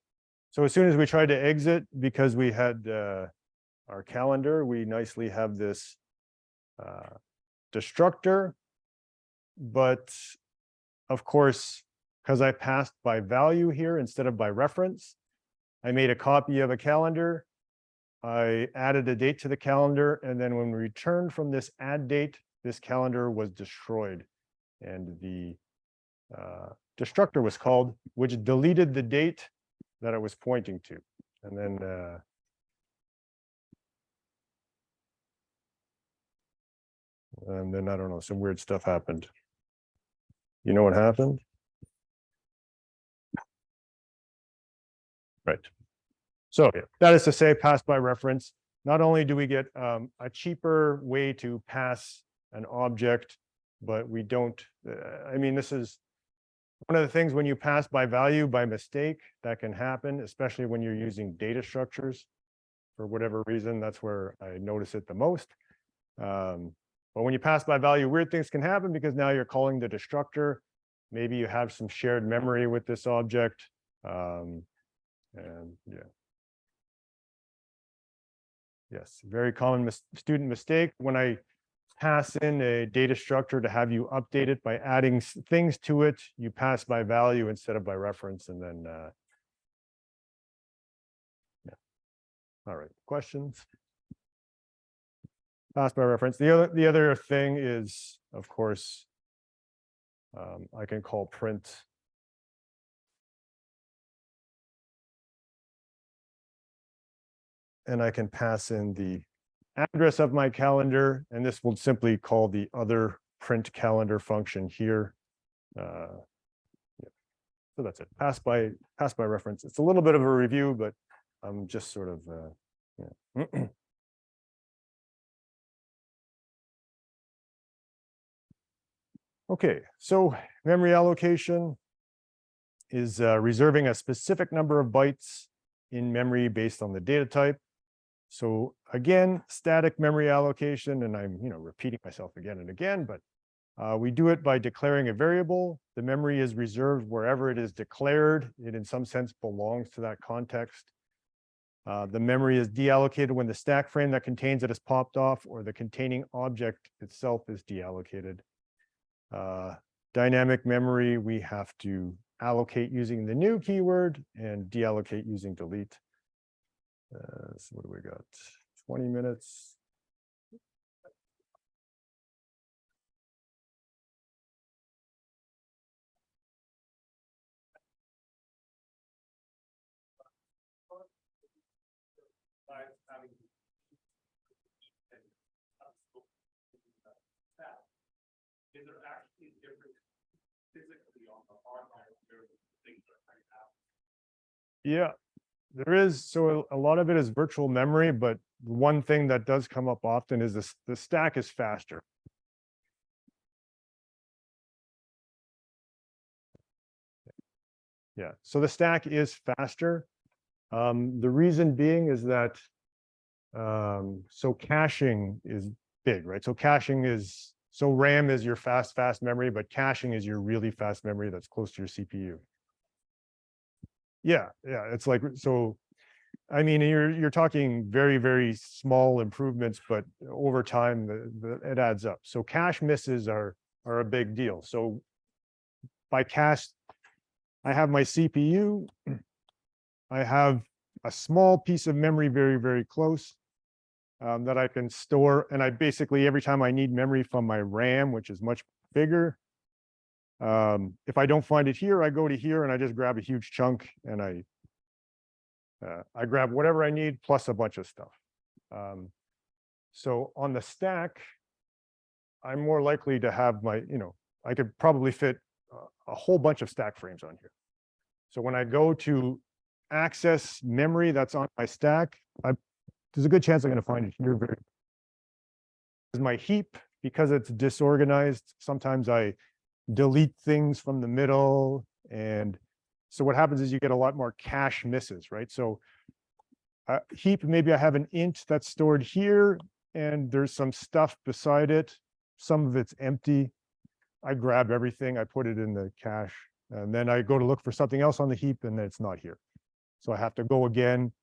So as soon as we tried to exit, because we had our calendar, we nicely have this destructor. But of course, because I passed by value here instead of by reference, I made a copy of a calendar. I added a date to the calendar, and then when we returned from this add date, this calendar was destroyed, and the destructor was called, which deleted the date that I was pointing to. And then I don't know, some weird stuff happened. You know what happened? Right. So yeah, that is to say, pass by reference. Not only do we get a cheaper way to pass an object, but we don't, I mean, this is one of the things when you pass by value by mistake, that can happen, especially when you're using data structures. For whatever reason, that's where I notice it the most. But when you pass by value, weird things can happen because now you're calling the destructor. Maybe you have some shared memory with this object. And yeah. Yes, very common student mistake. When I pass in a data structure to have you update it by adding things to it, you pass by value instead of by reference, and then yeah. All right, questions? Pass by reference. The other thing is, of course, I can call print and I can pass in the address of my calendar, and this will simply call the other print calendar function here. Yeah. So that's it. Pass by reference. It's a little bit of a review, but I'm just sort of yeah. Okay, so memory allocation is reserving a specific number of bytes in memory based on the data type. So again, static memory allocation, and I'm repeating myself again and again, but we do it by declaring a variable. The memory is reserved wherever it is declared. It in some sense belongs to that context. The memory is deallocated when the stack frame that contains it is popped off or the containing object itself is deallocated. Dynamic memory, we have to allocate using the new keyword and deallocate using delete. So what do we got? 20 minutes. Is there actually a difference physically on the hardware things that are Yeah. There is, so a lot of it is virtual memory, but one thing that does come up often is this, the stack is faster. Yeah, so the stack is faster. The reason being is that, so caching is big, right? So caching is, so RAM is your fast memory, but caching is your really fast memory that's close to your CPU. Yeah, it's like, so, I mean, you're talking very, very small improvements, but over time, it adds up. So cache misses are a big deal. So by cache, I have my CPU, I have a small piece of memory very, very close, that I can store. And I basically, every time I need memory from my RAM, which is much bigger, if I don't find it here, I go to here and I just grab a huge chunk and I grab whatever I need plus a bunch of stuff. So on the stack, I'm more likely to have my, I could probably fit a whole bunch of stack frames on here. So when I go to access memory that's on my stack, there's a good chance I'm going to find it here. My heap, because it's disorganized, sometimes I delete things from the middle. And so what happens is you get a lot more cache misses, right? So heap, maybe I have an int that's stored here and there's some stuff beside it. Some of it's empty. I grab everything, I put it in the cache, and then I go to look for something else on the heap and it's not here. So I have to go again.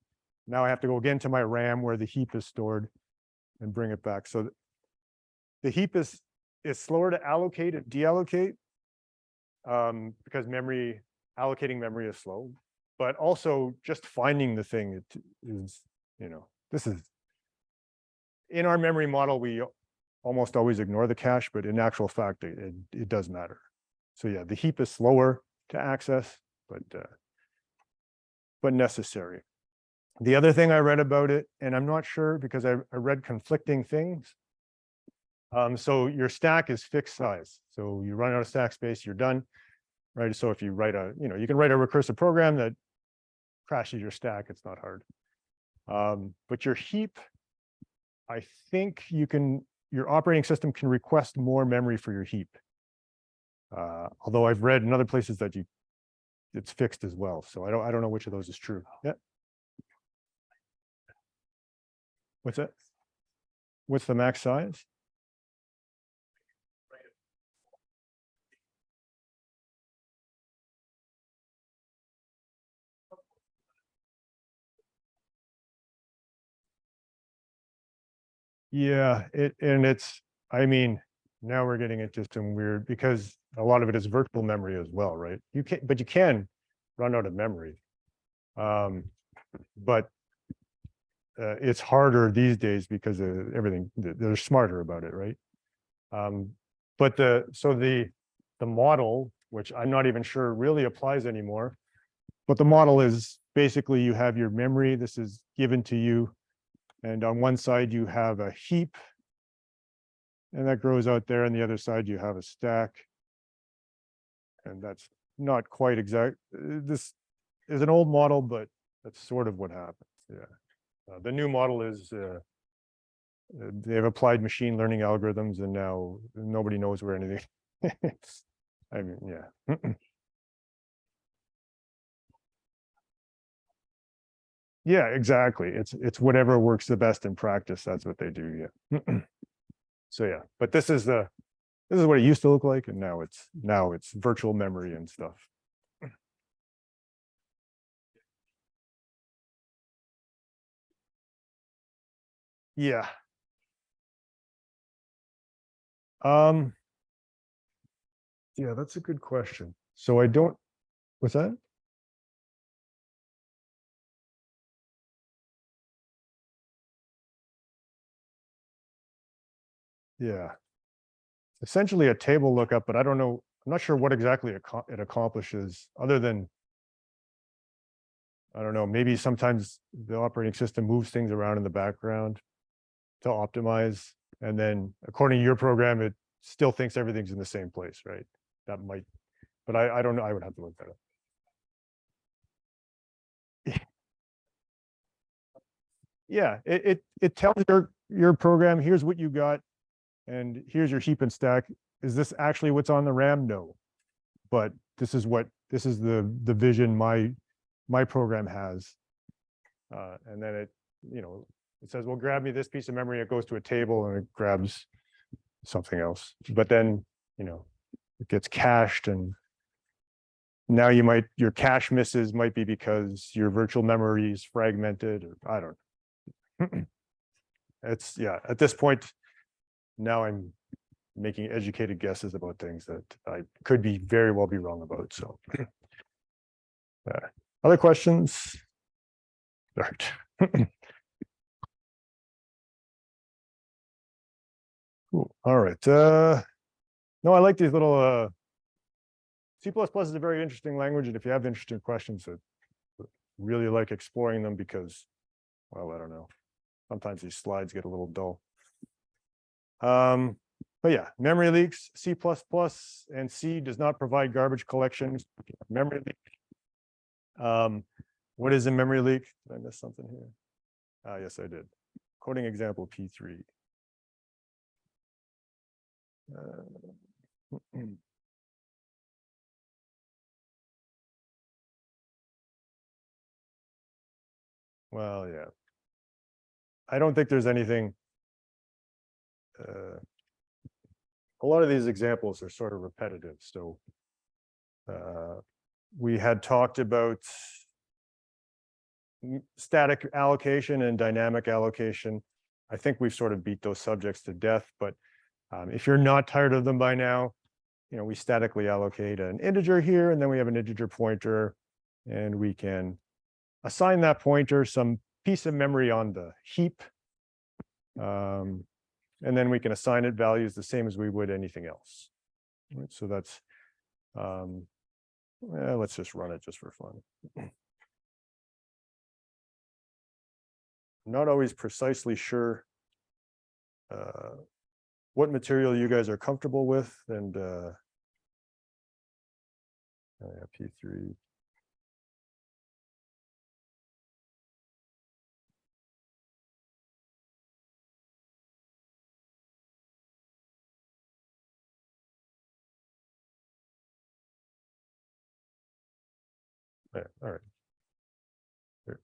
Now I have to go again to my RAM where the heap is stored and bring it back. So the heap is slower to allocate and deallocate, because allocating memory is slow, but also just finding the thing is, this is, in our memory model, we almost always ignore the cache, but in actual fact, it does matter. So yeah, the heap is slower to access, but necessary. The other thing I read about it, and I'm not sure because I read conflicting things. So your stack is fixed size. So you run out of stack space, you're done, right? So if you write you can write a recursive program that crashes your stack, it's not hard. But your heap, I think your operating system can request more memory for your heap. Although I've read in other places that it's fixed as well. So I don't know which of those is true. Yeah. What's that? What's the max size? Yeah, I mean, now we're getting into some weird, because a lot of it is virtual memory as well, right? You can run out of memory. But it's harder these days because of everything, they're smarter about it, right? But the model, which I'm not even sure really applies anymore, but the model is basically you have your memory, this is given to you. And on one side you have a heap and that grows out there. And the other side you have a stack. And that's not quite exact. This is an old model, but that's sort of what happens. Yeah. The new model is they've applied machine learning algorithms and now nobody knows where anything. I mean, yeah. Yeah, exactly. It's whatever works the best in practice. That's what they do. Yeah. So yeah, but this is what it used to look like, and now it's virtual memory and stuff. Yeah. Yeah, that's a good question. So I don't, what's that? Yeah. Essentially a table lookup, but I don't know, I'm not sure what exactly it accomplishes other than, I don't know, maybe sometimes the operating system moves things around in the background to optimize. And then according to your program, it still thinks everything's in the same place, right? That might, but I don't know. I would have to look that up. Yeah, it tells your program, here's what you got, and here's your heap and stack. Is this actually what's on the RAM? No, but this is the vision my program has. And then it, it says, well, grab me this piece of memory. It goes to a table and it grabs something else. But then, it gets cached, and now your cache misses might be because your virtual memory is fragmented, or I don't know. It's, yeah, at this point, now I'm making educated guesses about things that I could very well be wrong about. So other questions? All right. Cool. All right. No, I like these little C++ is a very interesting language, and if you have interesting questions, I really like exploring them because, well, I don't know. Sometimes these slides get a little dull. But yeah, memory leaks, C++ and C does not provide garbage collection. Memory leak. What is a memory leak? Did I miss something here? Yes, I did. Coding example P3. Well, yeah. I don't think there's anything. A lot of these examples are sort of repetitive. So we had talked about static allocation and dynamic allocation. I think we've sort of beat those subjects to death, but if you're not tired of them by now, we statically allocate an integer here, and then we have an integer pointer, and we can assign that pointer some piece of memory on the heap. And then we can assign it values the same as we would anything else. Right, so that's, let's just run it just for fun. I'm not always precisely sure what material you guys are comfortable with, and P3. Yeah, all right. Here.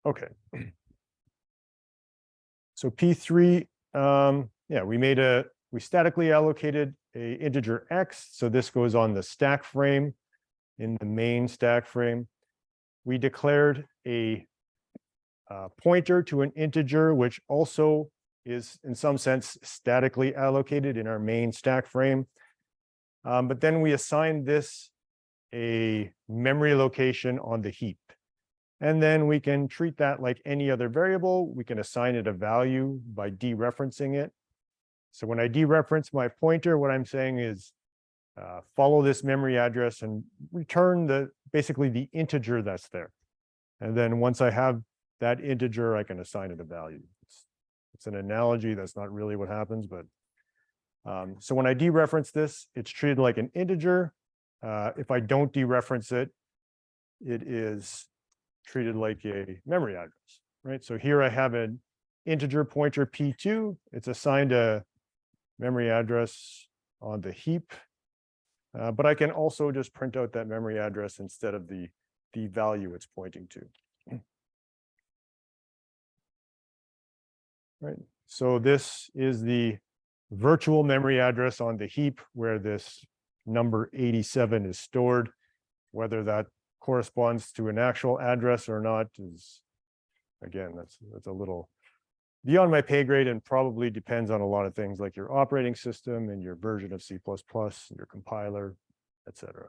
Okay. So P3, yeah, we statically allocated a integer X. So this goes on the stack frame in the main stack frame. We declared a pointer to an integer, which also is in some sense statically allocated in our main stack frame. But then we assigned this a memory location on the heap. And then we can treat that like any other variable. We can assign it a value by dereferencing it. So when I dereference my pointer, what I'm saying is follow this memory address and return basically the integer that's there. And then once I have that integer, I can assign it a value. It's an analogy. That's not really what happens, but so when I dereference this, it's treated like an integer. If I don't dereference it, it is treated like a memory address, right? So here I have an integer pointer P2. It's assigned a memory address on the heap, but I can also just print out that memory address instead of the value it's pointing to. Right. So this is the virtual memory address on the heap where this number 87 is stored. Whether that corresponds to an actual address or not is, again, that's a little beyond my pay grade, and probably depends on a lot of things like your operating system and your version of C++, and your compiler, etc.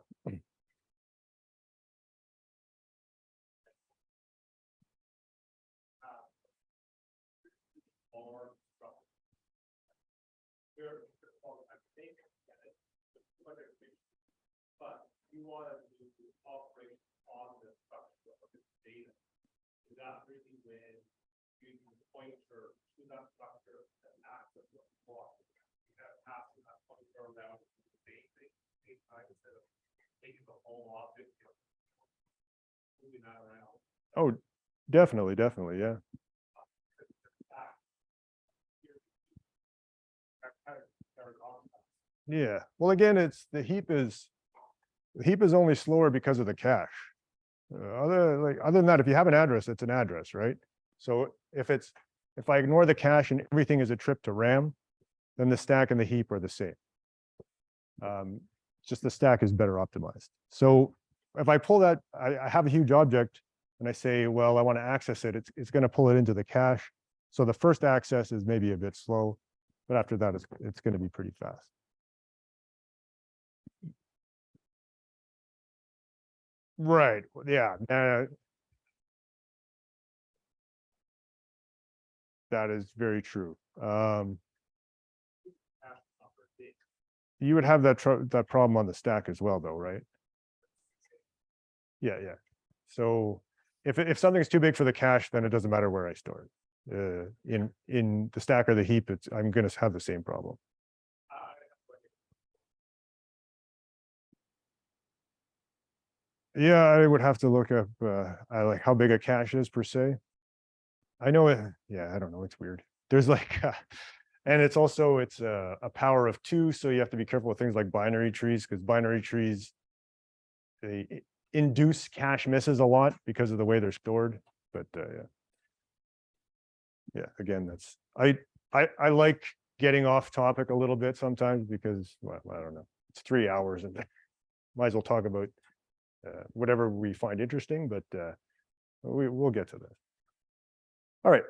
But you want to operate on the structure of the data. Is that really when you can pointer to that structure and access what you want? You have passing that pointer around the same time instead of taking the whole object, moving that around. Oh, definitely, yeah. Yeah, well, again, the heap is only slower because of the cache. Other than that, if you have an address, it's an address, right? So if I ignore the cache and everything is a trip to RAM, then the stack and the heap are the same. Just the stack is better optimized. So if I pull that, I have a huge object and I say, well, I want to access it. It's going to pull it into the cache. So the first access is maybe a bit slow, but after that, it's going to be pretty fast. Right. Yeah. That is very true. You would have that problem on the stack as well, though, right? Yeah, yeah. So if something's too big for the cache, then it doesn't matter where I store it. In the stack or the heap, I'm going to have the same problem. Yeah, I would have to look up I like how big a cache is per se. I know it. Yeah, I don't know. It's weird. There's like, and it's a power of 2, so you have to be careful with things like binary trees, because binary trees they induce cache misses a lot because of the way they're stored. But yeah, again, that's I like getting off topic a little bit sometimes because, well, I don't know, it's 3 hours and might as well talk about whatever we find interesting, but we'll get to that. All right.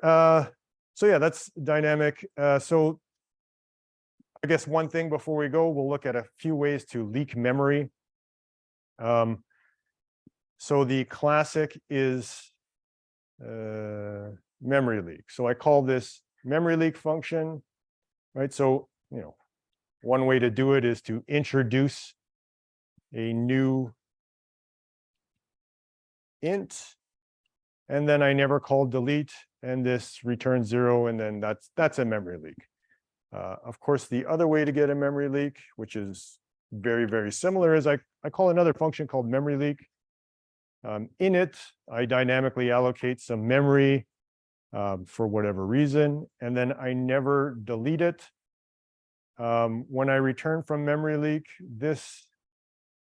So yeah, that's dynamic. So I guess one thing before we go, we'll look at a few ways to leak memory. So the classic is memory leak. So I call this memory leak function, right? So, one way to do it is to introduce a new int, and then I never call delete, and this returns 0, and then that's a memory leak. Of course, the other way to get a memory leak, which is very, very similar, is I call another function called memory leak. In it, I dynamically allocate some memory for whatever reason, and then I never delete it. When I return from memory leak,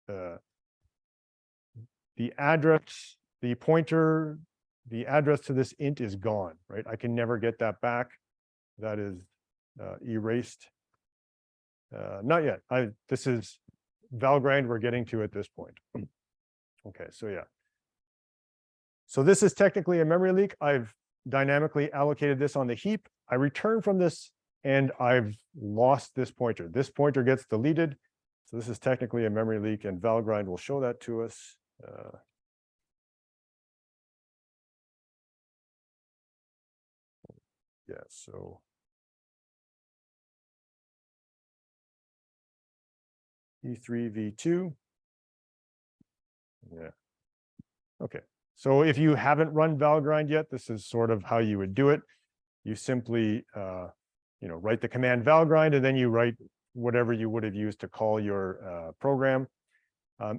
the address, the pointer, the address to this int is gone, right? I can never get that back. That is erased. Not yet. This is Valgrind we're getting to at this point. Okay, so yeah. So this is technically a memory leak. I've dynamically allocated this on the heap. I return from this and I've lost this pointer. This pointer gets deleted. So this is technically a memory leak, and Valgrind will show that to us. Yeah, so E3 V2. Yeah. Okay. So if you haven't run Valgrind yet, this is sort of how you would do it. You simply, write the command Valgrind, and then you write whatever you would have used to call your program.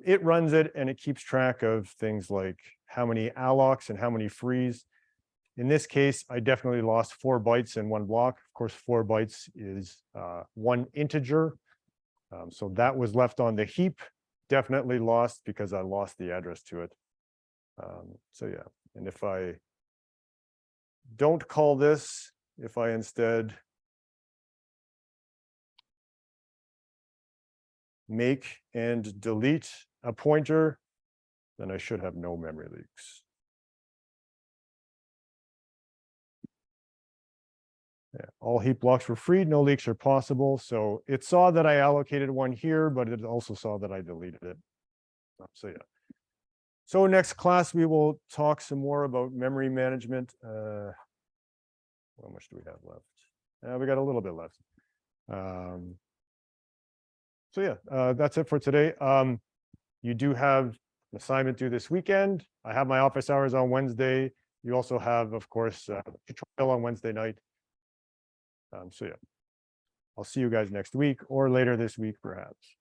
It runs it, and it keeps track of things like how many allocs and how many frees. In this case, I definitely lost 4 bytes in one block. Of course, 4 bytes is 1 integer. So that was left on the heap, definitely lost because I lost the address to it. So yeah, and if I don't call this, if I instead make and delete a pointer, then I should have no memory leaks. Yeah, all heap blocks were freed, no leaks are possible. So it saw that I allocated one here, but it also saw that I deleted it. So yeah. So next class, we will talk some more about memory management. How much do we have left? We got a little bit left. So yeah, that's it for today. You do have an assignment due this weekend. I have my office hours on Wednesday. You also have, of course, tutorial on Wednesday night. So yeah, I'll see you guys next week or later this week, perhaps.